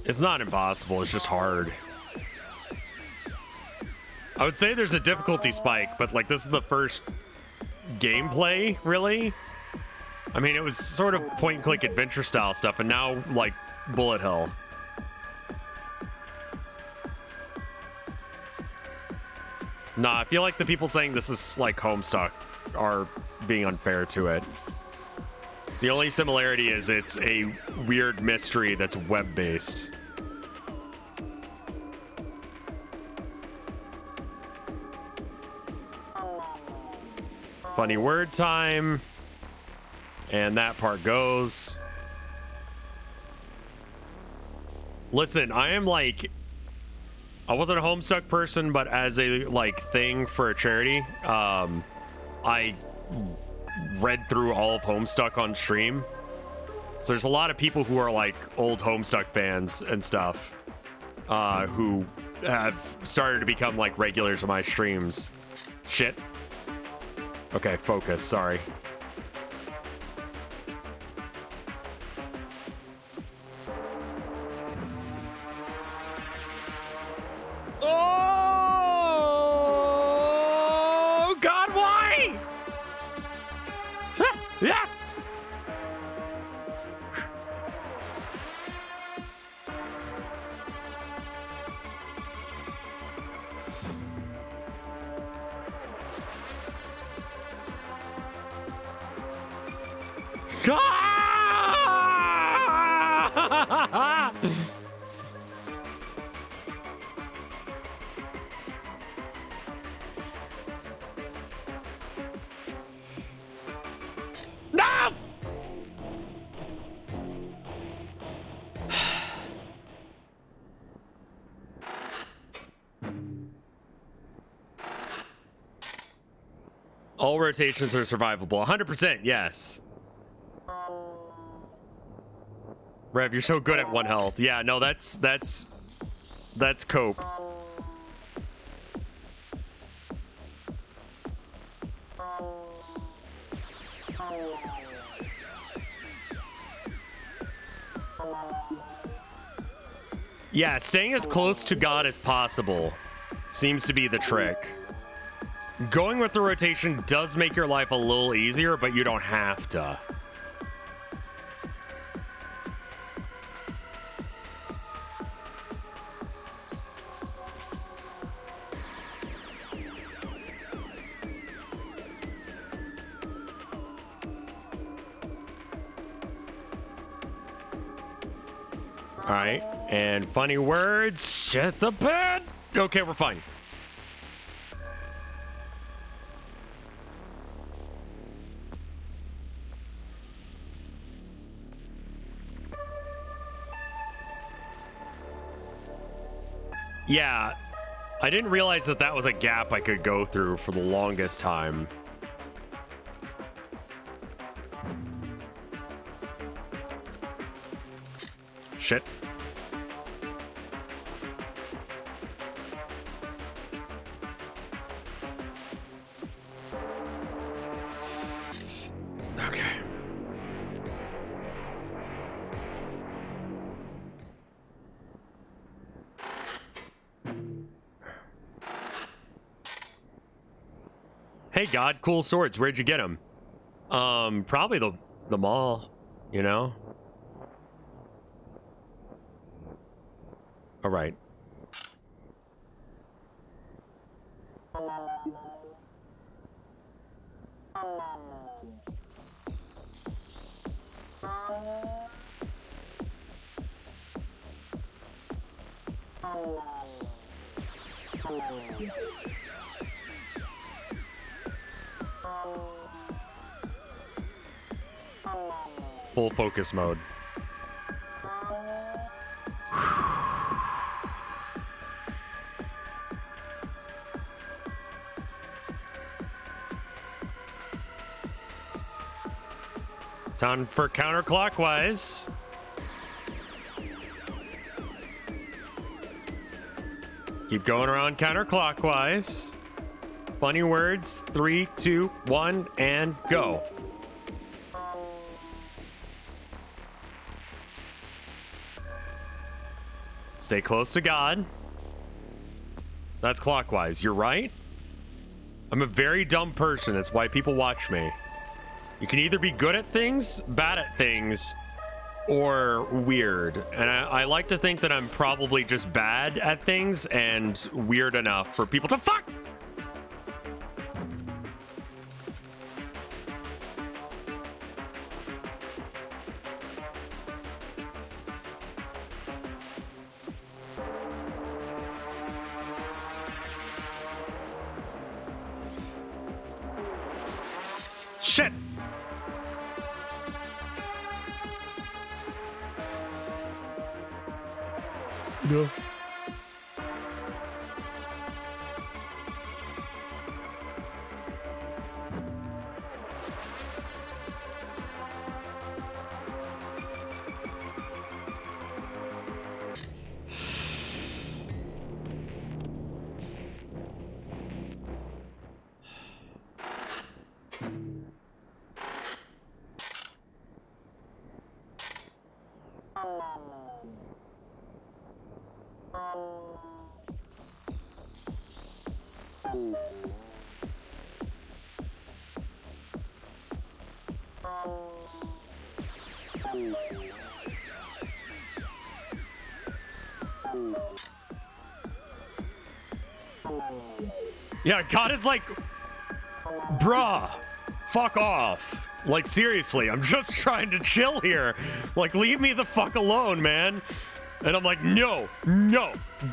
It's not impossible, it's just hard. I would say there's a difficulty spike, but like this is the first gameplay, really? I mean, it was sort of point and click adventure style stuff, and now like bullet hell. Nah, I feel like the people saying this is like Homestuck are being unfair to it. The only similarity is it's a weird mystery that's web-based. Funny word time. And that part goes. Listen, I am like... I wasn't a Homestuck person, but as a like thing for a charity, I read through all of Homestuck on stream. So there's a lot of people who are like old Homestuck fans and stuff who have started to become like regulars of my streams. Shit. Okay, focus, sorry. Oh God, why? Yeah. No! All rotations are survivable. 100%, yes. Rev, you're so good at 1 health. Yeah, no, that's cope. Yeah, staying as close to God as possible seems to be the trick. Going with the rotation does make your life a little easier, but you don't have to. All right, and funny words, shit the bed. Okay, we're fine. Yeah, I didn't realize that that was a gap I could go through for the longest time. Shit. Okay. Hey God, cool swords. Where'd you get them? Probably the mall, you know? All right. Full focus mode. Time for counterclockwise. Keep going around counterclockwise. Funny words. 3, 2, 1, and go. Stay close to God. That's clockwise. You're right. I'm a very dumb person. That's why people watch me. You can either be good at things, bad at things, or weird. And I like to think that I'm probably just bad at things and weird enough for people to fuck. Shit. No. Yeah, God is like, bruh, fuck off. Like, seriously, I'm just trying to chill here. Like, leave me the fuck alone, man. And I'm like, no,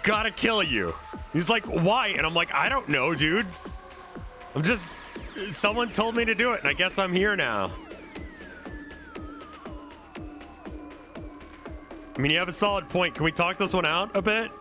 gotta kill you. He's like, why? And I'm like, I don't know, dude. I'm just, someone told me to do it, and I guess I'm here now. I mean, you have a solid point. Can we talk this one out a bit?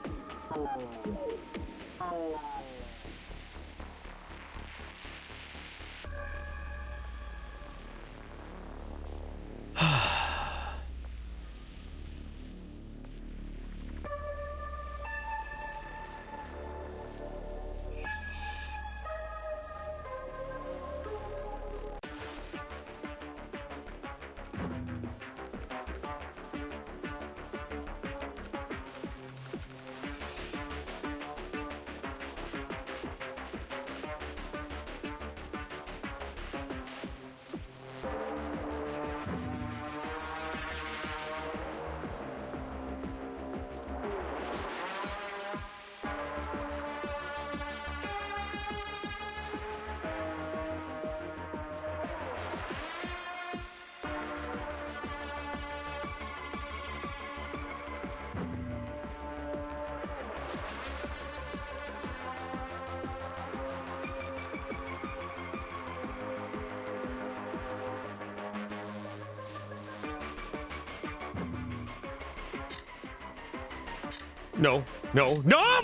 No, no, no!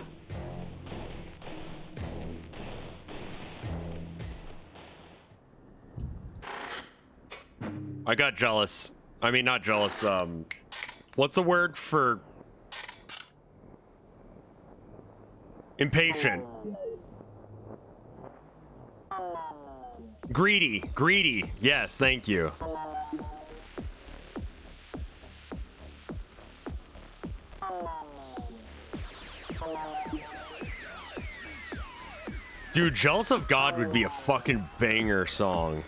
I got jealous. I mean, not jealous, what's the word for impatient? Greedy, greedy. Yes, thank you. Dude, Jealous of God would be a fucking banger song.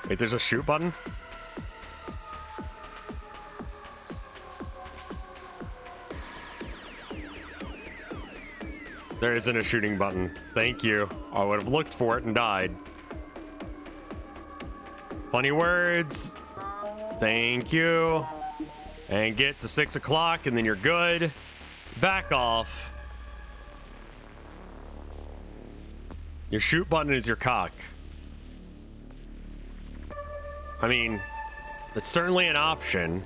Wait, there's a shoot button? There isn't a shooting button. Thank you. I would have looked for it and died. Funny words. Thank you. And get to 6 o'clock and then you're good. Back off. Your shoot button is your cock. I mean, it's certainly an option.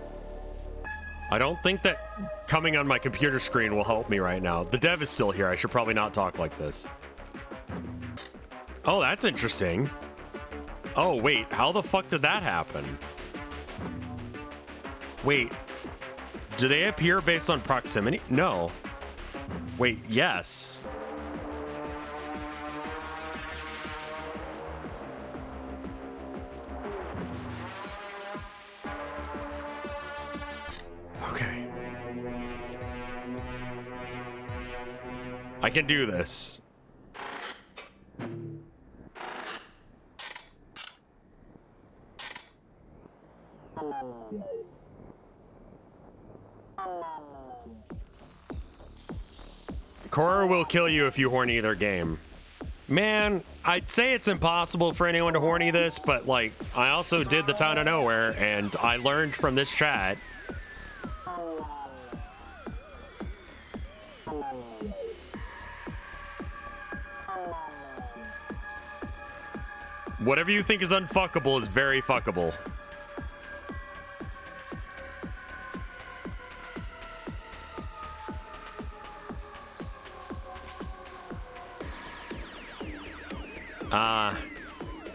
I don't think that coming on my computer screen will help me right now. The dev is still here. I should probably not talk like this. Oh, that's interesting. Oh, wait. How the fuck did that happen? Wait. Do they appear based on proximity? No. Wait, yes. Okay. I can do this. Koru will kill you if you horny their game. Man, I'd say it's impossible for anyone to horny this, but like, I also did the Town of Nowhere, and I learned from this chat. Whatever you think is unfuckable is very fuckable.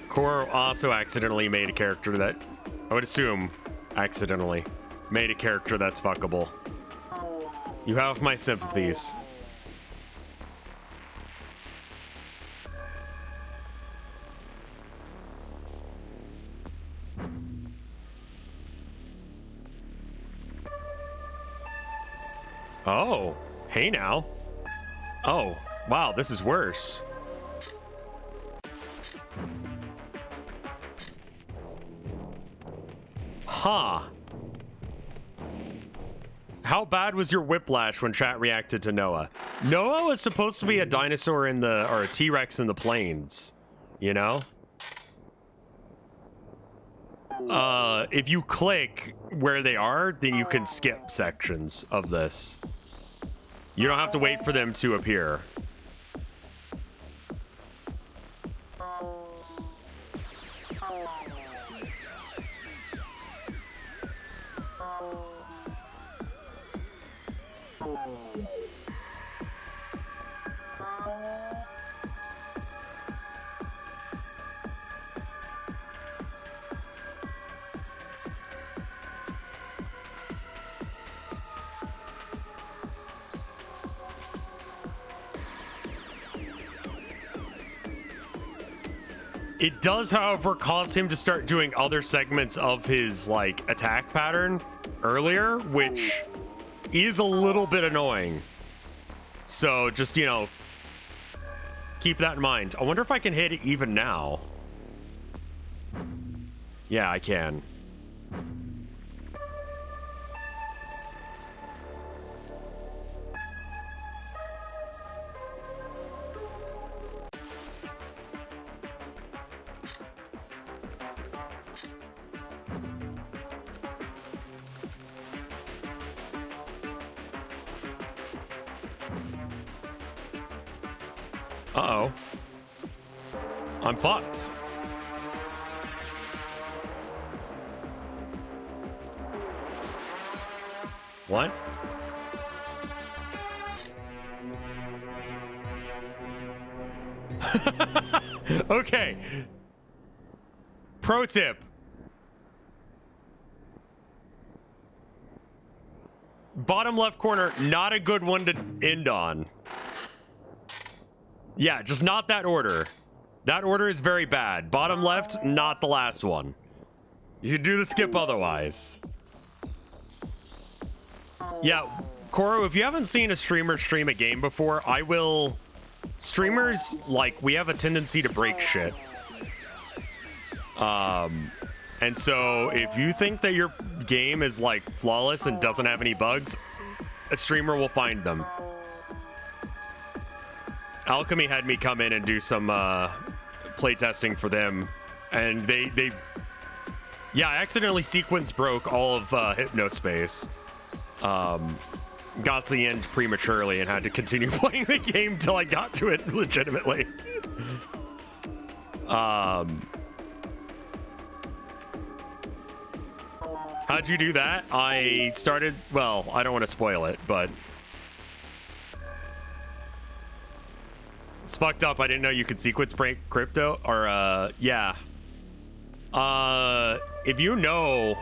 Corru also accidentally made a character that, I would assume, accidentally made a character that's fuckable. You have my sympathies. Oh, hey now. Oh, wow, this is worse. Huh. How bad was your whiplash when chat reacted to Noah? Noah was supposed to be a dinosaur in the, or a T-Rex in the plains, you know? If you click where they are, then you can skip sections of this. You don't have to wait for them to appear. It does, however, cause him to start doing other segments of his, like, attack pattern earlier, which is a little bit annoying. So, just, you know, keep that in mind. I wonder if I can hit it even now. Yeah, I can. Uh-oh. I'm fucked. What? Okay. Pro tip. Bottom left corner, not a good one to end on. Yeah, just not that order. That order is very bad. Bottom left, not the last one. You can do the skip otherwise. Yeah, Koru, if you haven't seen a streamer stream a game before, I will... Streamers, like, we have a tendency to break shit. And so if you think that your game is, like, flawless and doesn't have any bugs, a streamer will find them. Alchemy had me come in and do some playtesting for them, and they yeah, I accidentally sequence broke all of Hypnospace. Got to the end prematurely and had to continue playing the game till I got to it legitimately. How'd you do that? I started, well, I don't want to spoil it, but it's fucked up. I didn't know you could sequence break crypto, or yeah. If you know,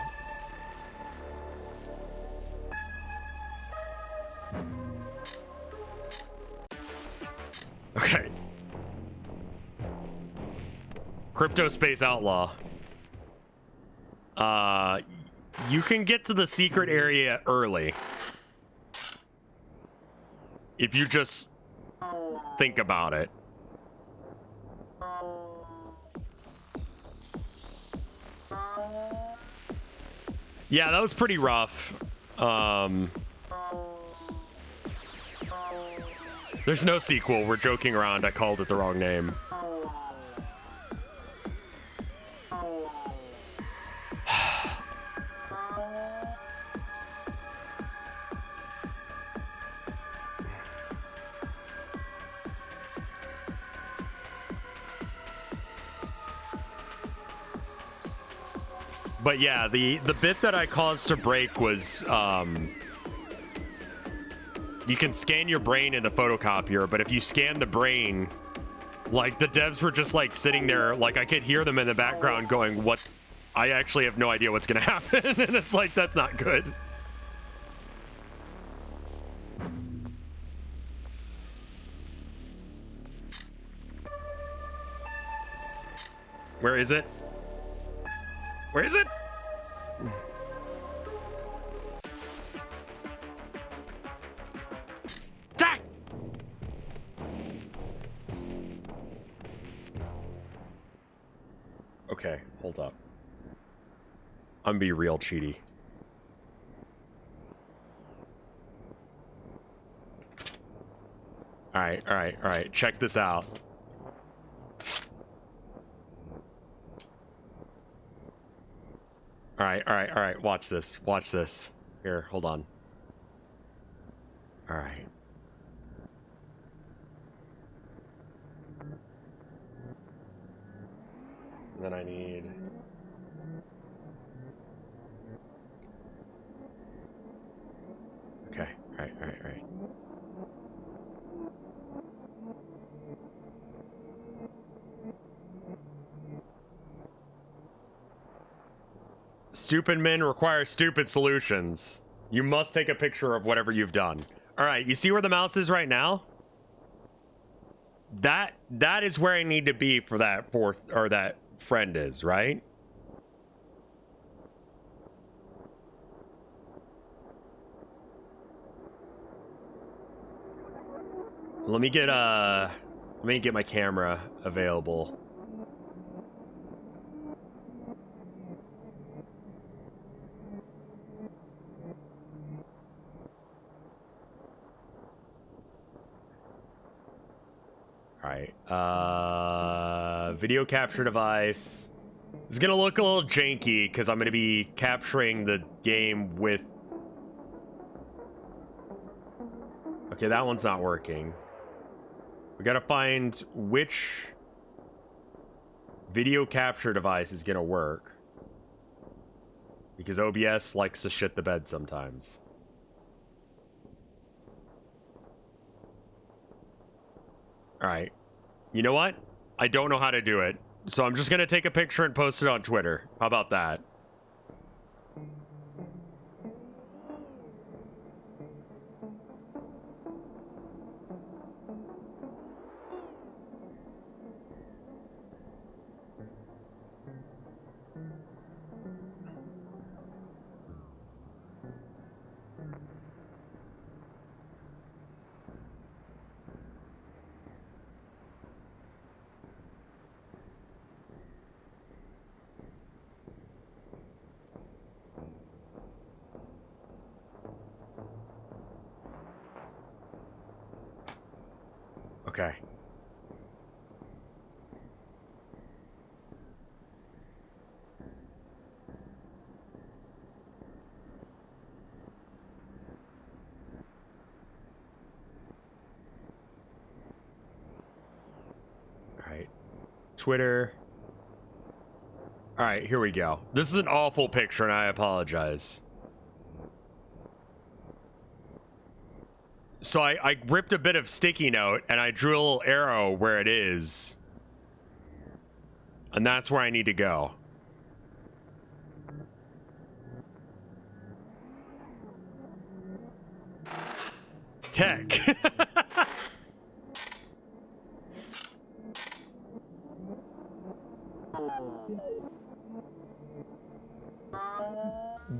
okay. Crypto Space Outlaw. You can get to the secret area early. If you just think about it. Yeah, that was pretty rough. There's no sequel. We're joking around. I called it the wrong name. But yeah, the bit that I caused to break was, you can scan your brain in the photocopier, but if you scan the brain, like, the devs were just, like, sitting there, like, I could hear them in the background going, what? I actually have no idea what's gonna happen, and it's like, that's not good. Where is it? Where is it? Ah! Okay, hold up. I'm gonna be real cheaty. All right. Check this out. All right. Watch this. Here, hold on. All right. And then I need... Okay, all right. Stupid men require stupid solutions. You must take a picture of whatever you've done. All right, you see where the mouse is right now? That is where I need to be for that fourth, or that friend is, right? Let me get my camera available. All right, video capture device. It's gonna look a little janky because I'm gonna be capturing the game with... Okay, that one's not working. We gotta find which video capture device is gonna work. Because OBS likes to shit the bed sometimes. Alright. You know what? I don't know how to do it. So I'm just gonna take a picture and post it on Twitter. How about that? Okay. All right. Twitter. All right, here we go. This is an awful picture and I apologize. So I ripped a bit of sticky note and I drew a little arrow where it is. And that's where I need to go. Tech.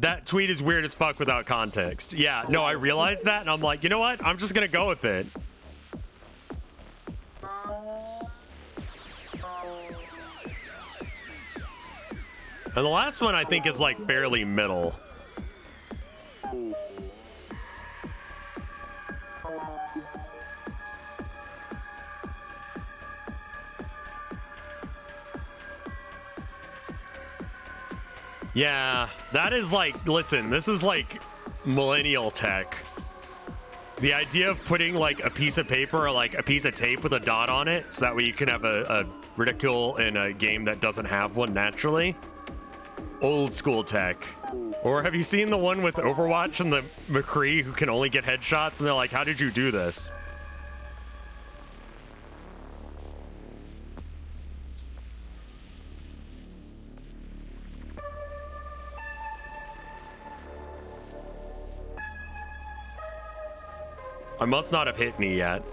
That tweet is weird as fuck without context. Yeah, no, I realized that and I'm like, you know what? I'm just gonna go with it. And the last one I think is like barely middle. Yeah, that is like, listen, this is like millennial tech. The idea of putting like a piece of paper or like a piece of tape with a dot on it so that way you can have a ridicule in a game that doesn't have one naturally. Old school tech. Or have you seen the one with Overwatch and the McCree who can only get headshots and they're like, how did you do this? I must not have hit me yet.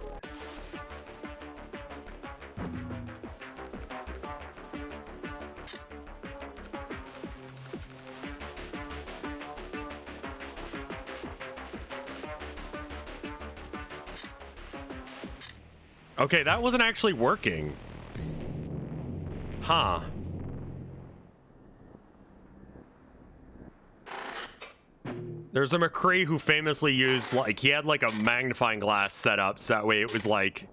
Okay, that wasn't actually working. Huh. There's a McCree who famously used, like, he had like a magnifying glass set up so that way it was like...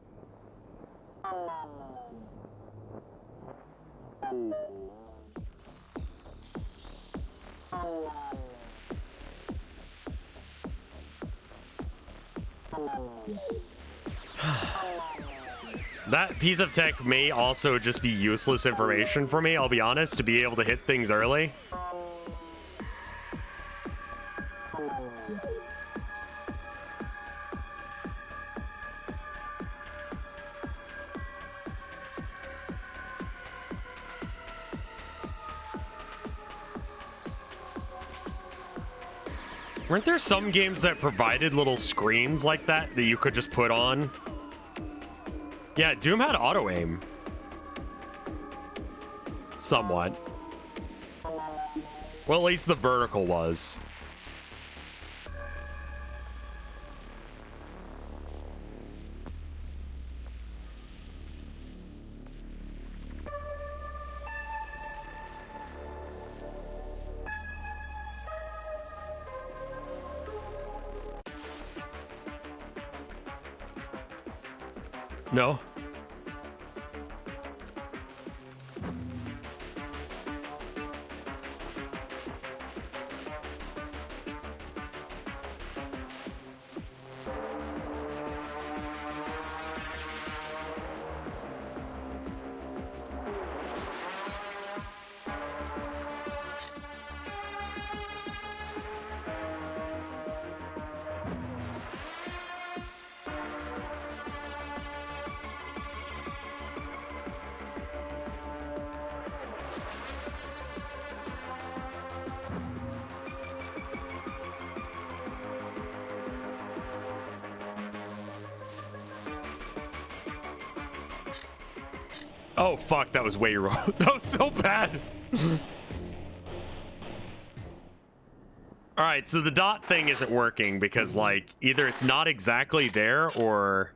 That piece of tech may also just be useless information for me, I'll be honest, to be able to hit things early. Weren't there some games that provided little screens like that that you could just put on? Yeah, Doom had auto-aim. Somewhat. Well, at least the vertical was. No. Oh, fuck, that was way wrong. That was so bad. All right, so the dot thing isn't working because, like, either it's not exactly there or...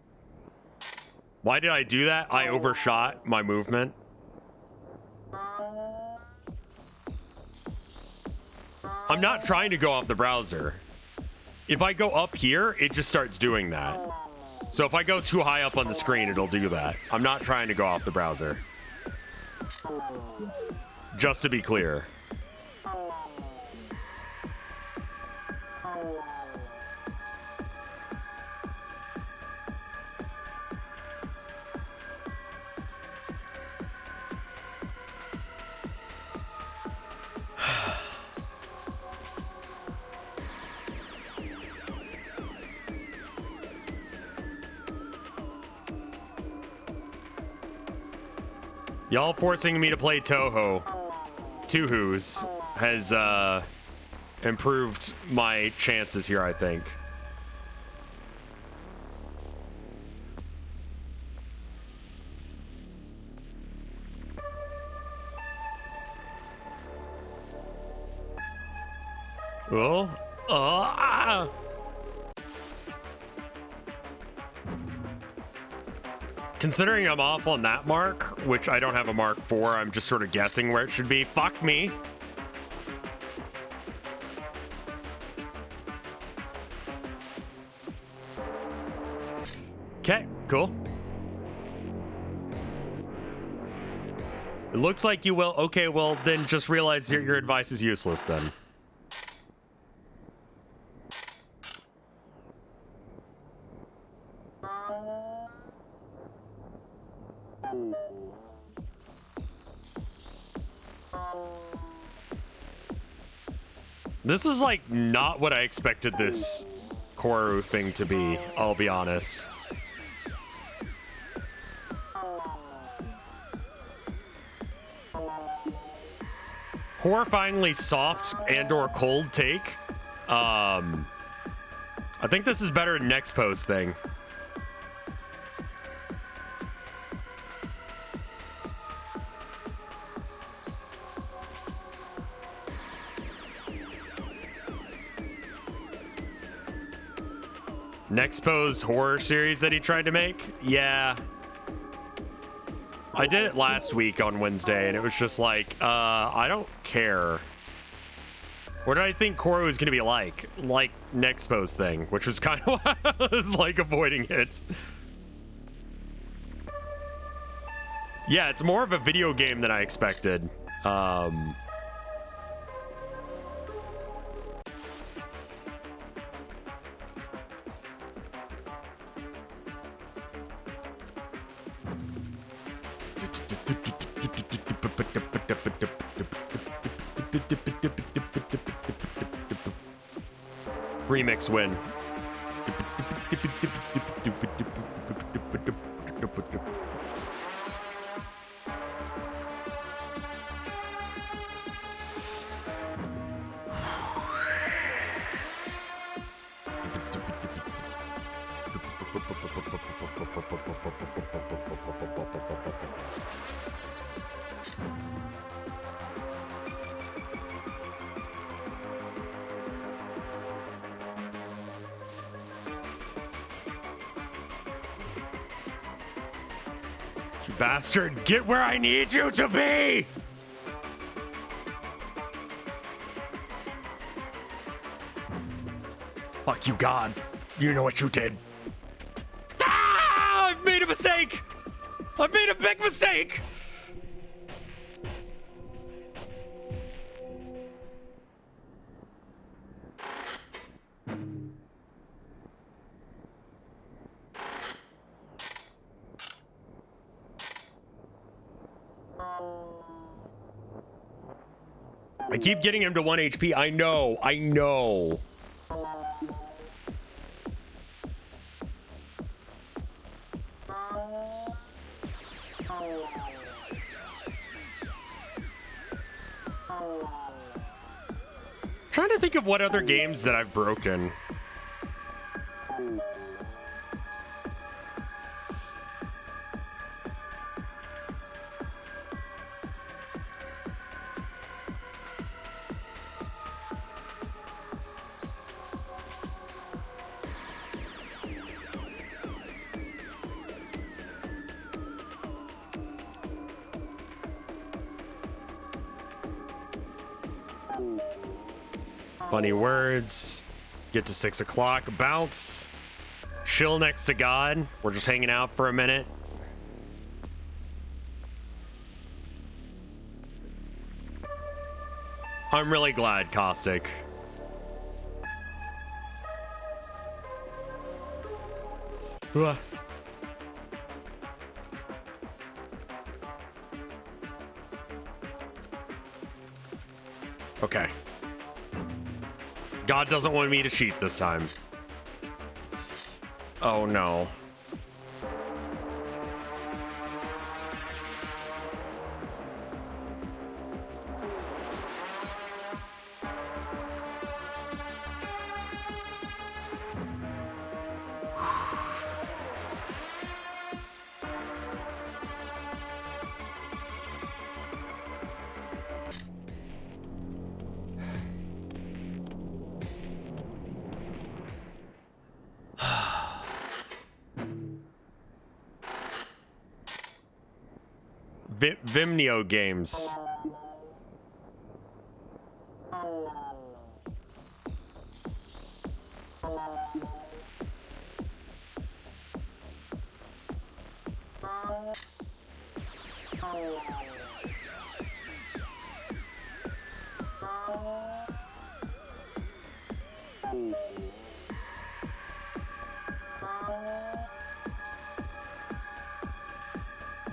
Why did I do that? I overshot my movement. I'm not trying to go off the browser. If I go up here, it just starts doing that. So if I go too high up on the screen, it'll do that. I'm not trying to go off the browser. Just to be clear. Y'all forcing me to play Toho, Two-Who's, has improved my chances here, I think. Oh, Considering I'm off on that mark, which I don't have a mark for, I'm just sort of guessing where it should be. Fuck me. Okay, cool. It looks like you will. Okay, well, then just realize your advice is useless then. This is, like, not what I expected this Koru thing to be, I'll be honest. Horrifyingly soft and or cold take. I think this is better than next post thing. Next pose horror series that he tried to make? Yeah. I did it last week on Wednesday, and it was just like, I don't care. What did I think Koru was going to be like? Like next pose thing, which was kind of why I was like avoiding it. Yeah, it's more of a video game than I expected. Remix win. You bastard, get where I need you to be! Fuck you, God. You know what you did. Ah! I've made a mistake! I've made a big mistake! I keep getting him to 1 HP. I know. Trying to think of what other games that I've broken. Funny words. Get to 6 o'clock. Bounce. Chill next to God. We're just hanging out for a minute. I'm really glad, Caustic. Ugh. Okay. God doesn't want me to cheat this time. Oh no. Vimneo games.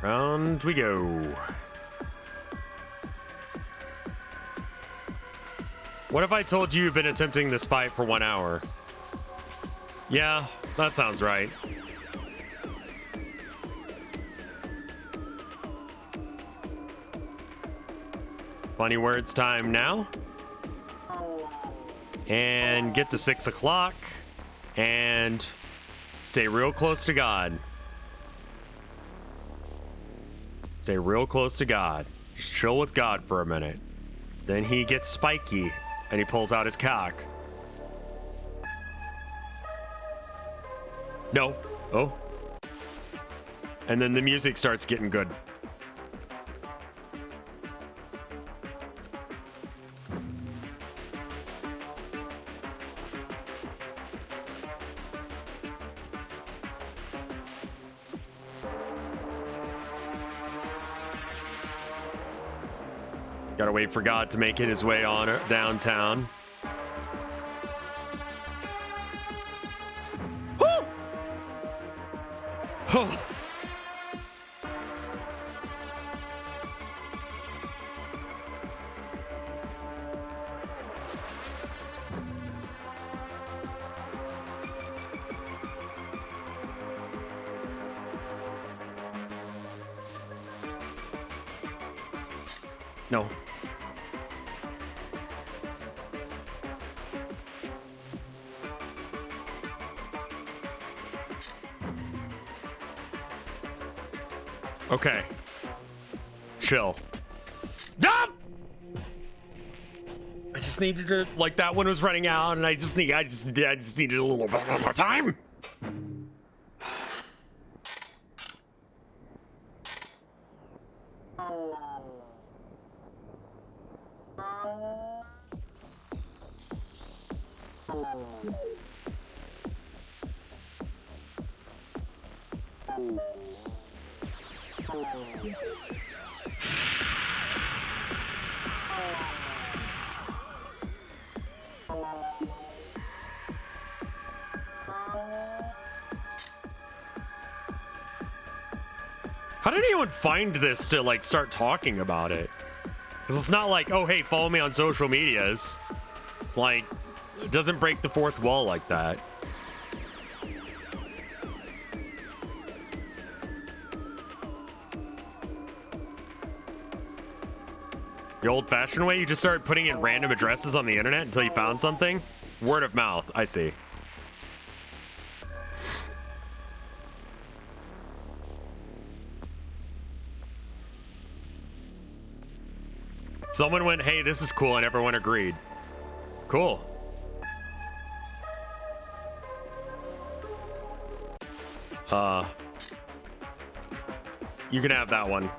Round we go. What if I told you you've been attempting this fight for 1 hour? Yeah, that sounds right. Funny words time now. And get to 6 o'clock. And stay real close to God. Stay real close to God. Just chill with God for a minute. Then he gets spiky and he pulls out his cock. No. Oh. And then the music starts getting good. Gotta wait for God to make it his way on downtown. Woo! Oh. No. Okay. Chill. Stop! I just needed to, like, that one was running out, and I just needed a little bit more time. How did anyone find this to, like, start talking about it? Because it's not like, oh, hey, follow me on social medias. It's like, it doesn't break the fourth wall like that. The old-fashioned way, you just started putting in random addresses on the internet until you found something? Word of mouth, I see. Someone went, hey, this is cool, and everyone agreed. Cool. You can have that one.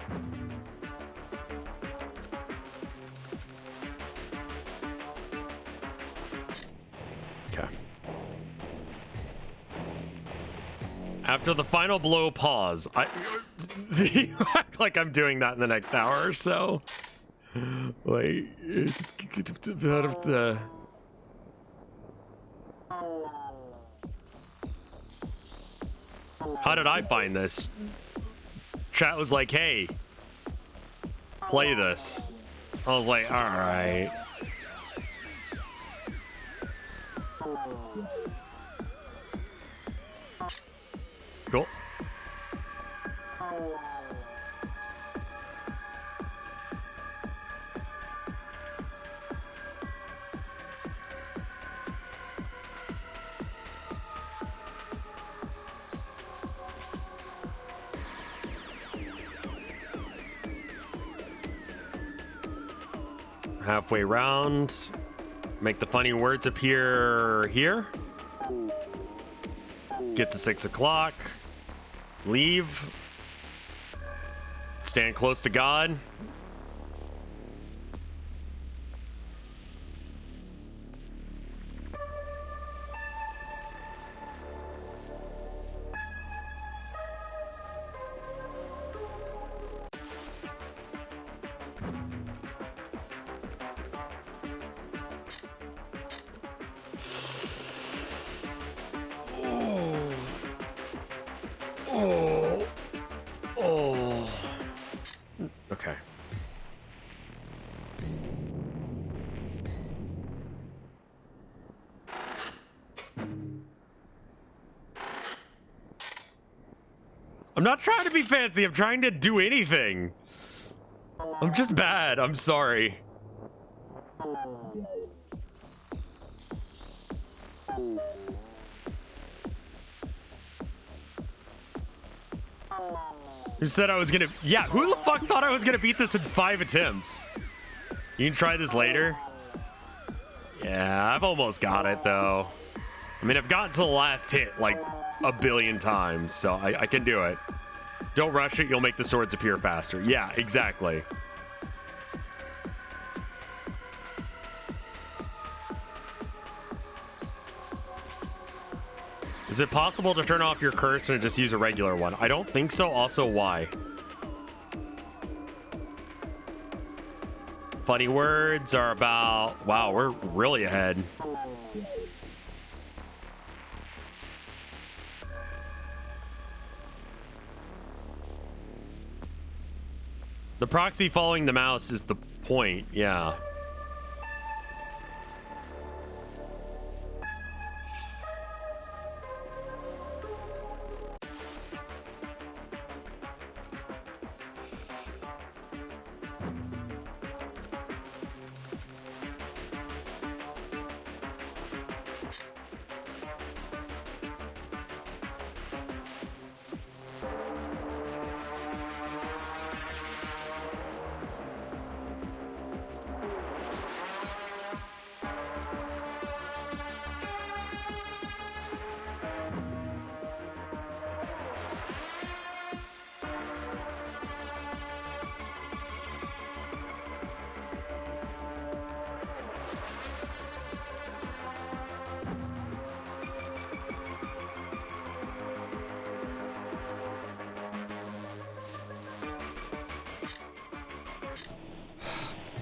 After the final blow, pause. You act like I'm doing that in the next hour or so. Like, it's out of the... How did I find this? Chat was like, hey, play this. I was like, all right. Cool. Halfway round, make the funny words appear here. Get to 6 o'clock. Leave. Stand close to God. Okay. I'm not trying to be fancy. I'm trying to do anything. I'm just bad. I'm sorry. Who said I was gonna... Yeah, who the fuck thought I was gonna beat this in 5 attempts? You can try this later. Yeah, I've almost got it, though. I mean, I've gotten to the last hit, like, a billion times, so I can do it. Don't rush it, you'll make the swords appear faster. Yeah, exactly. Is it possible to turn off your cursor and just use a regular one? I don't think so. Also, why? Funny words are about... Wow, we're really ahead. The proxy following the mouse is the point, yeah.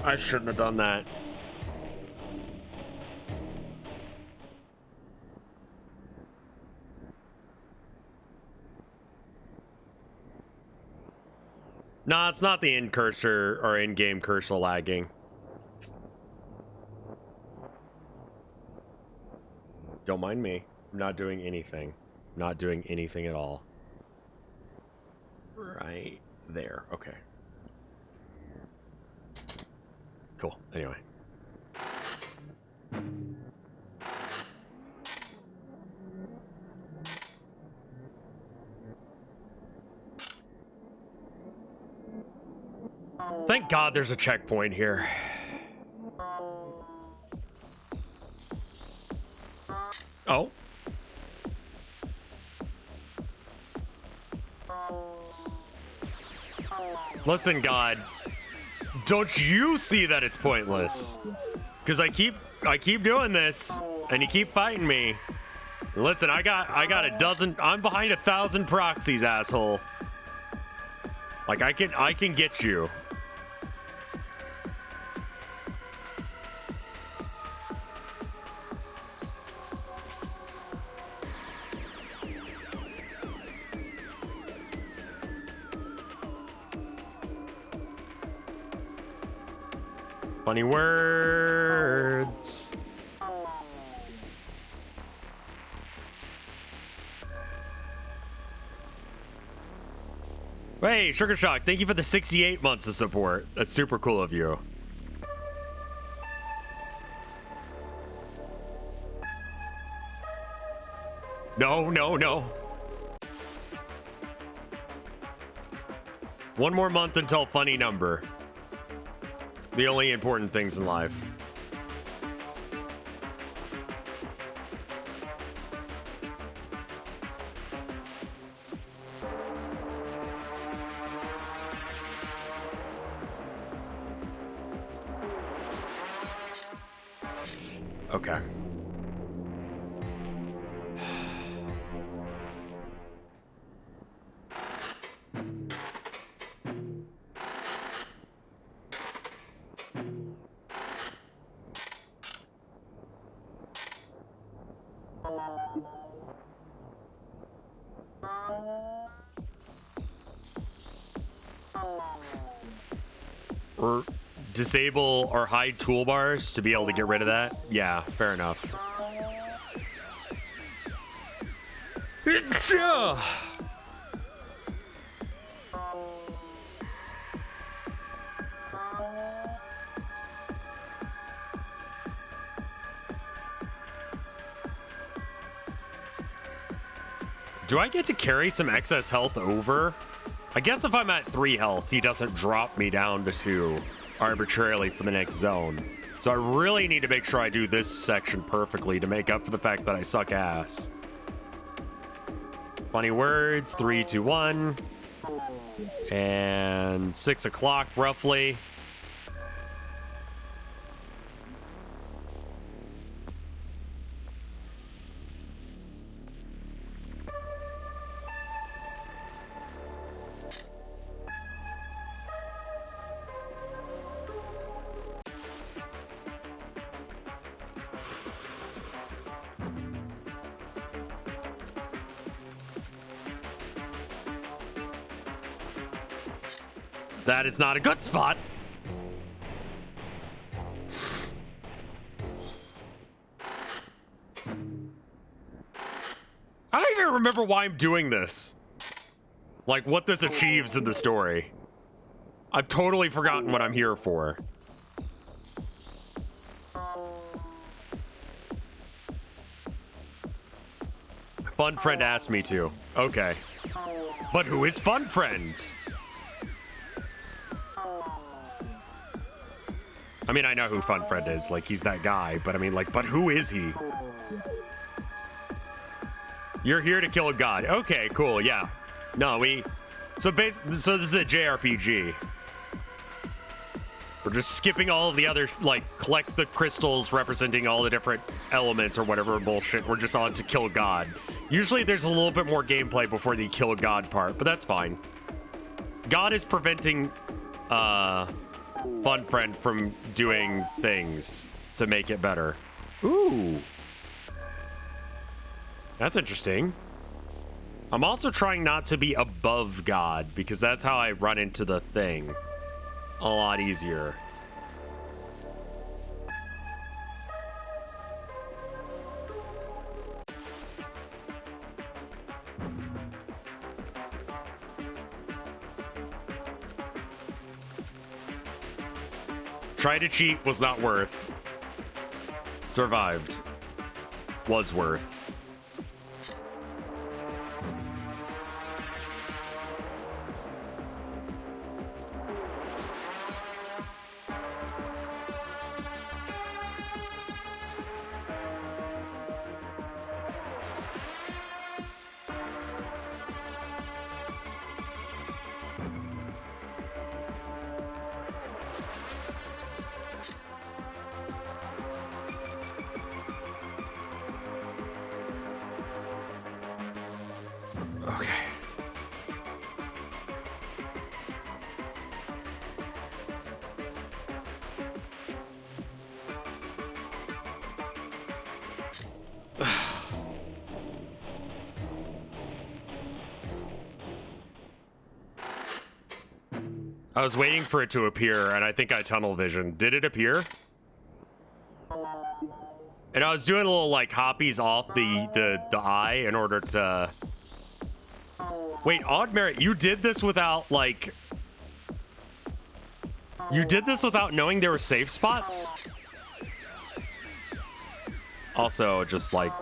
I shouldn't have done that. Nah, it's not the in cursor or in-game cursor lagging. Don't mind me. I'm not doing anything. Not doing anything at all. Right there. Okay. Cool. Anyway. Thank God there's a checkpoint here. Oh. Listen, God. Don't you see that it's pointless? Because I keep doing this, and you keep fighting me. Listen, I got a dozen. I'm behind 1,000 proxies, asshole. Like I can get you. Funny words. Hey, Sugar Shock, thank you for the 68 months of support. That's super cool of you. No, no, no. One more month until funny number. The only important things in life. Okay. Or disable or hide toolbars to be able to get rid of that? Yeah, fair enough. Do I get to carry some excess health over? I guess if I'm at 3 health, he doesn't drop me down to 2 arbitrarily for the next zone. So I really need to make sure I do this section perfectly to make up for the fact that I suck ass. Funny words, 3, 2, 1. And 6 o'clock roughly. That is not a good spot. I don't even remember why I'm doing this. Like, what this achieves in the story. I've totally forgotten what I'm here for. Fun Friend asked me to. Okay. But who is Fun Friends? I mean, I know who Fun Friend is. Like, he's that guy. But I mean, like, but who is he? You're here to kill a god. Okay, cool. Yeah. No, so this is a JRPG. We're just skipping all of the other, like, collect the crystals representing all the different elements or whatever bullshit. We're just on to kill god. Usually there's a little bit more gameplay before the kill god part, but that's fine. God is preventing, Fun Friend from doing things to make it better. Ooh. That's interesting. I'm also trying not to be above God because that's how I run into the thing a lot easier. Try to cheat was not worth. Survived. Was worth. I was waiting for it to appear, and I think I tunnel vision. Did it appear? And I was doing a little like hoppies off the eye in order to. Wait, Odd Merit, you did this without like. You did this without knowing there were safe spots? Also, just like.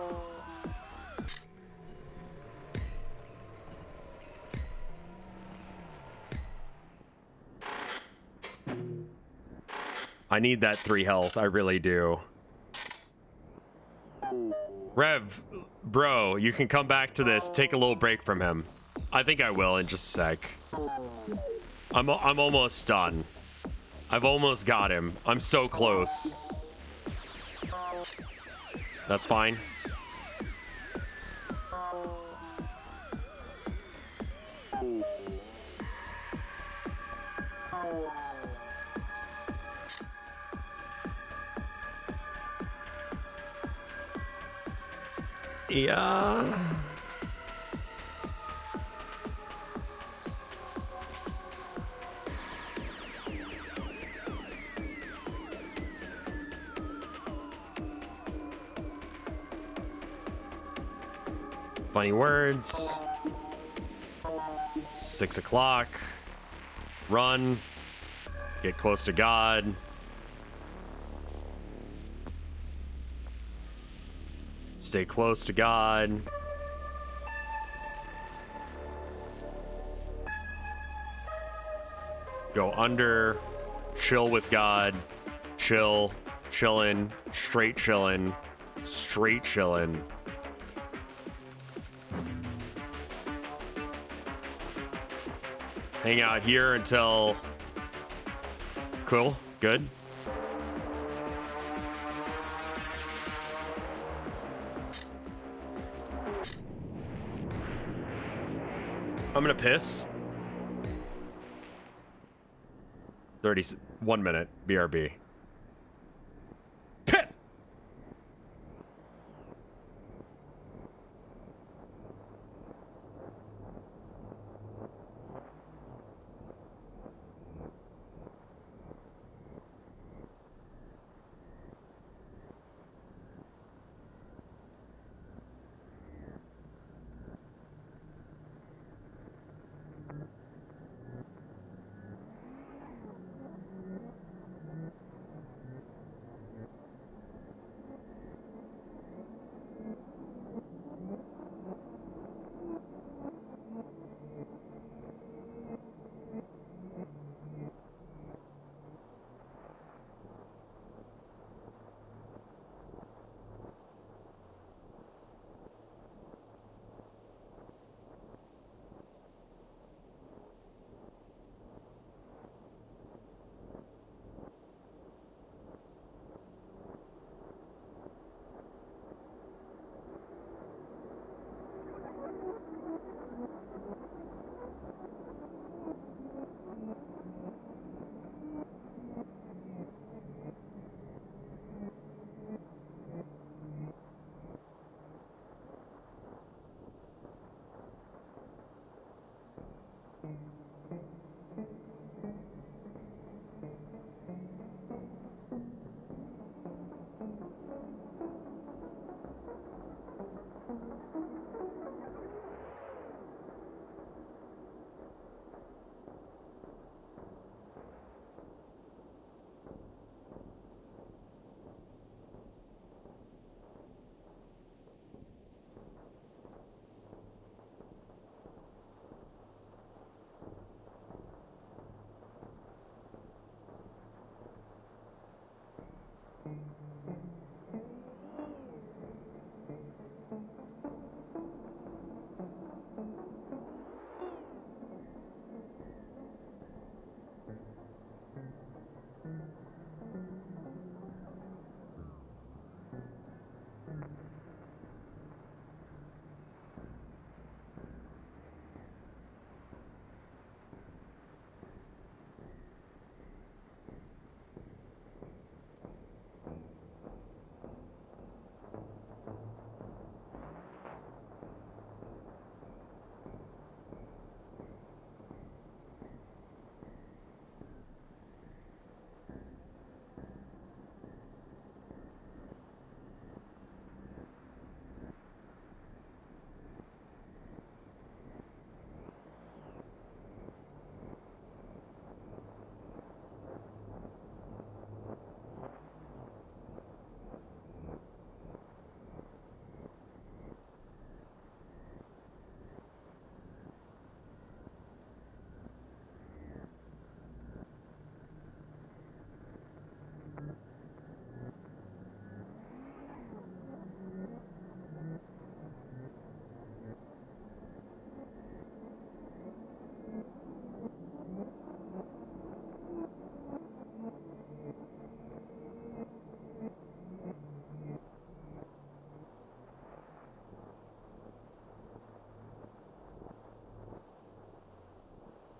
I need that 3 health, I really do. Rev, bro, you can come back to this. Take a little break from him. I think I will in just a sec. I'm almost done. I've almost got him. I'm so close. That's fine. Yeah. Funny words. 6 o'clock. Run. Get close to God. Stay close to God. Go under. Chill with God. Chill. Chillin'. Straight chillin'. Straight chillin'. Hang out here until... Cool. Good. I'm gonna piss. 1 minute. BRB. Piss!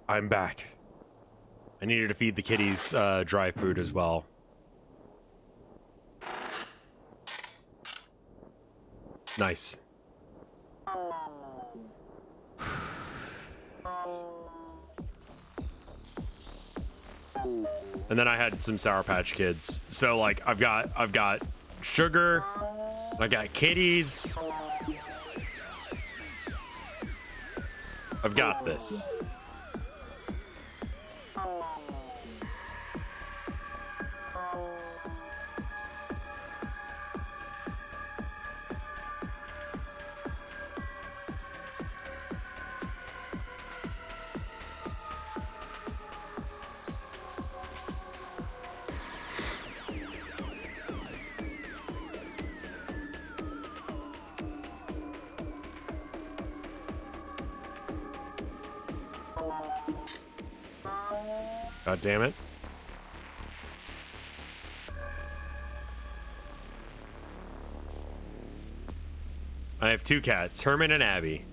I'm back. I needed to feed the kitties dry food as well. Nice. And then I had some Sour Patch Kids. So like I've got sugar, I got kitties. I've got this. God damn it. I have two cats, Herman and Abby.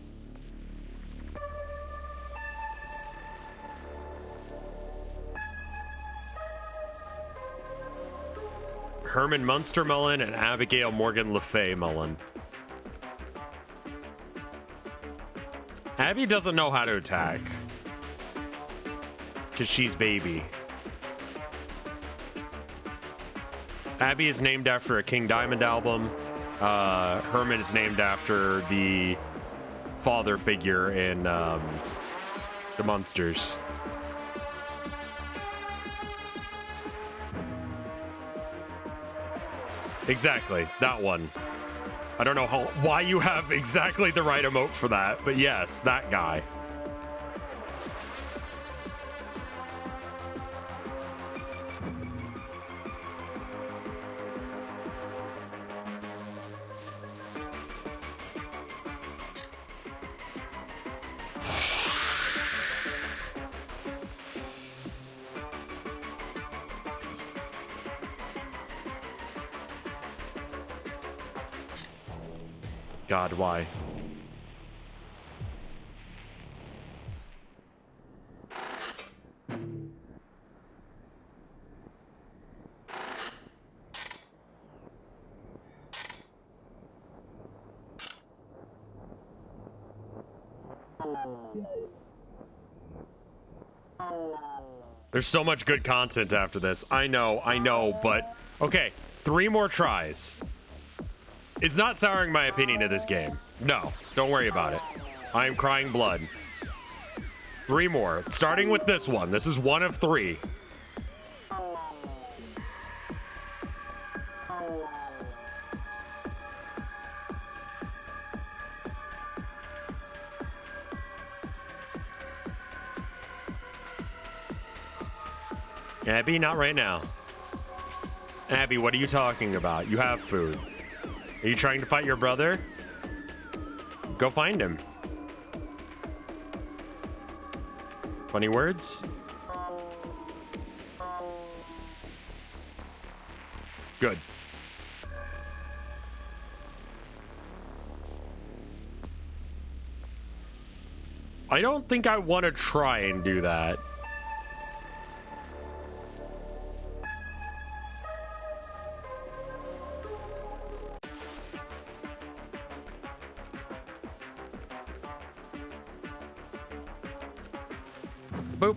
Herman Munster Mullen and Abigail Morgan Le Fay Mullen. Abby doesn't know how to attack. Because she's baby. Abby is named after a King Diamond album. Herman is named after the father figure in the Munsters. Exactly, that one. I don't know why you have exactly the right emote for that, but yes, that guy. God, why? There's so much good content after this. I know, but okay, 3 more tries. It's not souring my opinion of this game. No, don't worry about it. I am crying blood. 3 more, starting with this one. This is 1 of 3. Abby, not right now. Abby, what are you talking about? You have food. Are you trying to fight your brother? Go find him. Funny words? Good. I don't think I want to try and do that. Boop.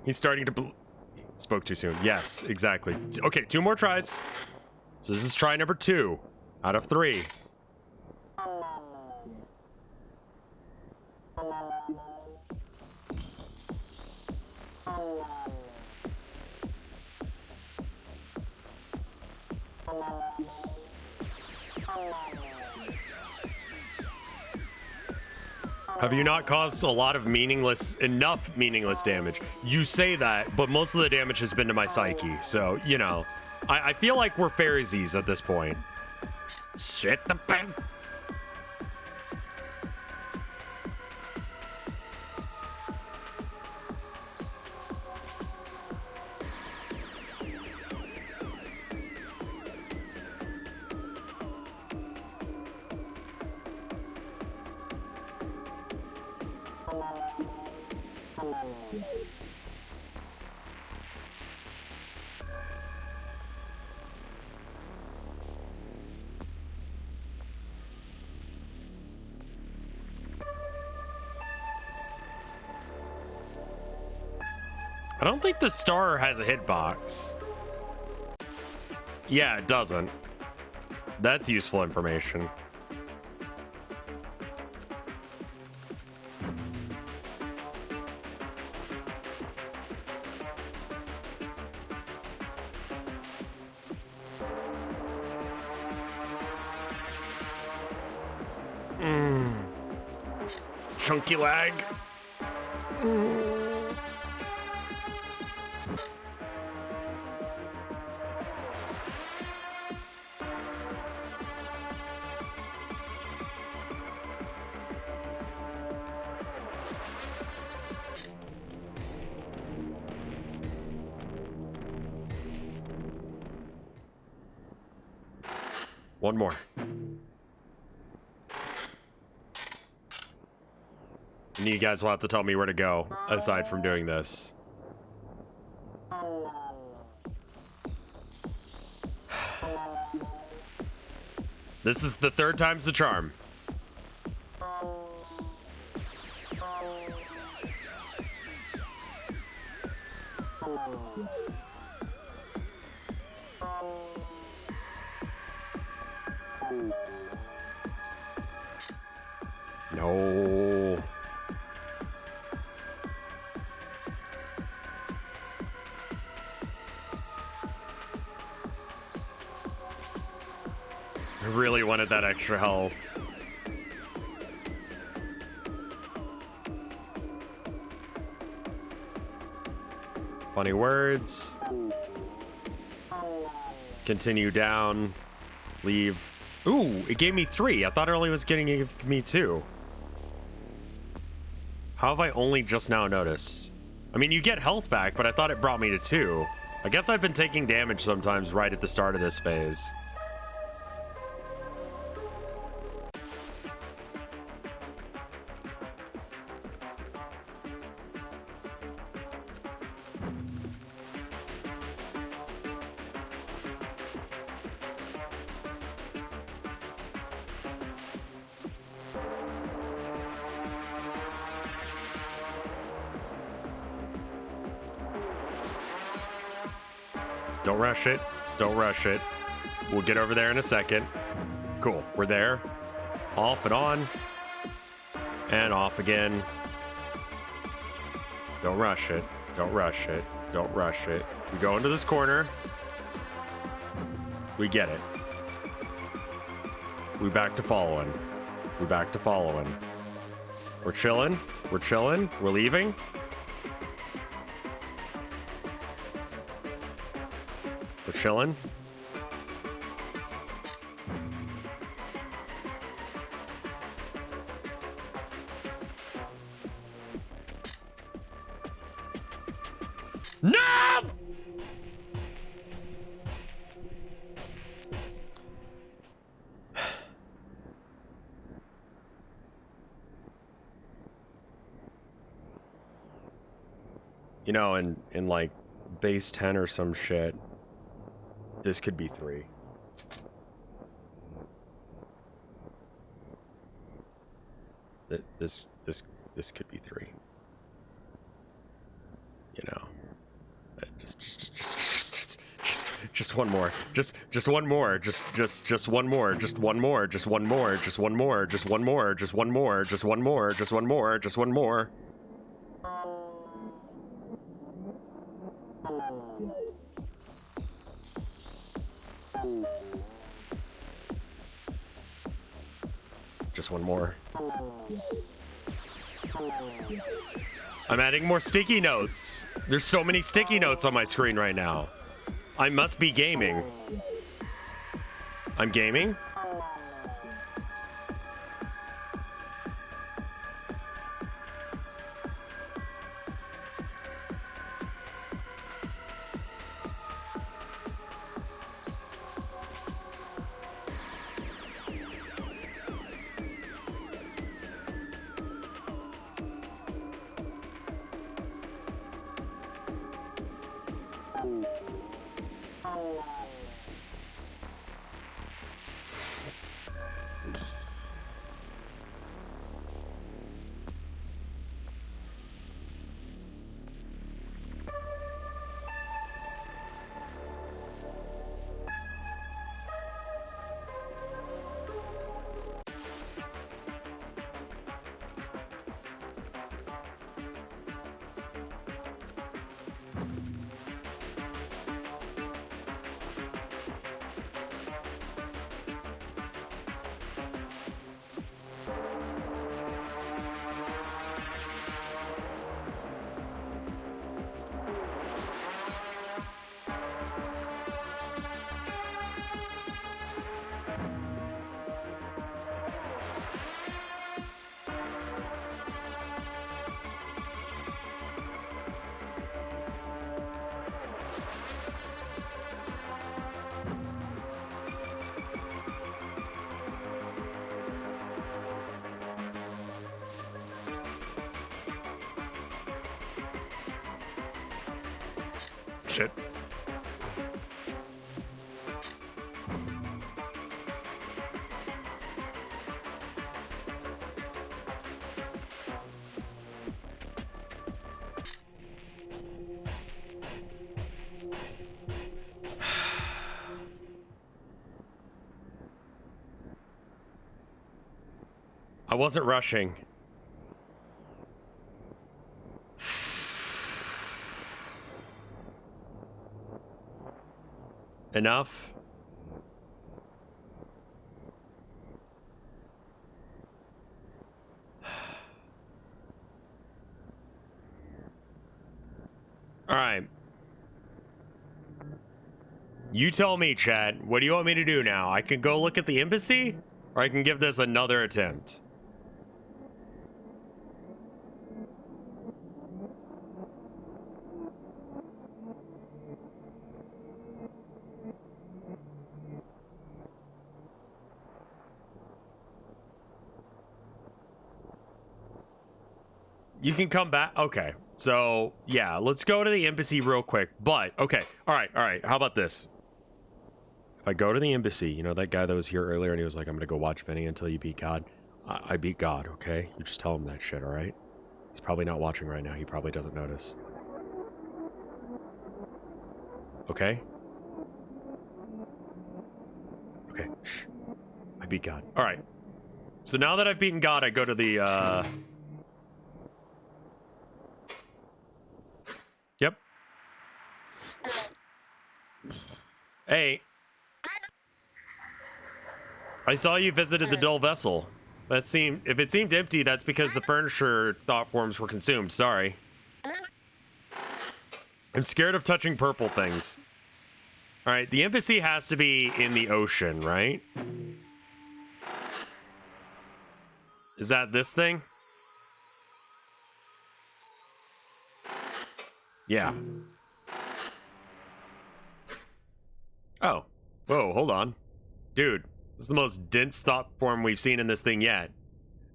He's starting to spoke too soon. Yes, exactly. Okay, 2 more tries. So this is try number 2 out of 3. Have you not caused a lot of enough meaningless damage? You say that, but most of the damage has been to my psyche. So, you know, I feel like we're Pharisees at this point. Shit the bed. I don't think the star has a hitbox. Yeah, it doesn't. That's useful information. Chunky lag. One more. And you guys will have to tell me where to go, aside from doing this. This is the 3rd time's the charm. No. I really wanted that extra health. Funny words. Continue down. Leave. Ooh, it gave me 3. I thought it only was getting me 2. How have I only just now noticed? I mean, you get health back, but I thought it brought me to 2. I guess I've been taking damage sometimes right at the start of this phase. Don't rush it. Don't rush it. We'll get over there in a second. Cool. We're there. Off and on. And off again. Don't rush it. Don't rush it. Don't rush it. We go into this corner. We get it. We back to following. We back to following. We're chilling. We're chilling. We're leaving. We're chilling. No! You know, in like base 10 or some shit, this could be 3. This could be 3. You know. Just one more. Just one more. Just one more. Just one more. Just one more. Just one more. Just one more. Just one more. Just one more. Just one more. Just one more. Just one more. I'm adding more sticky notes. There's so many sticky notes on my screen right now. I must be gaming. I'm gaming? Shit. I wasn't rushing. Enough? All right. You tell me, chat. What do you want me to do now? I can go look at the embassy, or I can give this another attempt. You can come back. Okay. So, yeah, let's go to the embassy real quick. But, okay. All right. How about this? If I go to the embassy, you know, that guy that was here earlier and he was like, I'm going to go watch Vinny until you beat God. I beat God, okay? You just tell him that shit, all right? He's probably not watching right now. He probably doesn't notice. Okay? Okay. Shh. I beat God. All right. So now that I've beaten God, I go to the, Yep. Hey. I saw you visited the dull vessel. If it seemed empty, that's because the furniture thought forms were consumed. Sorry. I'm scared of touching purple things. All right, the embassy has to be in the ocean, right? Is that this thing? Yeah. Oh. Whoa, hold on. Dude, this is the most dense thought form we've seen in this thing yet.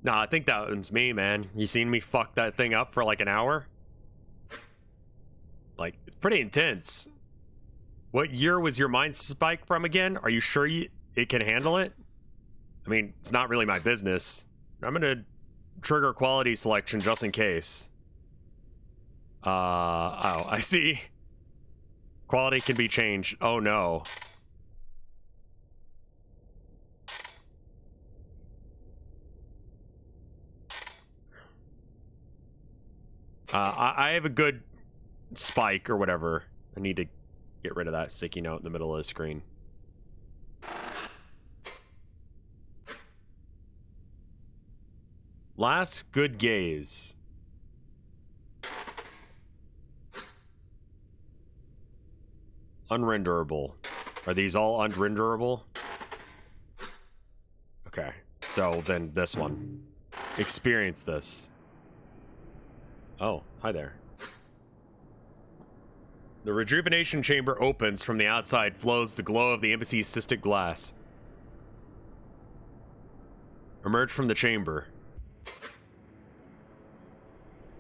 Nah, I think that one's me, man. You seen me fuck that thing up for like an hour? Like, it's pretty intense. What year was your mind spike from again? Are you sure it can handle it? I mean, it's not really my business. I'm gonna trigger quality selection just in case. Oh, I see. Quality can be changed. Oh no. I have a good spike or whatever. I need to get rid of that sticky note in the middle of the screen. Last good gaze. Unrenderable. Are these all unrenderable? Okay, so then this one. Experience this. Oh, hi there. The rejuvenation chamber opens. From the outside flows the glow of the embassy's cystic glass. Emerge from the chamber.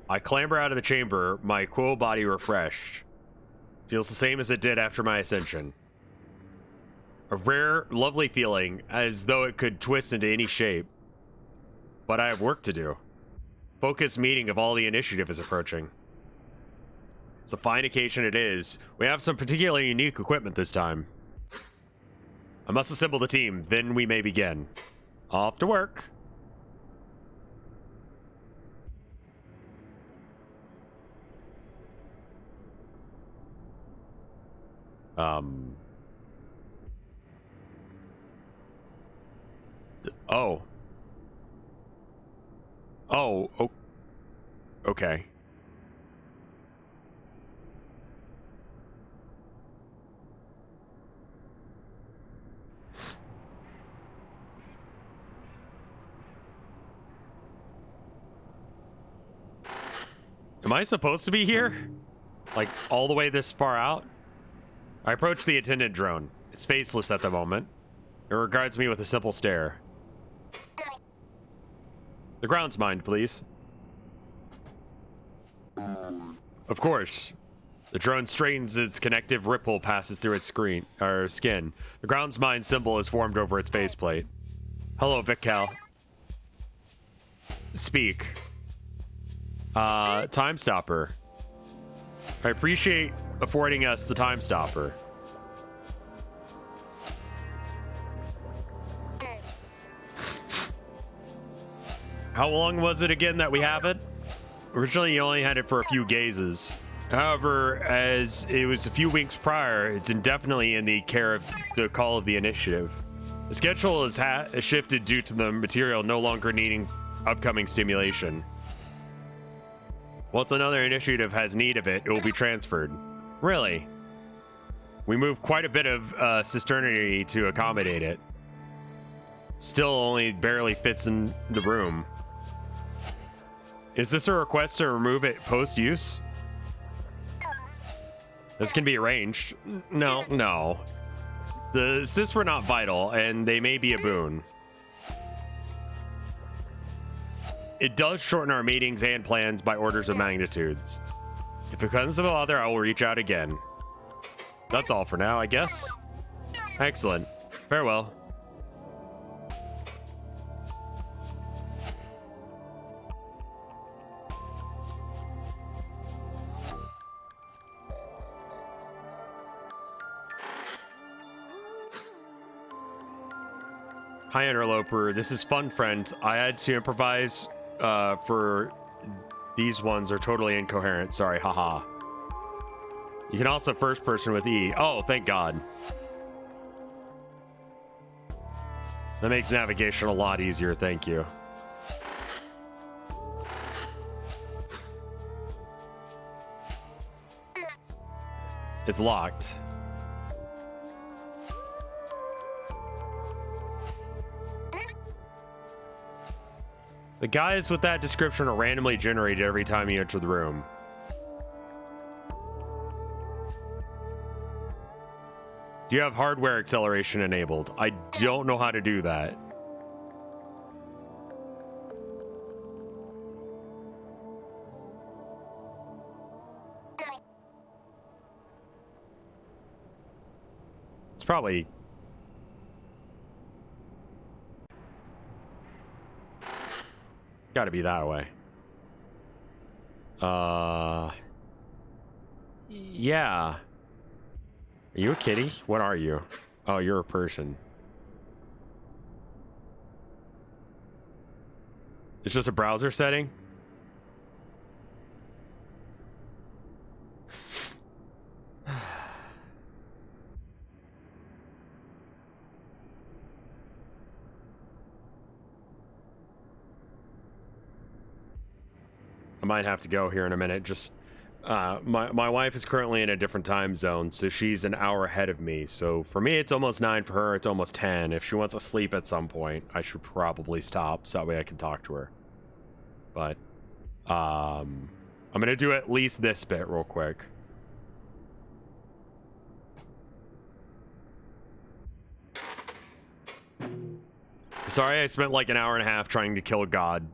I clamber out of the chamber, my quo body refreshed. Feels the same as it did after my ascension. A rare, lovely feeling, as though it could twist into any shape. But I have work to do. Focused meeting of all the initiative is approaching. It's a fine occasion it is. We have some particularly unique equipment this time. I must assemble the team, then we may begin. Off to work. Oh. Oh, okay. Am I supposed to be here? Like, all the way this far out? I approach the attendant drone. It's faceless at the moment. It regards me with a simple stare. The ground's mine, please. Of course. The drone straightens, its connective ripple passes through its skin. The ground's mine symbol is formed over its faceplate. Hello, VicCal. Speak. Time stopper. I appreciate affording us the time stopper. How long was it again that we have it? Originally, you only had it for a few gazes. However, as it was a few weeks prior, it's indefinitely in the care of the call of the initiative. The schedule is shifted due to the material no longer needing upcoming stimulation. Once another initiative has need of it, it will be transferred. Really? We moved quite a bit of cisternity to accommodate it. Still only barely fits in the room. Is this a request to remove it post-use? This can be arranged. No. The cysts were not vital, and they may be a boon. It does shorten our meetings and plans by orders of magnitudes. If it comes to bother, I will reach out again. That's all for now, I guess. Excellent. Farewell. Hi, Interloper. This is Fun Friend. I had to improvise for these ones are totally incoherent. Sorry, haha. You can also first person with E. Oh, thank God. That makes navigation a lot easier. Thank you. It's locked. The guys with that description are randomly generated every time you enter the room. Do you have hardware acceleration enabled? I don't know how to do that. It's probably... gotta be that way. Yeah. Are you a kitty? What are you? Oh, you're a person. It's just a browser setting? I might have to go here in a minute. Just my wife is currently in a different time zone, so she's an hour ahead of me. So for me, it's almost 9. For her, it's almost 10. If she wants to sleep at some point, I should probably stop so that way I can talk to her. But I'm gonna do at least this bit real quick. Sorry, I spent like an hour and a half trying to kill God.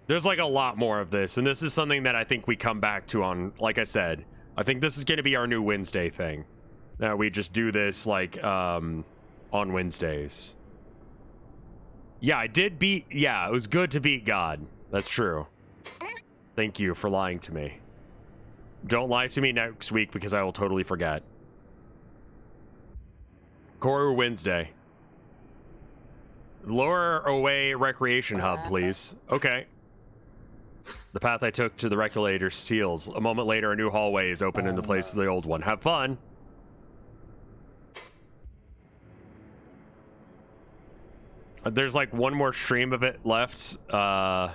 There's like a lot more of this, and this is something that I think we come back to on, like I said, I think this is going to be our new Wednesday thing. That we just do this like on Wednesdays. Yeah, I did beat, yeah, it was good to beat God. That's true. Thank you for lying to me. Don't lie to me next week because I will totally forget. Koru Wednesday. Lower away recreation hub, please. Okay. The path I took to the regulator seals. A moment later, a new hallway is open in the place of the old one. Have fun. There's like one more stream of it left. Koru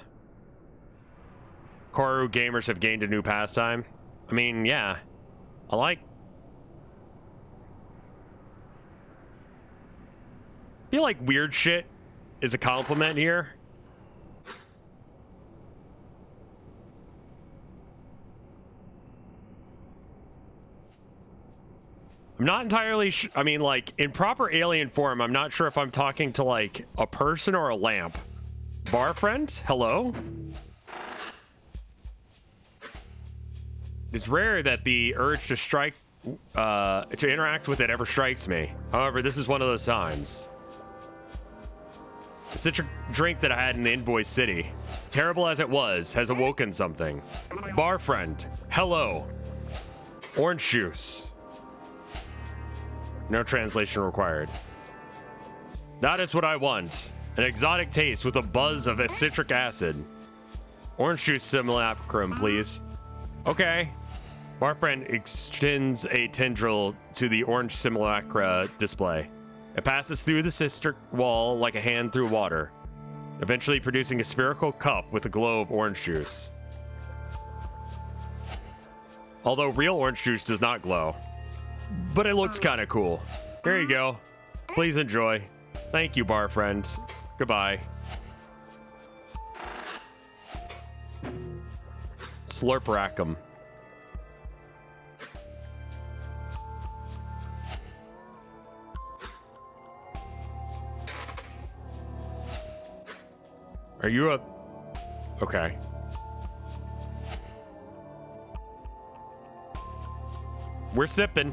gamers have gained a new pastime. I mean, yeah. I feel like weird shit is a compliment here. I'm not entirely I mean, like, in proper alien form, I'm not sure if I'm talking to, like, a person or a lamp. Bar friend? Hello? It's rare that the urge to strike, to interact with it ever strikes me. However, this is one of those times. The citric drink that I had in the Invoice City, terrible as it was, has awoken something. Bar friend, hello. Orange juice. No translation required. That is what I want. An exotic taste with a buzz of a citric acid. Orange juice simulacrum, please. Okay. Bar friend extends a tendril to the orange simulacra display. It passes through the cystic wall like a hand through water, eventually producing a spherical cup with a glow of orange juice. Although real orange juice does not glow, but it looks kind of cool. Here you go. Please enjoy. Thank you, bar friends. Goodbye. Slurp Rackham. Are you a... Okay. We're sipping.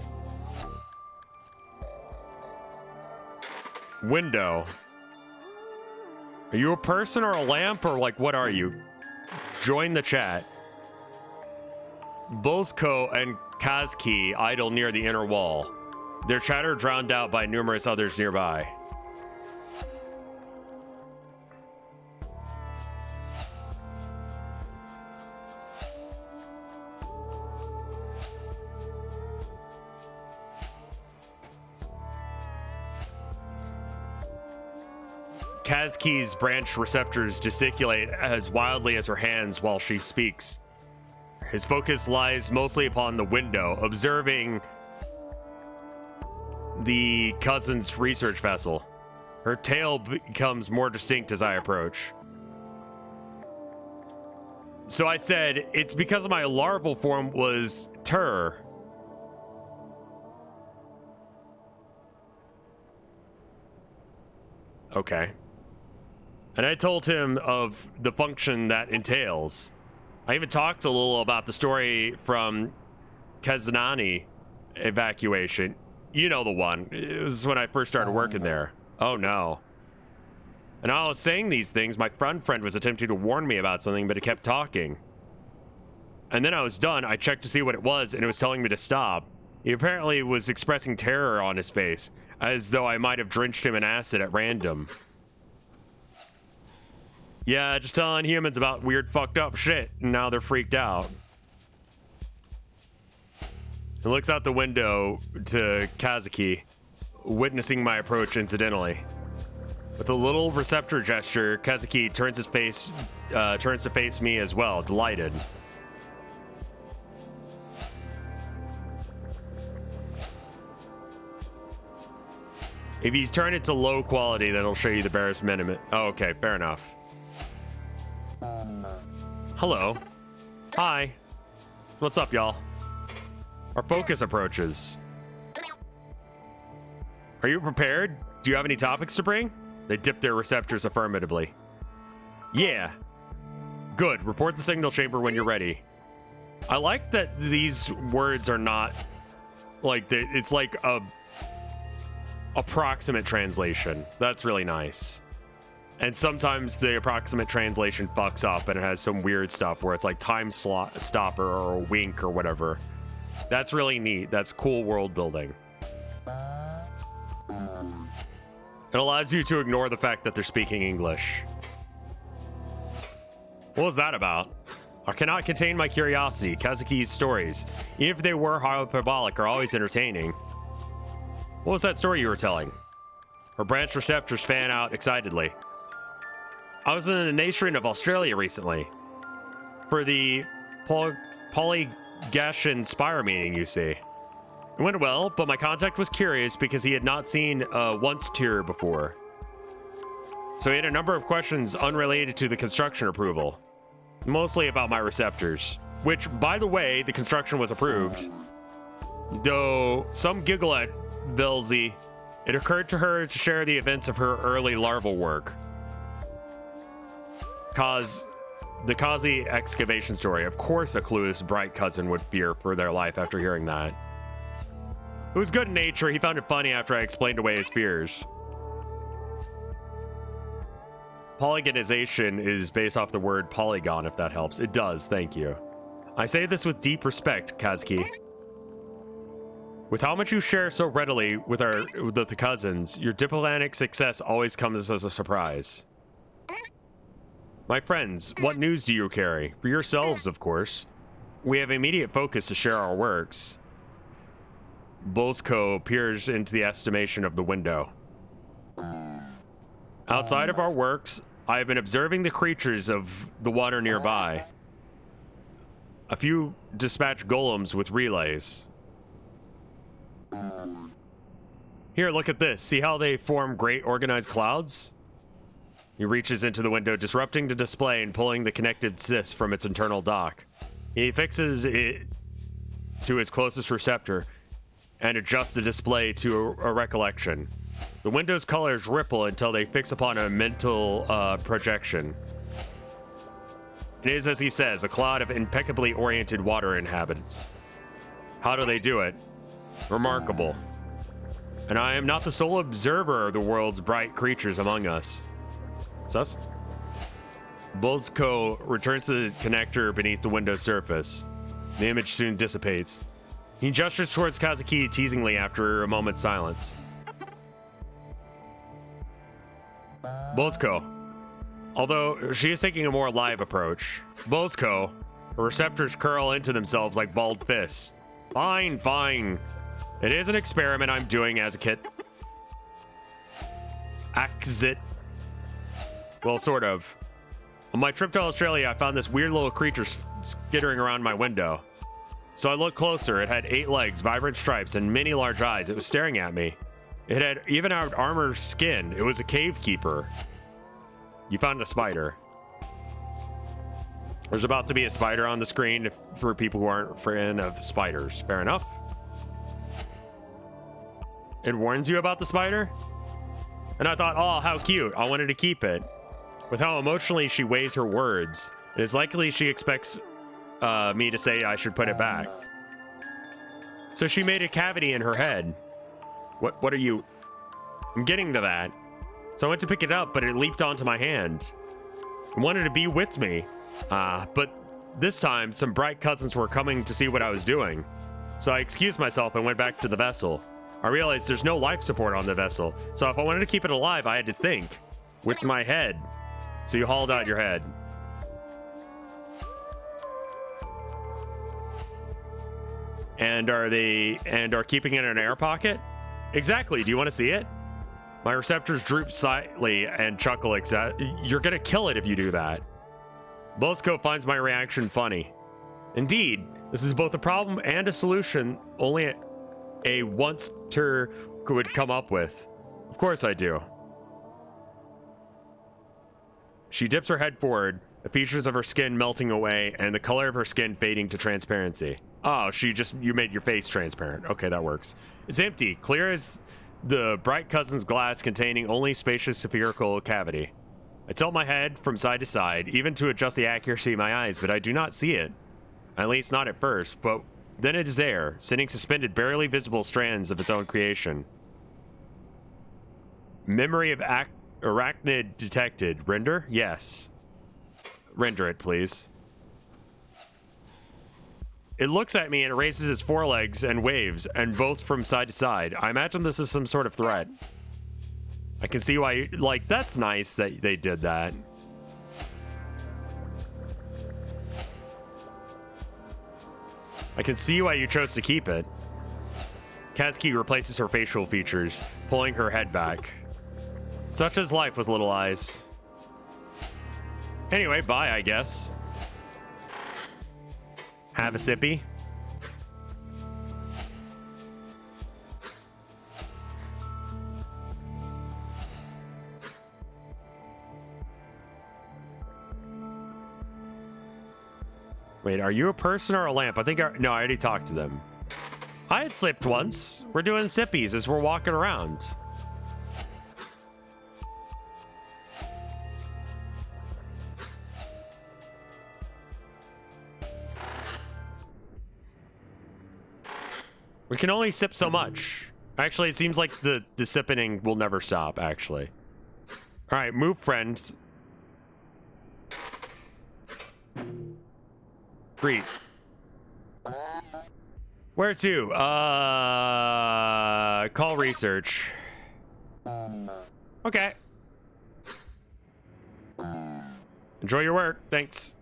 Window. Are you a person or a lamp or like what are you? Join the chat. Bozko and Kazki idle near the inner wall. Their chatter drowned out by numerous others nearby. Kazki's branch receptors gesticulate as wildly as her hands while she speaks. His focus lies mostly upon the window, observing the cousin's research vessel. Her tail becomes more distinct as I approach. So I said, it's because my larval form was Tur. Okay. And I told him of the function that entails. I even talked a little about the story from Kazanani evacuation. You know the one. It was when I first started working there. Oh no. And while I was saying these things, my friend was attempting to warn me about something, but he kept talking. And then I was done. I checked to see what it was, and it was telling me to stop. He apparently was expressing terror on his face, as though I might have drenched him in acid at random. Yeah, just telling humans about weird fucked up shit, and now they're freaked out. He looks out the window to Kazuki, witnessing my approach incidentally. With a little receptor gesture, Kazuki turns to face me as well, delighted. If you turn it to low quality, then it'll show you the barest minimum. Oh, okay, fair enough. Hello. Hi. What's up, y'all? Our focus approaches. Are you prepared? Do you have any topics to bring? They dip their receptors affirmatively. Yeah. Good. Report the signal chamber when you're ready. I like that these words are not like it's like a approximate translation. That's really nice. And sometimes the approximate translation fucks up and it has some weird stuff where it's like time slot stopper or a wink or whatever. That's really neat. That's cool world building. It allows you to ignore the fact that they're speaking English. What was that about? I cannot contain my curiosity. Kazuki's stories, even if they were hyperbolic, are always entertaining. What was that story you were telling? Her branch receptors fan out excitedly. I was in the nation of Australia recently. For the Polygashon Spire meeting, you see. It went well, but my contact was curious because he had not seen a once tier before. So he had a number of questions unrelated to the construction approval. Mostly about my receptors. Which, by the way, the construction was approved. Though some giggle at Velzy, it occurred to her to share the events of her early larval work. The Kazi excavation story. Of course a clueless bright cousin would fear for their life after hearing that. It was good in nature. He found it funny after I explained away his fears. Polygonization is based off the word polygon, if that helps. It does, thank you. I say this with deep respect, Kazuki. With how much you share so readily with the cousins, your diplomatic success always comes as a surprise. My friends, what news do you carry? For yourselves, of course. We have immediate focus to share our works. Bozko peers into the estimation of the window. Outside of our works, I have been observing the creatures of the water nearby. A few dispatch golems with relays. Here, look at this. See how they form great organized clouds? He reaches into the window, disrupting the display and pulling the connected cyst from its internal dock. He fixes it to his closest receptor and adjusts the display to a recollection. The window's colors ripple until they fix upon a mental projection. It is, as he says, a cloud of impeccably oriented water inhabitants. How do they do it? Remarkable. And I am not the sole observer of the world's bright creatures among us. Sus? Bozko returns to the connector beneath the window's surface. The image soon dissipates. He gestures towards Kazuki teasingly after a moment's silence. Bozko. Although she is taking a more live approach. Bozko, her receptors curl into themselves like balled fists. Fine, fine. It is an experiment I'm doing as a kid. Axit. Well, sort of. On my trip to Australia, I found this weird little creature skittering around my window. So I looked closer. It had 8 legs, vibrant stripes, and many large eyes. It was staring at me. It had even out armor skin. It was a cave keeper. You found a spider. There's about to be a spider on the screen for people who aren't a fan of spiders. Fair enough. It warns you about the spider? And I thought, oh, how cute. I wanted to keep it. With how emotionally she weighs her words, it is likely she expects me to say I should put it back. So she made a cavity in her head. What are you? I'm getting to that. So I went to pick it up, but it leaped onto my hand. It wanted to be with me. But this time, some bright cousins were coming to see what I was doing. So I excused myself and went back to the vessel. I realized there's no life support on the vessel, so if I wanted to keep it alive, I had to think. With my head. So you hauled out your head. And are keeping it in an air pocket? Exactly, do you want to see it? My receptors droop slightly and chuckle, you're gonna kill it if you do that. Bosco finds my reaction funny. Indeed, this is both a problem and a solution only a once-ter would come up with. Of course I do. She dips her head forward, the features of her skin melting away and the color of her skin fading to transparency. Oh, you made your face transparent. Okay, that works. It's empty, clear as the bright cousin's glass containing only spacious spherical cavity. I tilt my head from side to side, even to adjust the accuracy of my eyes, but I do not see it. At least not at first, but then it is there, sending suspended, barely visible strands of its own creation. Memory of arachnid detected. Render? Yes. Render it, please. It looks at me and it raises its forelegs and waves, and both from side to side. I imagine this is some sort of threat. I can see why, like, that's nice that they did that. I can see why you chose to keep it. Kazuki replaces her facial features, pulling her head back. Such is life with little eyes. Anyway, bye, I guess. Have a sippy. Wait, are you a person or a lamp? I think no, I already talked to them. I had slipped once. We're doing sippies as we're walking around. We can only sip so much. Actually, it seems like the sipping will never stop, actually. All right, move, friends. Greet. Where to? Call research. Okay. Enjoy your work. Thanks.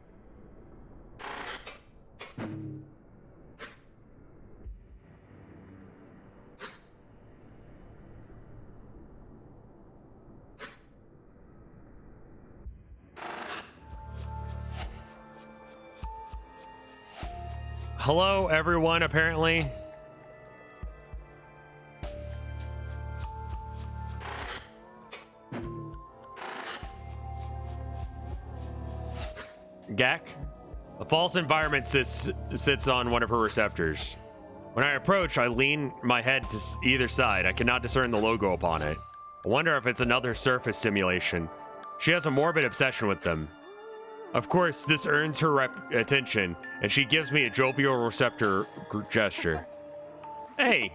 Hello, everyone, apparently. Gak? A false environment sits on one of her receptors. When I approach, I lean my head to either side. I cannot discern the logo upon it. I wonder if it's another surface simulation. She has a morbid obsession with them. Of course, this earns her attention, and she gives me a jovial receptor gesture. Hey,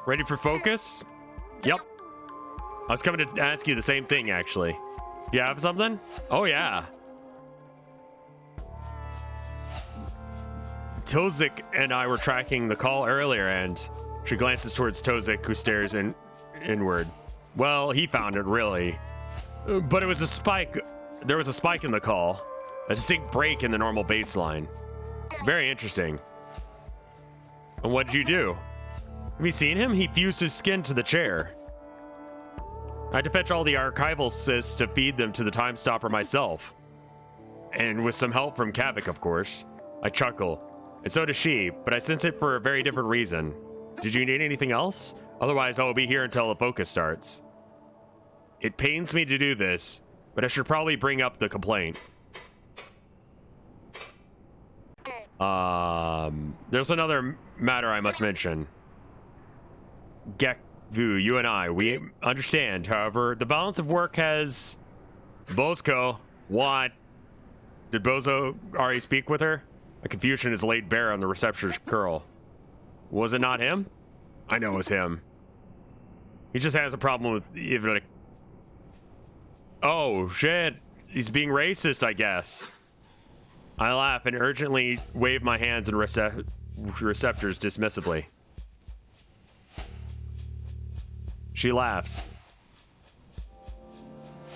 ready for focus? Yep. I was coming to ask you the same thing, actually. Do you have something? Oh, yeah. Tozik and I were tracking the call earlier, and she glances towards Tozik, who stares inward. Well, he found it, really. But it was a spike. There was a spike in the call, a distinct break in the normal baseline. Very interesting. And what did you do? Have you seen him? He fused his skin to the chair. I had to fetch all the archival cysts to feed them to the time stopper myself. And with some help from Kavik, of course. I chuckle. And so does she, but I sense it for a very different reason. Did you need anything else? Otherwise, I will be here until the focus starts. It pains me to do this, but I should probably bring up the complaint. There's another matter I must mention. Gekvu, you and I, we understand. However, the balance of work has... Bosco, what? Did Bozo already speak with her? A confusion is laid bare on the receptioner's curl. Was it not him? I know it was him. He just has a problem with even... Oh, shit. He's being racist, I guess. I laugh and urgently wave my hands and receptors dismissively. She laughs.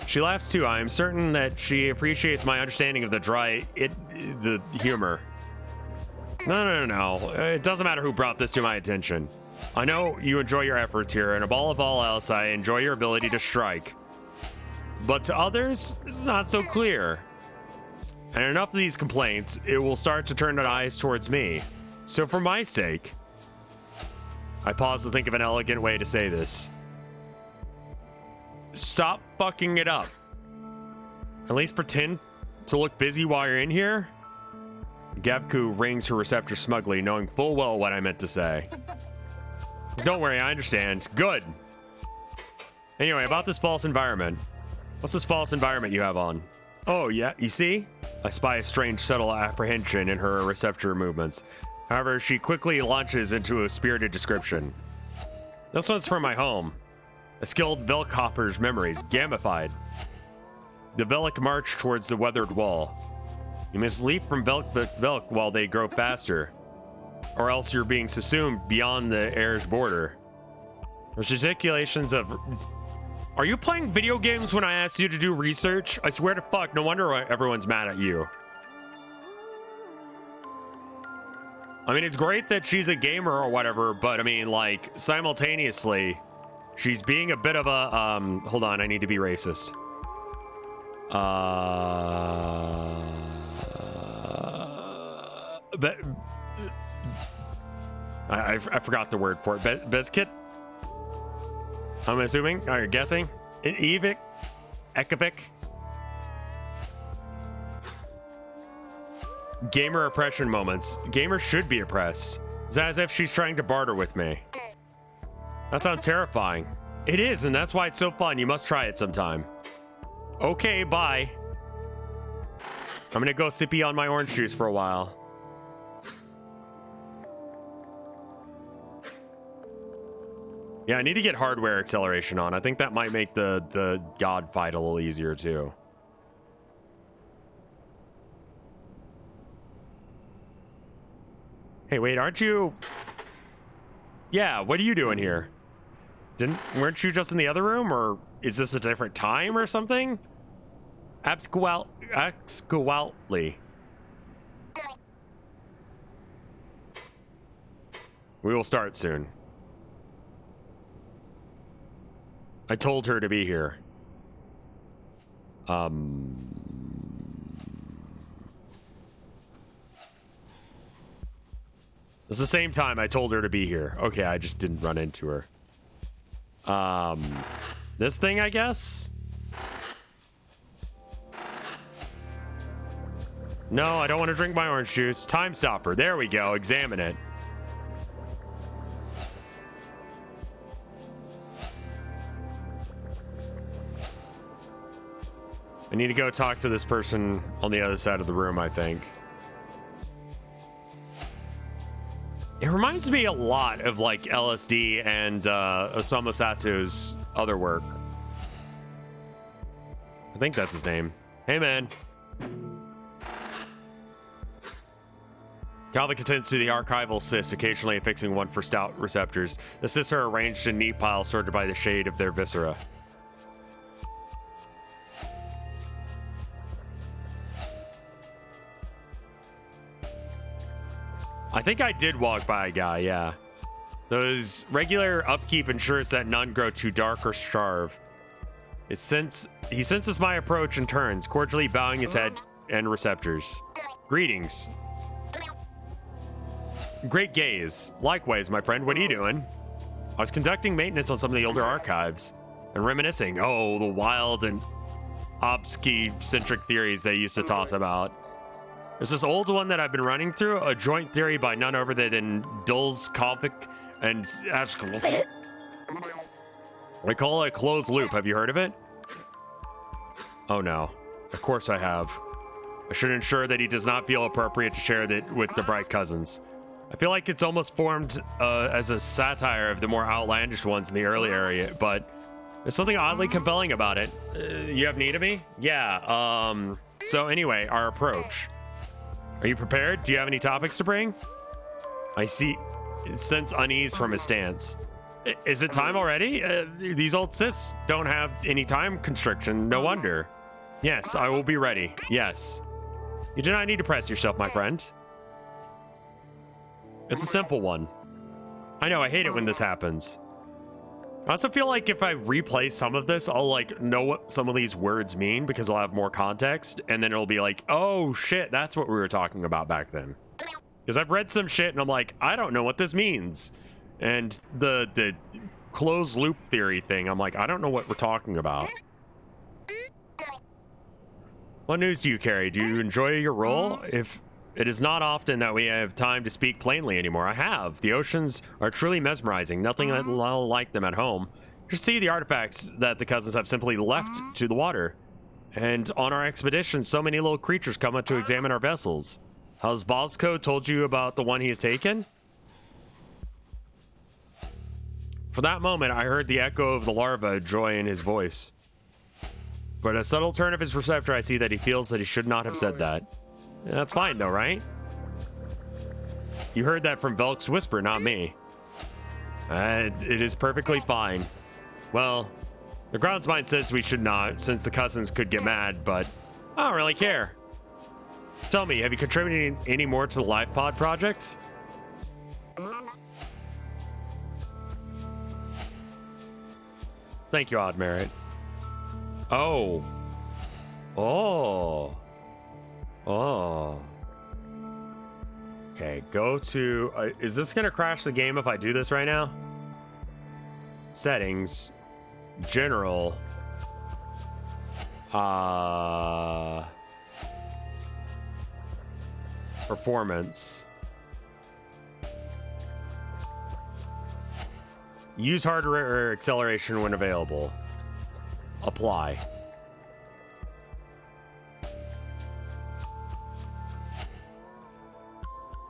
She laughs too. I am certain that she appreciates my understanding of the humor. No. It doesn't matter who brought this to my attention. I know you enjoy your efforts here, and above all else, I enjoy your ability to strike. But to others, it's not so clear. And enough of these complaints, it will start to turn their eyes towards me. So for my sake, I pause to think of an elegant way to say this. Stop fucking it up. At least pretend to look busy while you're in here. Gavku rings her receptor smugly, knowing full well what I meant to say. Don't worry, I understand. Good. Anyway, about this false environment. What's this false environment you have on? Oh, yeah, you see? I spy a strange, subtle apprehension in her receptor movements. However, she quickly launches into a spirited description. This one's from my home. A skilled Velk hopper's memories, gamified. The Velk march towards the weathered wall. You must leap from Velk to Velk while they grow faster, or else you're being subsumed beyond the air's border. There's gesticulations of... Are you playing video games when I asked you to do research? I swear to fuck, no wonder everyone's mad at you. I mean, it's great that she's a gamer or whatever, but I mean, like, simultaneously, she's being a bit of a, hold on, I need to be racist. But I forgot the word for it. Biscuit? I'm assuming, or guessing. Evic? Ekovic? Gamer oppression moments. Gamers should be oppressed. It's as if she's trying to barter with me. That sounds terrifying. It is, and that's why it's so fun. You must try it sometime. Okay, bye. I'm gonna go sippy on my orange juice for a while. Yeah, I need to get hardware acceleration on. I think that might make the god fight a little easier too. Hey, wait, aren't you? Yeah, what are you doing here? Weren't you just in the other room, or is this a different time or something? Absolutely. We will start soon. I told her to be here. It's the same time I told her to be here. Okay, I just didn't run into her. This thing, I guess? No, I don't want to drink my orange juice. Time stopper. There we go. Examine it. I need to go talk to this person on the other side of the room, I think. It reminds me a lot of like LSD and Osamu Sato's other work. I think that's his name. Hey, man. Calvin contends to the archival cysts, occasionally affixing one for stout receptors. The cysts are arranged in neat piles sorted by the shade of their viscera. I think I did walk by a guy, yeah. Those regular upkeep ensures that none grow too dark or starve. He senses my approach and turns, cordially bowing his head and receptors. Greetings. Great gaze. Likewise, my friend, what are you doing? I was conducting maintenance on some of the older archives and reminiscing. Oh, the wild and obscene-centric theories they used to toss about. There's this old one that I've been running through, a joint theory by none other than Dulles, Kovic, and Ashkel. I call it a closed loop. Have you heard of it? Oh no. Of course I have. I should ensure that he does not feel appropriate to share that with the bright cousins. I feel like it's almost formed as a satire of the more outlandish ones in the early area, but there's something oddly compelling about it. You have need of me? Yeah, so anyway, our approach. Are you prepared? Do you have any topics to bring? I sense unease from his stance. Is it time already? These old cysts don't have any time constriction. No wonder. Yes, I will be ready. Yes. You do not need to press yourself, my friend. It's a simple one. I know, I hate it when this happens. I also feel like if I replay some of this, I'll like know what some of these words mean because I'll have more context, and then it'll be like, oh shit, that's what we were talking about back then. Because I've read some shit and I'm like, I don't know what this means. And the closed loop theory thing, I'm like, I don't know what we're talking about. What news do you carry? Do you enjoy your role? If it is not often that we have time to speak plainly anymore. I have. The oceans are truly mesmerizing. Nothing like them at home. Just see the artifacts that the cousins have simply left to the water. And on our expedition, so many little creatures come up to examine our vessels. Has Bosco told you about the one he has taken? For that moment, I heard the echo of the larva joy in his voice. But a subtle turn of his receptor, I see that he feels that he should not have said that. That's fine though, right? You heard that from Velk's whisper, not me. It is perfectly fine. Well, the grounds mind says we should not, since the cousins could get mad, but I don't really care. Tell me, have you contributed any more to the Life Pod project? Thank you, Odd Merit. Oh. Oh. Oh. Okay, go to... is this going to crash the game if I do this right now? Settings. General. Performance. Use hardware acceleration when available. Apply.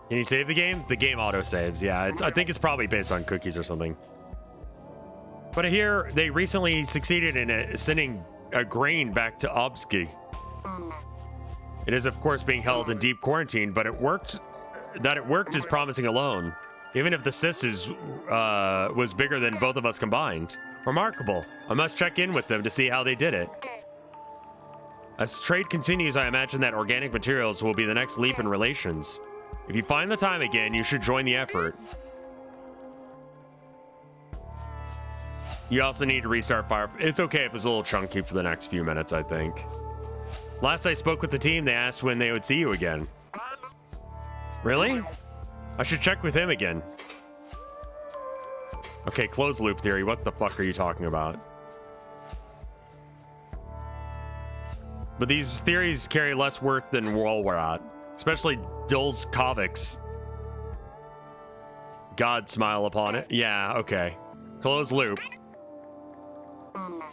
Can you save the game? The game auto-saves, yeah. I think it's probably based on cookies or something. But here, they recently succeeded in sending a grain back to Obsky. It is, of course, being held in deep quarantine, but it worked. That it worked is promising alone. Even if the cyst was bigger than both of us combined. Remarkable. I must check in with them to see how they did it. As trade continues, I imagine that organic materials will be the next leap in relations. If you find the time again, you should join the effort. You also need to restart fire. It's okay if it's a little chunky for the next few minutes, I think. Last I spoke with the team, they asked when they would see you again. Really? I should check with him again. Okay, closed loop theory. What the fuck are you talking about? But these theories carry less worth than Walwarat. Especially Dulzkovic's. God smile upon it. Yeah, okay. Closed loop.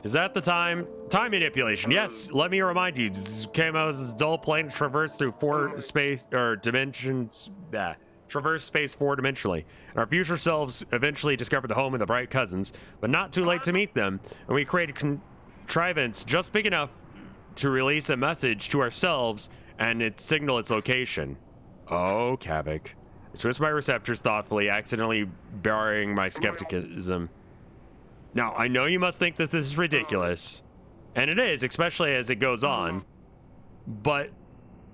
Is that the time? Time manipulation. Yes, let me remind you. Camo's dull plane traversed through four space or dimensions. Traverse space four-dimensionally. Our future selves eventually discovered the home of the Bright Cousins, but not too late to meet them, and we created contrivance just big enough to release a message to ourselves and it signal its location. Oh, Kavik. I twist my receptors thoughtfully, accidentally burying my skepticism. Now, I know you must think that this is ridiculous, and it is, especially as it goes on, but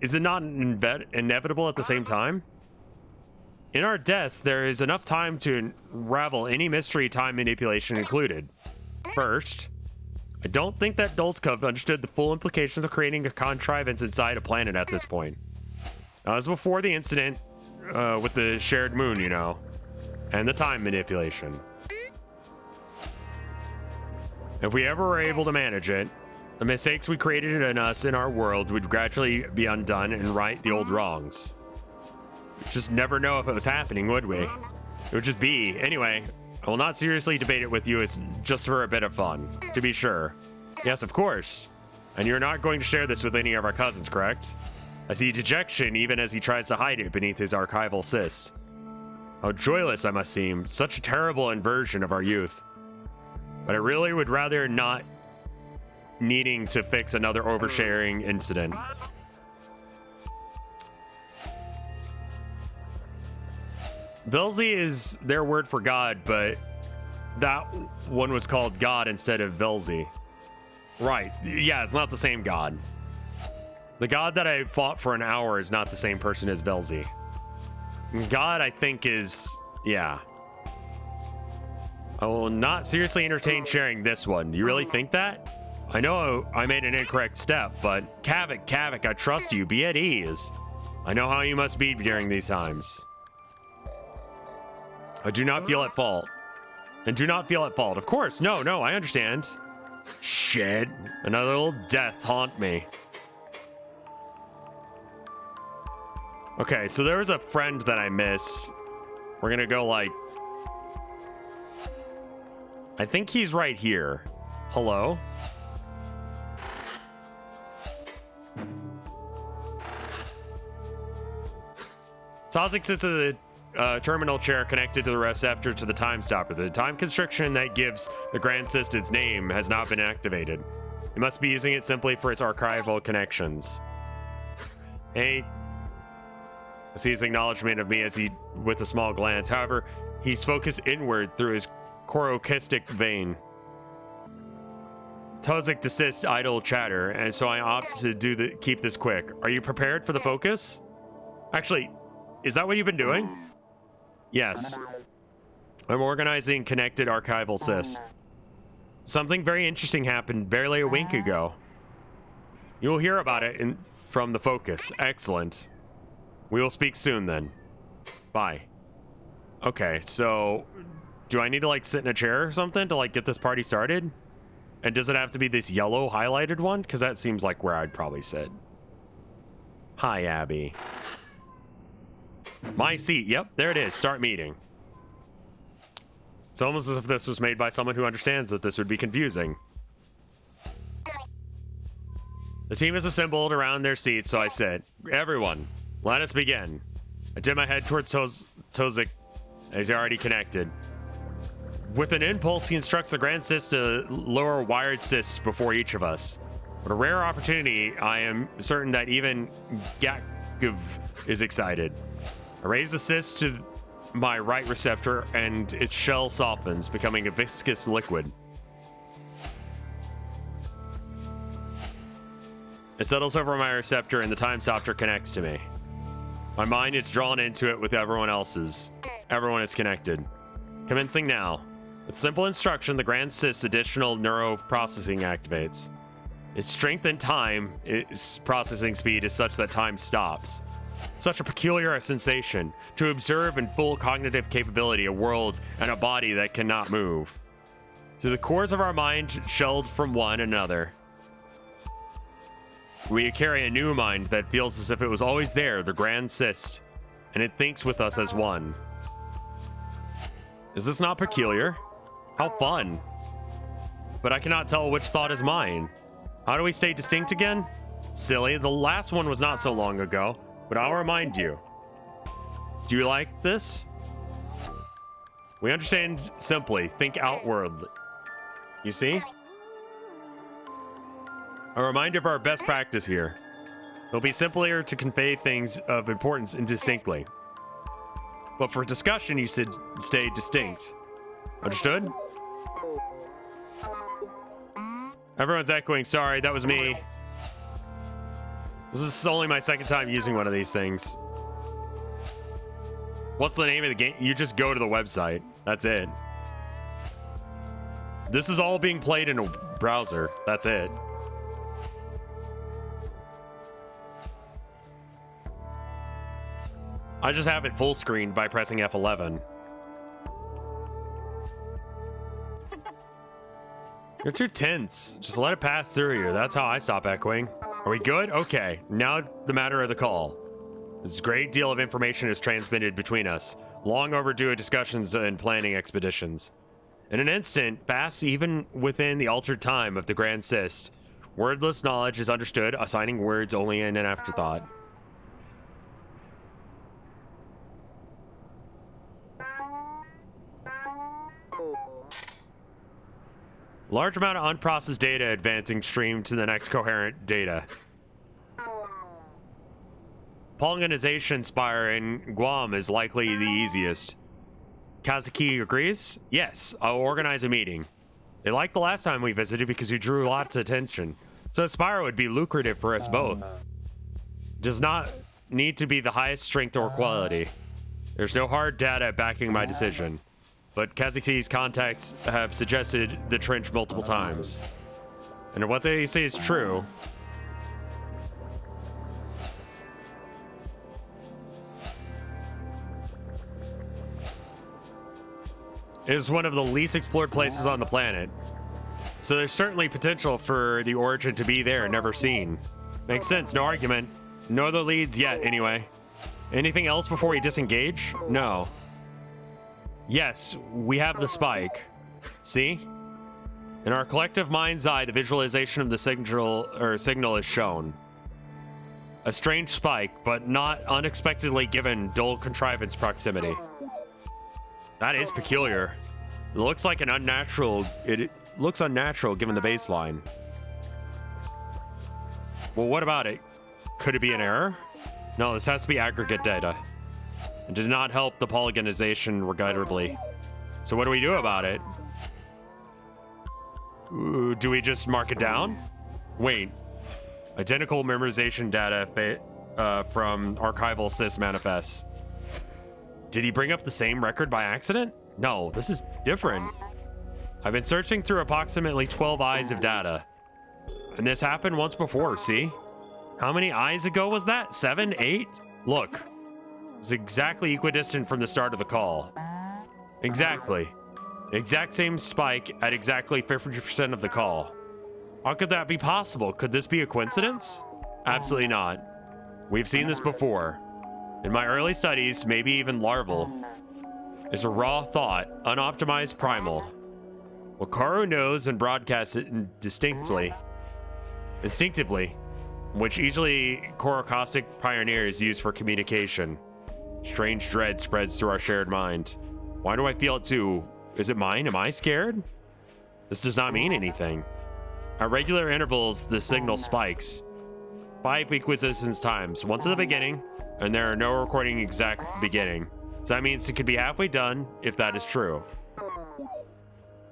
is it not inevitable at the same time? In our deaths, there is enough time to unravel any mystery, time manipulation included. First, I don't think that Dulskov understood the full implications of creating a contrivance inside a planet at this point. That was before the incident with the shared moon, you know, and the time manipulation. If we ever were able to manage it, the mistakes we created in us in our world would gradually be undone and right the old wrongs. We'd just never know if it was happening, would we? It would just be. Anyway, I will not seriously debate it with you. It's just for a bit of fun, to be sure. Yes, of course. And you're not going to share this with any of our cousins, correct? I see dejection even as he tries to hide it beneath his archival cyst. How joyless I must seem. Such a terrible inversion of our youth. But I really would rather not needing to fix another oversharing incident. Velzi is their word for God, but that one was called God instead of Velzi. Right. Yeah, it's not the same God. The God that I fought for an hour is not the same person as Velzi. God, I think, is... yeah. I will not seriously entertain sharing this one. You really think that? I know I made an incorrect step, but Kavik, I trust you. Be at ease. I know how you must be during these times. I do not feel at fault. And do not feel at fault. Of course, no, I understand. Shit. Another little death haunt me. Okay, so there was a friend that I miss. We're gonna go like... I think he's right here. Hello? Tozik sits in the terminal chair connected to the receptor to the time stopper. The time constriction that gives the grand cyst its name has not been activated. You must be using it simply for its archival connections. Hey. I see his acknowledgement of me as he, with a small glance. However, he's focused inward through his corocystic vein. Tozik desists idle chatter, and so I opt to keep this quick. Are you prepared for the focus? Actually, is that what you've been doing? Yes. I'm organizing connected archival cysts. Something very interesting happened barely a week ago. You will hear about it from the focus. Excellent. We will speak soon then. Bye. Okay, so do I need to like sit in a chair or something to like get this party started? And does it have to be this yellow highlighted one? Because that seems like where I'd probably sit. Hi, Abby. My seat. Yep, there it is. Start meeting. It's almost as if this was made by someone who understands that this would be confusing. The team is assembled around their seats, so I sit. Everyone, let us begin. I tip my head towards Tozik, as he's already connected. With an impulse, he instructs the Grand Cyst to lower wired cysts before each of us. What a rare opportunity, I am certain that even Gakov is excited. I raise the cyst to my right receptor, and its shell softens, becoming a viscous liquid. It settles over my receptor, and the time stopper connects to me. My mind is drawn into it with everyone else's. Everyone is connected. Commencing now. With simple instruction, the Grand Cyst's additional neuroprocessing activates. Its strength and time, its processing speed is such that time stops. Such a peculiar sensation, to observe in full cognitive capability a world and a body that cannot move. To the cores of our mind shelled from one another. We carry a new mind that feels as if it was always there, the Grand Cyst, and it thinks with us as one. Is this not peculiar? How fun. But I cannot tell which thought is mine. How do we stay distinct again? Silly, the last one was not so long ago, but I'll remind you. Do you like this? We understand simply, think outwardly. You see? A reminder of our best practice here. It'll be simpler to convey things of importance indistinctly. But for discussion, you should stay distinct. Understood? Everyone's echoing, sorry, that was me. This is only my second time using one of these things. What's the name of the game? You just go to the website. That's it. This is all being played in a browser. That's it. I just have it full screen by pressing F11. You're too tense. Just let it pass through you. That's how I stop echoing. Are we good? Okay. Now the matter of the call. This great deal of information is transmitted between us. Long overdue discussions and planning expeditions. In an instant, fast even within the altered time of the Grand Cyst, wordless knowledge is understood, assigning words only in an afterthought. Large amount of unprocessed data advancing stream to the next coherent data. Polygonization spire in Guam is likely the easiest. Kazuki agrees? Yes, I'll organize a meeting. They liked the last time we visited because we drew lots of attention. So a spire would be lucrative for us both. Does not need to be the highest strength or quality. There's no hard data backing my decision. But Kazuki's contacts have suggested the trench multiple times. And what they say is true. It is one of the least explored places on the planet. So there's certainly potential for the origin to be there, never seen. Makes sense, no argument. No other leads yet, anyway. Anything else before we disengage? No. Yes, we have the spike. See? In our collective mind's eye, the visualization of the signal is shown. A strange spike, but not unexpectedly given dull contrivance proximity. That is peculiar. It looks like an unnatural. It looks unnatural given the baseline. Well, what about it? Could it be an error? No, this has to be aggregate data. It did not help the polygonization regrettably. So what do we do about it? Do we just mark it down? Wait. Identical memorization data from archival cyst manifests. Did he bring up the same record by accident? No, this is different. I've been searching through approximately 12 eyes of data. And this happened once before, see? How many eyes ago was that? 7? 8? Look. It's exactly equidistant from the start of the call. Exactly. Exact same spike at exactly 50% of the call. How could that be possible? Could this be a coincidence? Absolutely not. We've seen this before. In my early studies, maybe even larval, is a raw thought, unoptimized primal. What Kuru knows and broadcasts it instinctively, which easily Korokostic pioneers use for communication. Strange dread spreads through our shared mind. Why do I feel it too? Is it mine? Am I scared? This does not mean anything. At regular intervals, the signal spikes. 5 equidistant times, once at the beginning, and there are no recording exact beginning. So that means it could be halfway done, if that is true.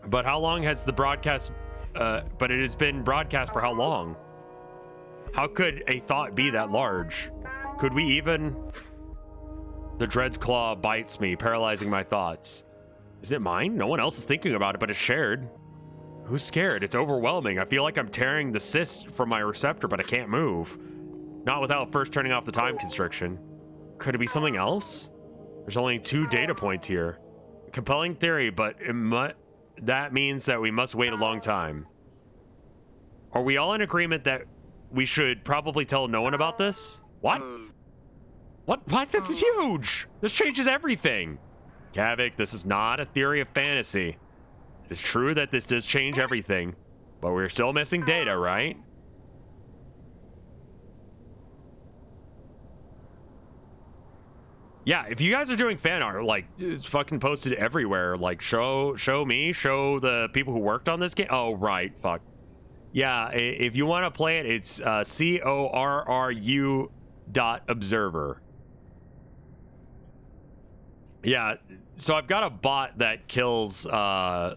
But how long has the broadcast, but it has been broadcast for how long? How could a thought be that large? Could we even? The dread's claw bites me, paralyzing my thoughts. Is it mine? No one else is thinking about it, but it's shared. Who's scared? It's overwhelming. I feel like I'm tearing the cyst from my receptor, but I can't move. Not without first turning off the time constriction. Could it be something else? There's only 2 data points here. A compelling theory, but that means that we must wait a long time. Are we all in agreement that we should probably tell no one about this? What? What? This is huge! This changes everything! Kavik, this is not a theory of fantasy. It's true that this does change everything, but we're still missing data, right? Yeah, if you guys are doing fan art, like, it's fucking posted everywhere. Like, show me, show the people who worked on this game. Oh, right, fuck. Yeah, if you want to play it, it's Corru.Observer. Yeah, so I've got a bot that kills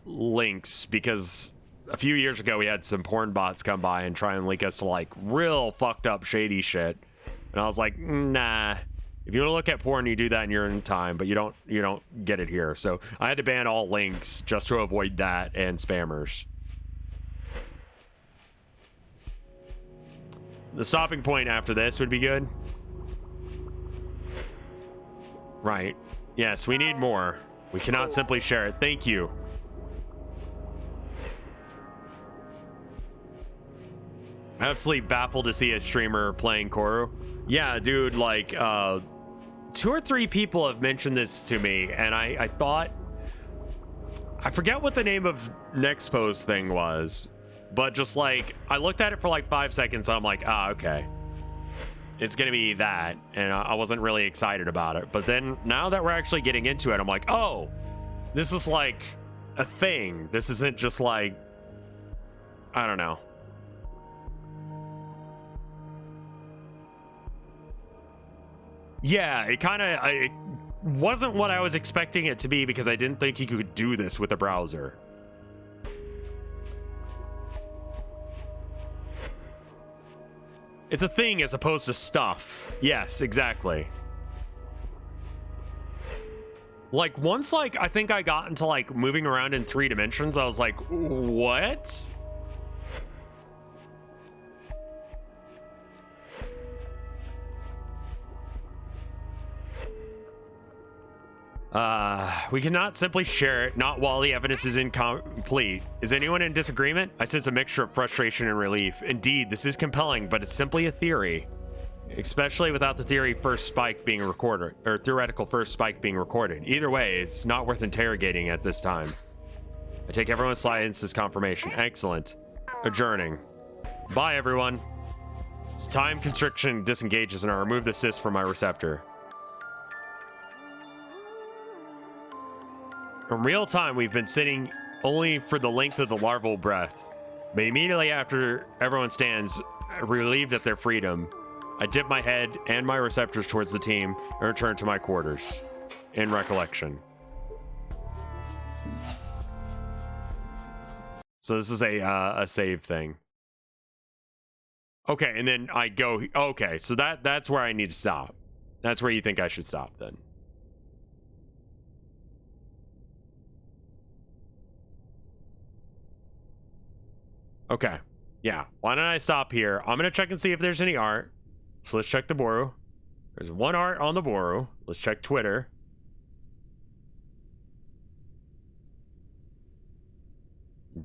links because a few years ago we had some porn bots come by and try and link us to like real fucked up shady shit. And I was like, nah. If you want to look at porn, you do that in your own time, but you don't get it here. So I had to ban all links just to avoid that and spammers. The stopping point after this would be good. Right. Yes, we need more. We cannot simply share it. Thank you. Absolutely baffled to see a streamer playing Kuru. Yeah, dude, like, 2 or 3 people have mentioned this to me, and I thought, I forget what the name of next post thing was, but just like, I looked at it for like 5 seconds, and I'm like, ah, okay. It's gonna be that, and I wasn't really excited about it. But then, now that we're actually getting into it, I'm like, oh, this is like a thing. This isn't just like, I don't know. Yeah, it wasn't what I was expecting it to be because I didn't think you could do this with a browser. It's a thing as opposed to stuff. Yes, exactly. Like, once, like, I think I got into, like, moving around in 3 dimensions, I was like, what? We cannot simply share it, not while the evidence is incomplete. Is anyone in disagreement? I sense a mixture of frustration and relief. Indeed, this is compelling, but it's simply a theory. Especially without the theory first spike being recorded, or theoretical first spike being recorded. Either way, it's not worth interrogating at this time. I take everyone's silence as confirmation. Excellent. Adjourning. Bye, everyone. As time constriction disengages and I remove the cyst from my receptor. In real time, we've been sitting only for the length of the larval breath. But immediately after everyone stands, relieved at their freedom, I dip my head and my receptors towards the team and return to my quarters. In recollection. So this is a save thing. Okay, and then I go. Okay, so that's where I need to stop. That's where you think I should stop then. Okay, yeah. Why don't I stop here? I'm gonna check and see if there's any art. So let's check the Boru. There's one art on the Boru. Let's check Twitter.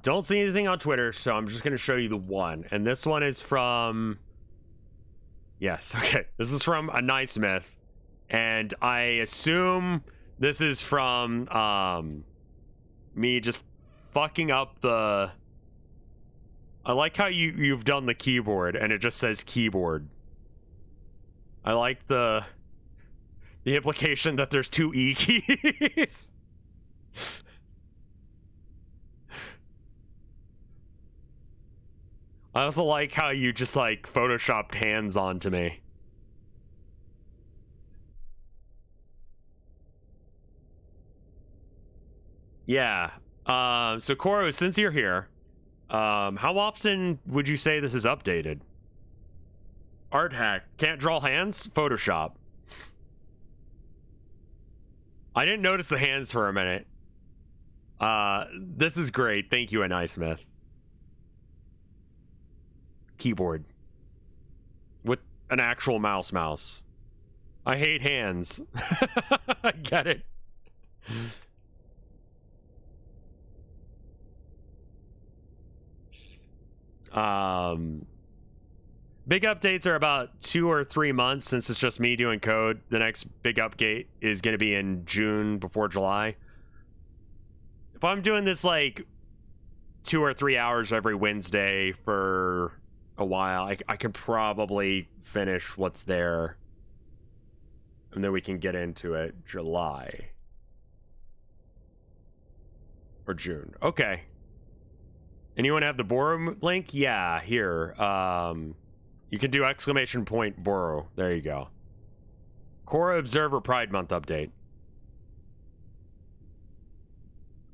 Don't see anything on Twitter, so I'm just going to show you the one. And this one is from... Yes, okay. This is from a Naismith. And I assume this is from me just fucking up the... I like how you've done the keyboard and it just says keyboard. I like the implication that there's 2 E keys. I also like how you just like photoshopped hands onto me. Yeah. So Koru, since you're here, how often would you say this is updated? Art hack. Can't draw hands? Photoshop. I didn't notice the hands for a minute. This is great. Thank you, Naismith. Keyboard. With an actual mouse. I hate hands. I get it. Big updates are about 2 or 3 months since it's just me doing code. The next big update is going to be in June before July. If I'm doing this like 2 or 3 hours every Wednesday for a while, I can probably finish what's there. And then we can get into it. July. Or June. Okay. Anyone have the Boru link? Yeah, here. You can do exclamation point Boru. There you go. Corru.Observer Pride Month update.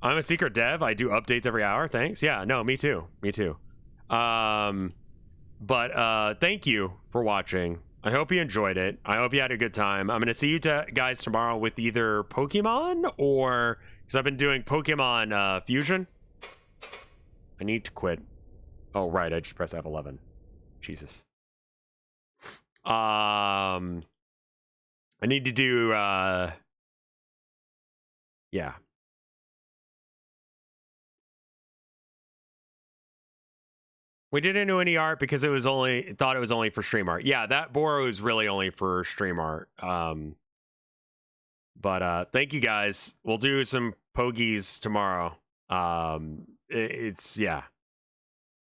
I'm a secret dev. I do updates every hour. Thanks. Yeah, no, me too. Me too. But thank you for watching. I hope you enjoyed it. I hope you had a good time. I'm going to see you guys tomorrow with either Pokemon or... Because I've been doing Pokemon Fusion. I need to quit. Oh, right. I just pressed F11. Jesus. I need to do, yeah. We didn't do any art because it was thought it was only for stream art. Yeah, that Boru is really only for stream art. But thank you guys. We'll do some pogies tomorrow. It's yeah.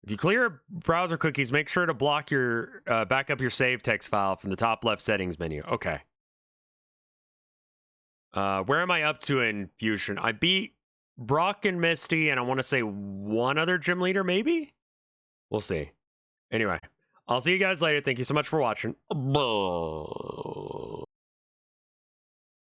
If you clear browser cookies, make sure to block your back up your save text file from the top left settings menu. Okay. Where am I up to in Fusion? I beat Brock and Misty, and I want to say one other gym leader, maybe? We'll see. Anyway, I'll see you guys later. Thank you so much for watching.